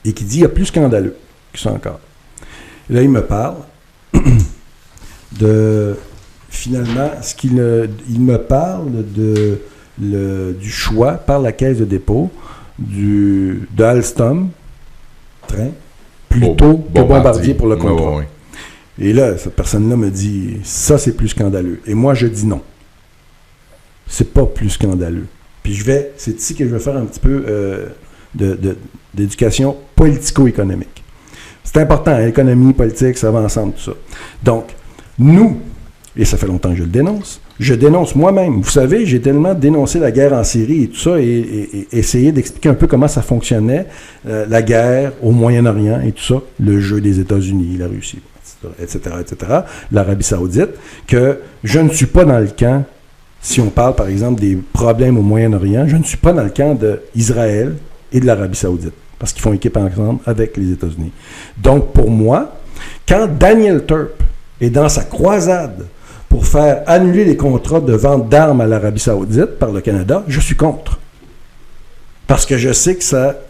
et qui dit, il y a plus scandaleux que ça encore. Et là, il me parle de, finalement, il me parle du choix par la Caisse de dépôt de Alstom, train, plutôt que Bombardier pour le contrat. Oui. Et là, cette personne-là me dit, ça c'est plus scandaleux. Et moi, je dis non. C'est pas plus scandaleux. Puis c'est ici que je vais faire un petit peu d'éducation politico-économique. C'est important, l'économie, politique, ça va ensemble, tout ça. Donc, nous, et ça fait longtemps que je dénonce moi-même. Vous savez, j'ai tellement dénoncé la guerre en Syrie et tout ça, et essayé d'expliquer un peu comment ça fonctionnait, la guerre au Moyen-Orient et tout ça, le jeu des États-Unis, la Russie, etc., l'Arabie Saoudite, que je ne suis pas dans le camp, si on parle par exemple des problèmes au Moyen-Orient, je ne suis pas dans le camp d'Israël et de l'Arabie Saoudite, parce qu'ils font équipe ensemble avec les États-Unis. Donc pour moi, quand Daniel Turp est dans sa croisade pour faire annuler les contrats de vente d'armes à l'Arabie Saoudite par le Canada, je suis contre. Parce que je sais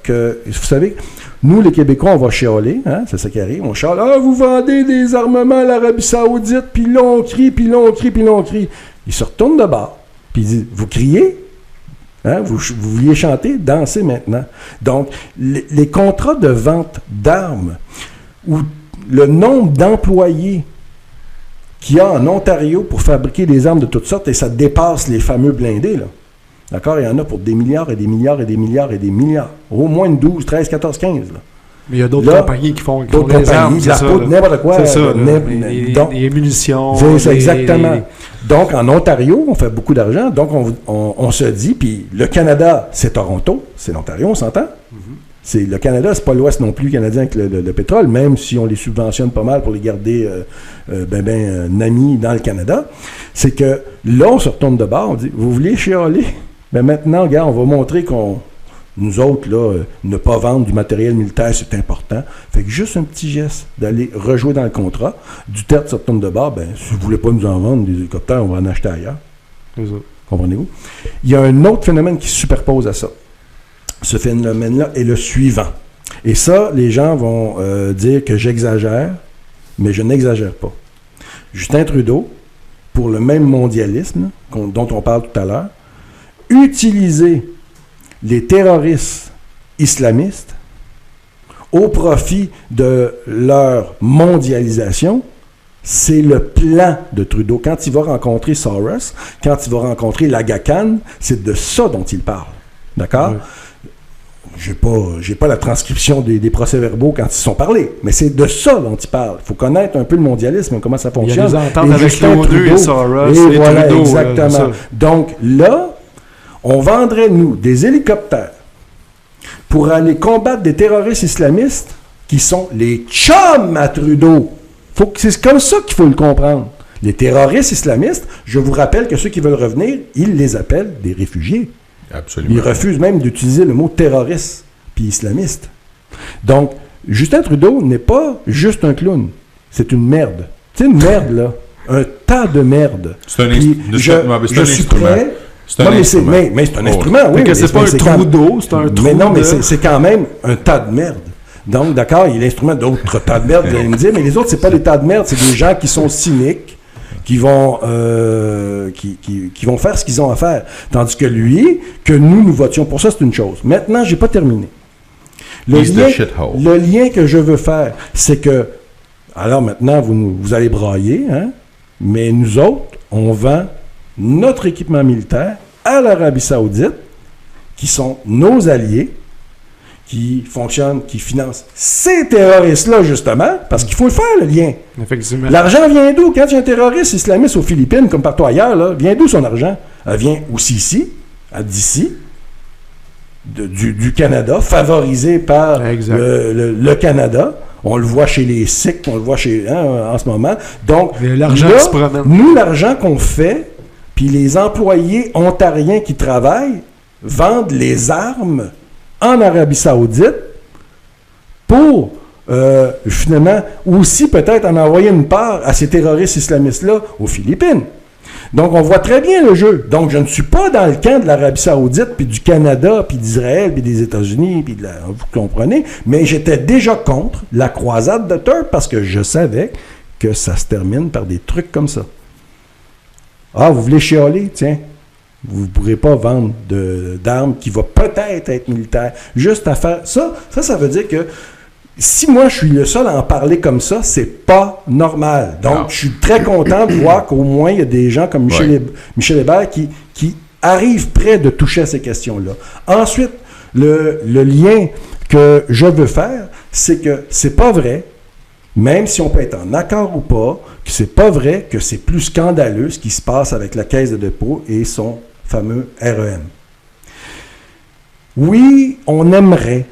vous savez, nous les Québécois, on va chialer, hein, c'est ça qui arrive, on chiale, vous vendez des armements à l'Arabie Saoudite, puis là on crie. Ils se retournent de bord, puis ils disent, vous criez? Hein, vous vouliez chanter, danser maintenant. Donc, les contrats de vente d'armes, où le nombre d'employés qu'il y a en Ontario pour fabriquer des armes de toutes sortes, et ça dépasse les fameux blindés, là. D'accord? Il y en a pour des milliards et des milliards et des milliards et des milliards. Au moins 12, 13, 14, 15, là. Mais il y a d'autres compagnies qui font des armes, de la poudre, n'importe quoi. C'est ça, des munitions. C'est ça, exactement. Donc, en Ontario, on fait beaucoup d'argent. Donc, on se dit, puis le Canada, c'est Toronto, c'est l'Ontario, on s'entend? Mm-hmm. Le Canada, c'est pas l'Ouest non plus canadien avec le pétrole, même si on les subventionne pas mal pour les garder amis dans le Canada. C'est que là, on se retourne de bord, on dit, vous voulez chialer? Maintenant, regarde, on va montrer nous autres, là, ne pas vendre du matériel militaire, c'est important. Fait que juste un petit geste d'aller rejouer dans le contrat. Duterte se retourne de bord, si vous ne voulez pas nous en vendre des hélicoptères, on va en acheter ailleurs. Comprenez-vous? Il y a un autre phénomène qui se superpose à ça. Ce phénomène-là est le suivant. Et ça, les gens vont dire que j'exagère, mais je n'exagère pas. Justin Trudeau, pour le même mondialisme dont on parle tout à l'heure, utiliser les terroristes islamistes au profit de leur mondialisation, c'est le plan de Trudeau. Quand il va rencontrer Soros, quand il va rencontrer l'Aga Khan, c'est de ça dont il parle. D'accord? Oui. J'ai pas la transcription des procès-verbaux quand ils sont parlés, mais c'est de ça dont il parle. Il faut connaître un peu le mondialisme, comment ça fonctionne. Il y a des ententes avec l'ONU et Soros et voilà, Trudeau. Exactement. Donc là, on vendrait, nous, des hélicoptères pour aller combattre des terroristes islamistes qui sont les chums à Trudeau. C'est comme ça qu'il faut le comprendre. Les terroristes islamistes, je vous rappelle que ceux qui veulent revenir, ils les appellent des réfugiés. Absolument. Ils refusent même d'utiliser le mot terroriste puis islamiste. Donc, Justin Trudeau n'est pas juste un clown. C'est une merde. C'est une merde, là. Un tas de merde. C'est un instrument. C'est un instrument. Mais c'est un instrument, oui. Mais c'est pas un trou d'eau, c'est un trou. Mais non, mais c'est quand même un tas de merde. Donc, d'accord, il y a l'instrument d'autres tas de merde, vous allez me dire, mais les autres, c'est pas des tas de merde, c'est des gens qui sont cyniques, qui vont faire ce qu'ils ont à faire. Tandis que lui, que nous votions pour ça, c'est une chose. Maintenant, j'ai pas terminé. Le lien que je veux faire, c'est que, alors maintenant, vous allez brailler, hein, mais nous autres, on vend notre équipement militaire à l'Arabie Saoudite, qui sont nos alliés, qui fonctionnent, qui financent ces terroristes-là, justement, parce qu'il faut le faire, le lien. Effectivement. L'argent vient d'où? Quand il y a un terroriste islamiste aux Philippines, comme partout ailleurs, là, vient d'où son argent? Elle vient aussi ici, d'ici, du Canada, favorisé par le Canada. On le voit chez les Sikhs, on le voit en ce moment. Donc, l'argent là, qui se promène. Nous, l'argent qu'on fait, puis les employés ontariens qui travaillent, vendent les armes en Arabie Saoudite pour, finalement, aussi peut-être en envoyer une part à ces terroristes islamistes-là aux Philippines. Donc, on voit très bien le jeu. Donc, je ne suis pas dans le camp de l'Arabie Saoudite, puis du Canada, puis d'Israël, puis des États-Unis, puis vous comprenez, mais j'étais déjà contre la croisade de Turk parce que je savais que ça se termine par des trucs comme ça. Ah, vous voulez chialer? Tiens. Vous ne pourrez pas vendre d'armes qui vont peut-être être militaires. Juste à faire... Ça veut dire que si moi, je suis le seul à en parler comme ça, c'est pas normal. Donc, je suis très content de voir qu'au moins, il y a des gens comme Michel Hébert qui arrivent près de toucher à ces questions-là. Ensuite, le lien que je veux faire, c'est que c'est pas vrai, même si on peut être en accord ou pas, que c'est pas vrai que c'est plus scandaleux ce qui se passe avec la Caisse de dépôt et son fameux REM. Oui, on aurait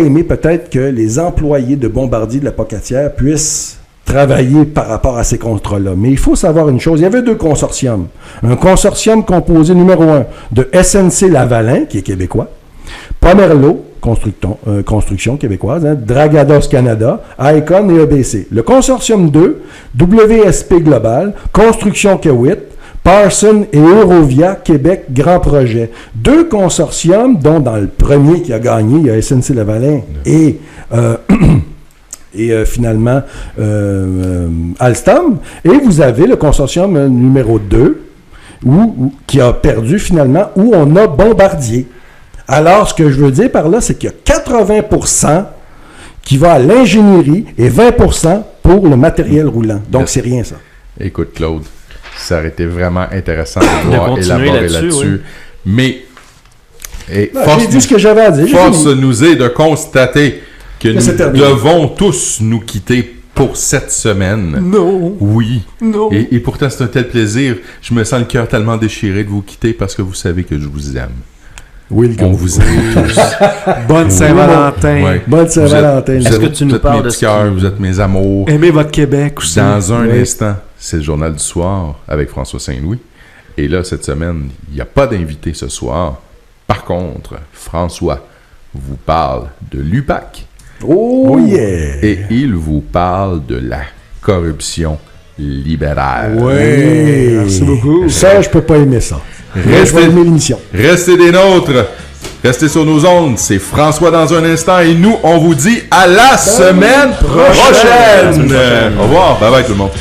aimé peut-être que les employés de Bombardier de la Pocatière puissent travailler par rapport à ces contrats-là. Mais il faut savoir une chose, il y avait 2 consortiums. Un consortium composé numéro 1 de SNC Lavalin, qui est québécois, Pomerleau, construction québécoise, Dragados Canada, Icon et EBC. Le consortium 2, WSP Global, Construction Kiewit, Parson et Eurovia Québec Grand Projet. 2 consortiums, dont dans le premier qui a gagné, il y a SNC Lavalin et finalement Alstom. Et vous avez le consortium numéro 2, qui a perdu finalement, où on a Bombardier. Alors, ce que je veux dire par là, c'est qu'il y a 80% qui va à l'ingénierie et 20% pour le matériel roulant. Donc, c'est rien, ça. Écoute, Claude, ça aurait été vraiment intéressant de pouvoir élaborer là-dessus. Oui. Mais, j'ai dit ce que j'avais à dire. Force nous est de constater que nous devons tous nous quitter pour cette semaine. Non. Oui. Non. Et pourtant, c'est un tel plaisir. Je me sens le cœur tellement déchiré de vous quitter parce que vous savez que je vous aime. Oui, on vous aime tous. Bonne Saint-Valentin. Ouais. Bonne Saint-Valentin. Est-ce que tu nous parles de mes petits cœurs, vous êtes mes amours. Aimez votre Québec aussi. Dans un instant, c'est le journal du soir avec François Saint-Louis. Et là, cette semaine, il n'y a pas d'invité ce soir. Par contre, François vous parle de l'UPAC. Oh yeah! Et il vous parle de la corruption libérale. Oui! Merci beaucoup. Ça, je peux pas aimer ça. Restez des nôtres. Restez sur nos ondes. C'est François dans un instant. Et nous, on vous dit à la semaine prochaine. Au revoir. Bye bye tout le monde.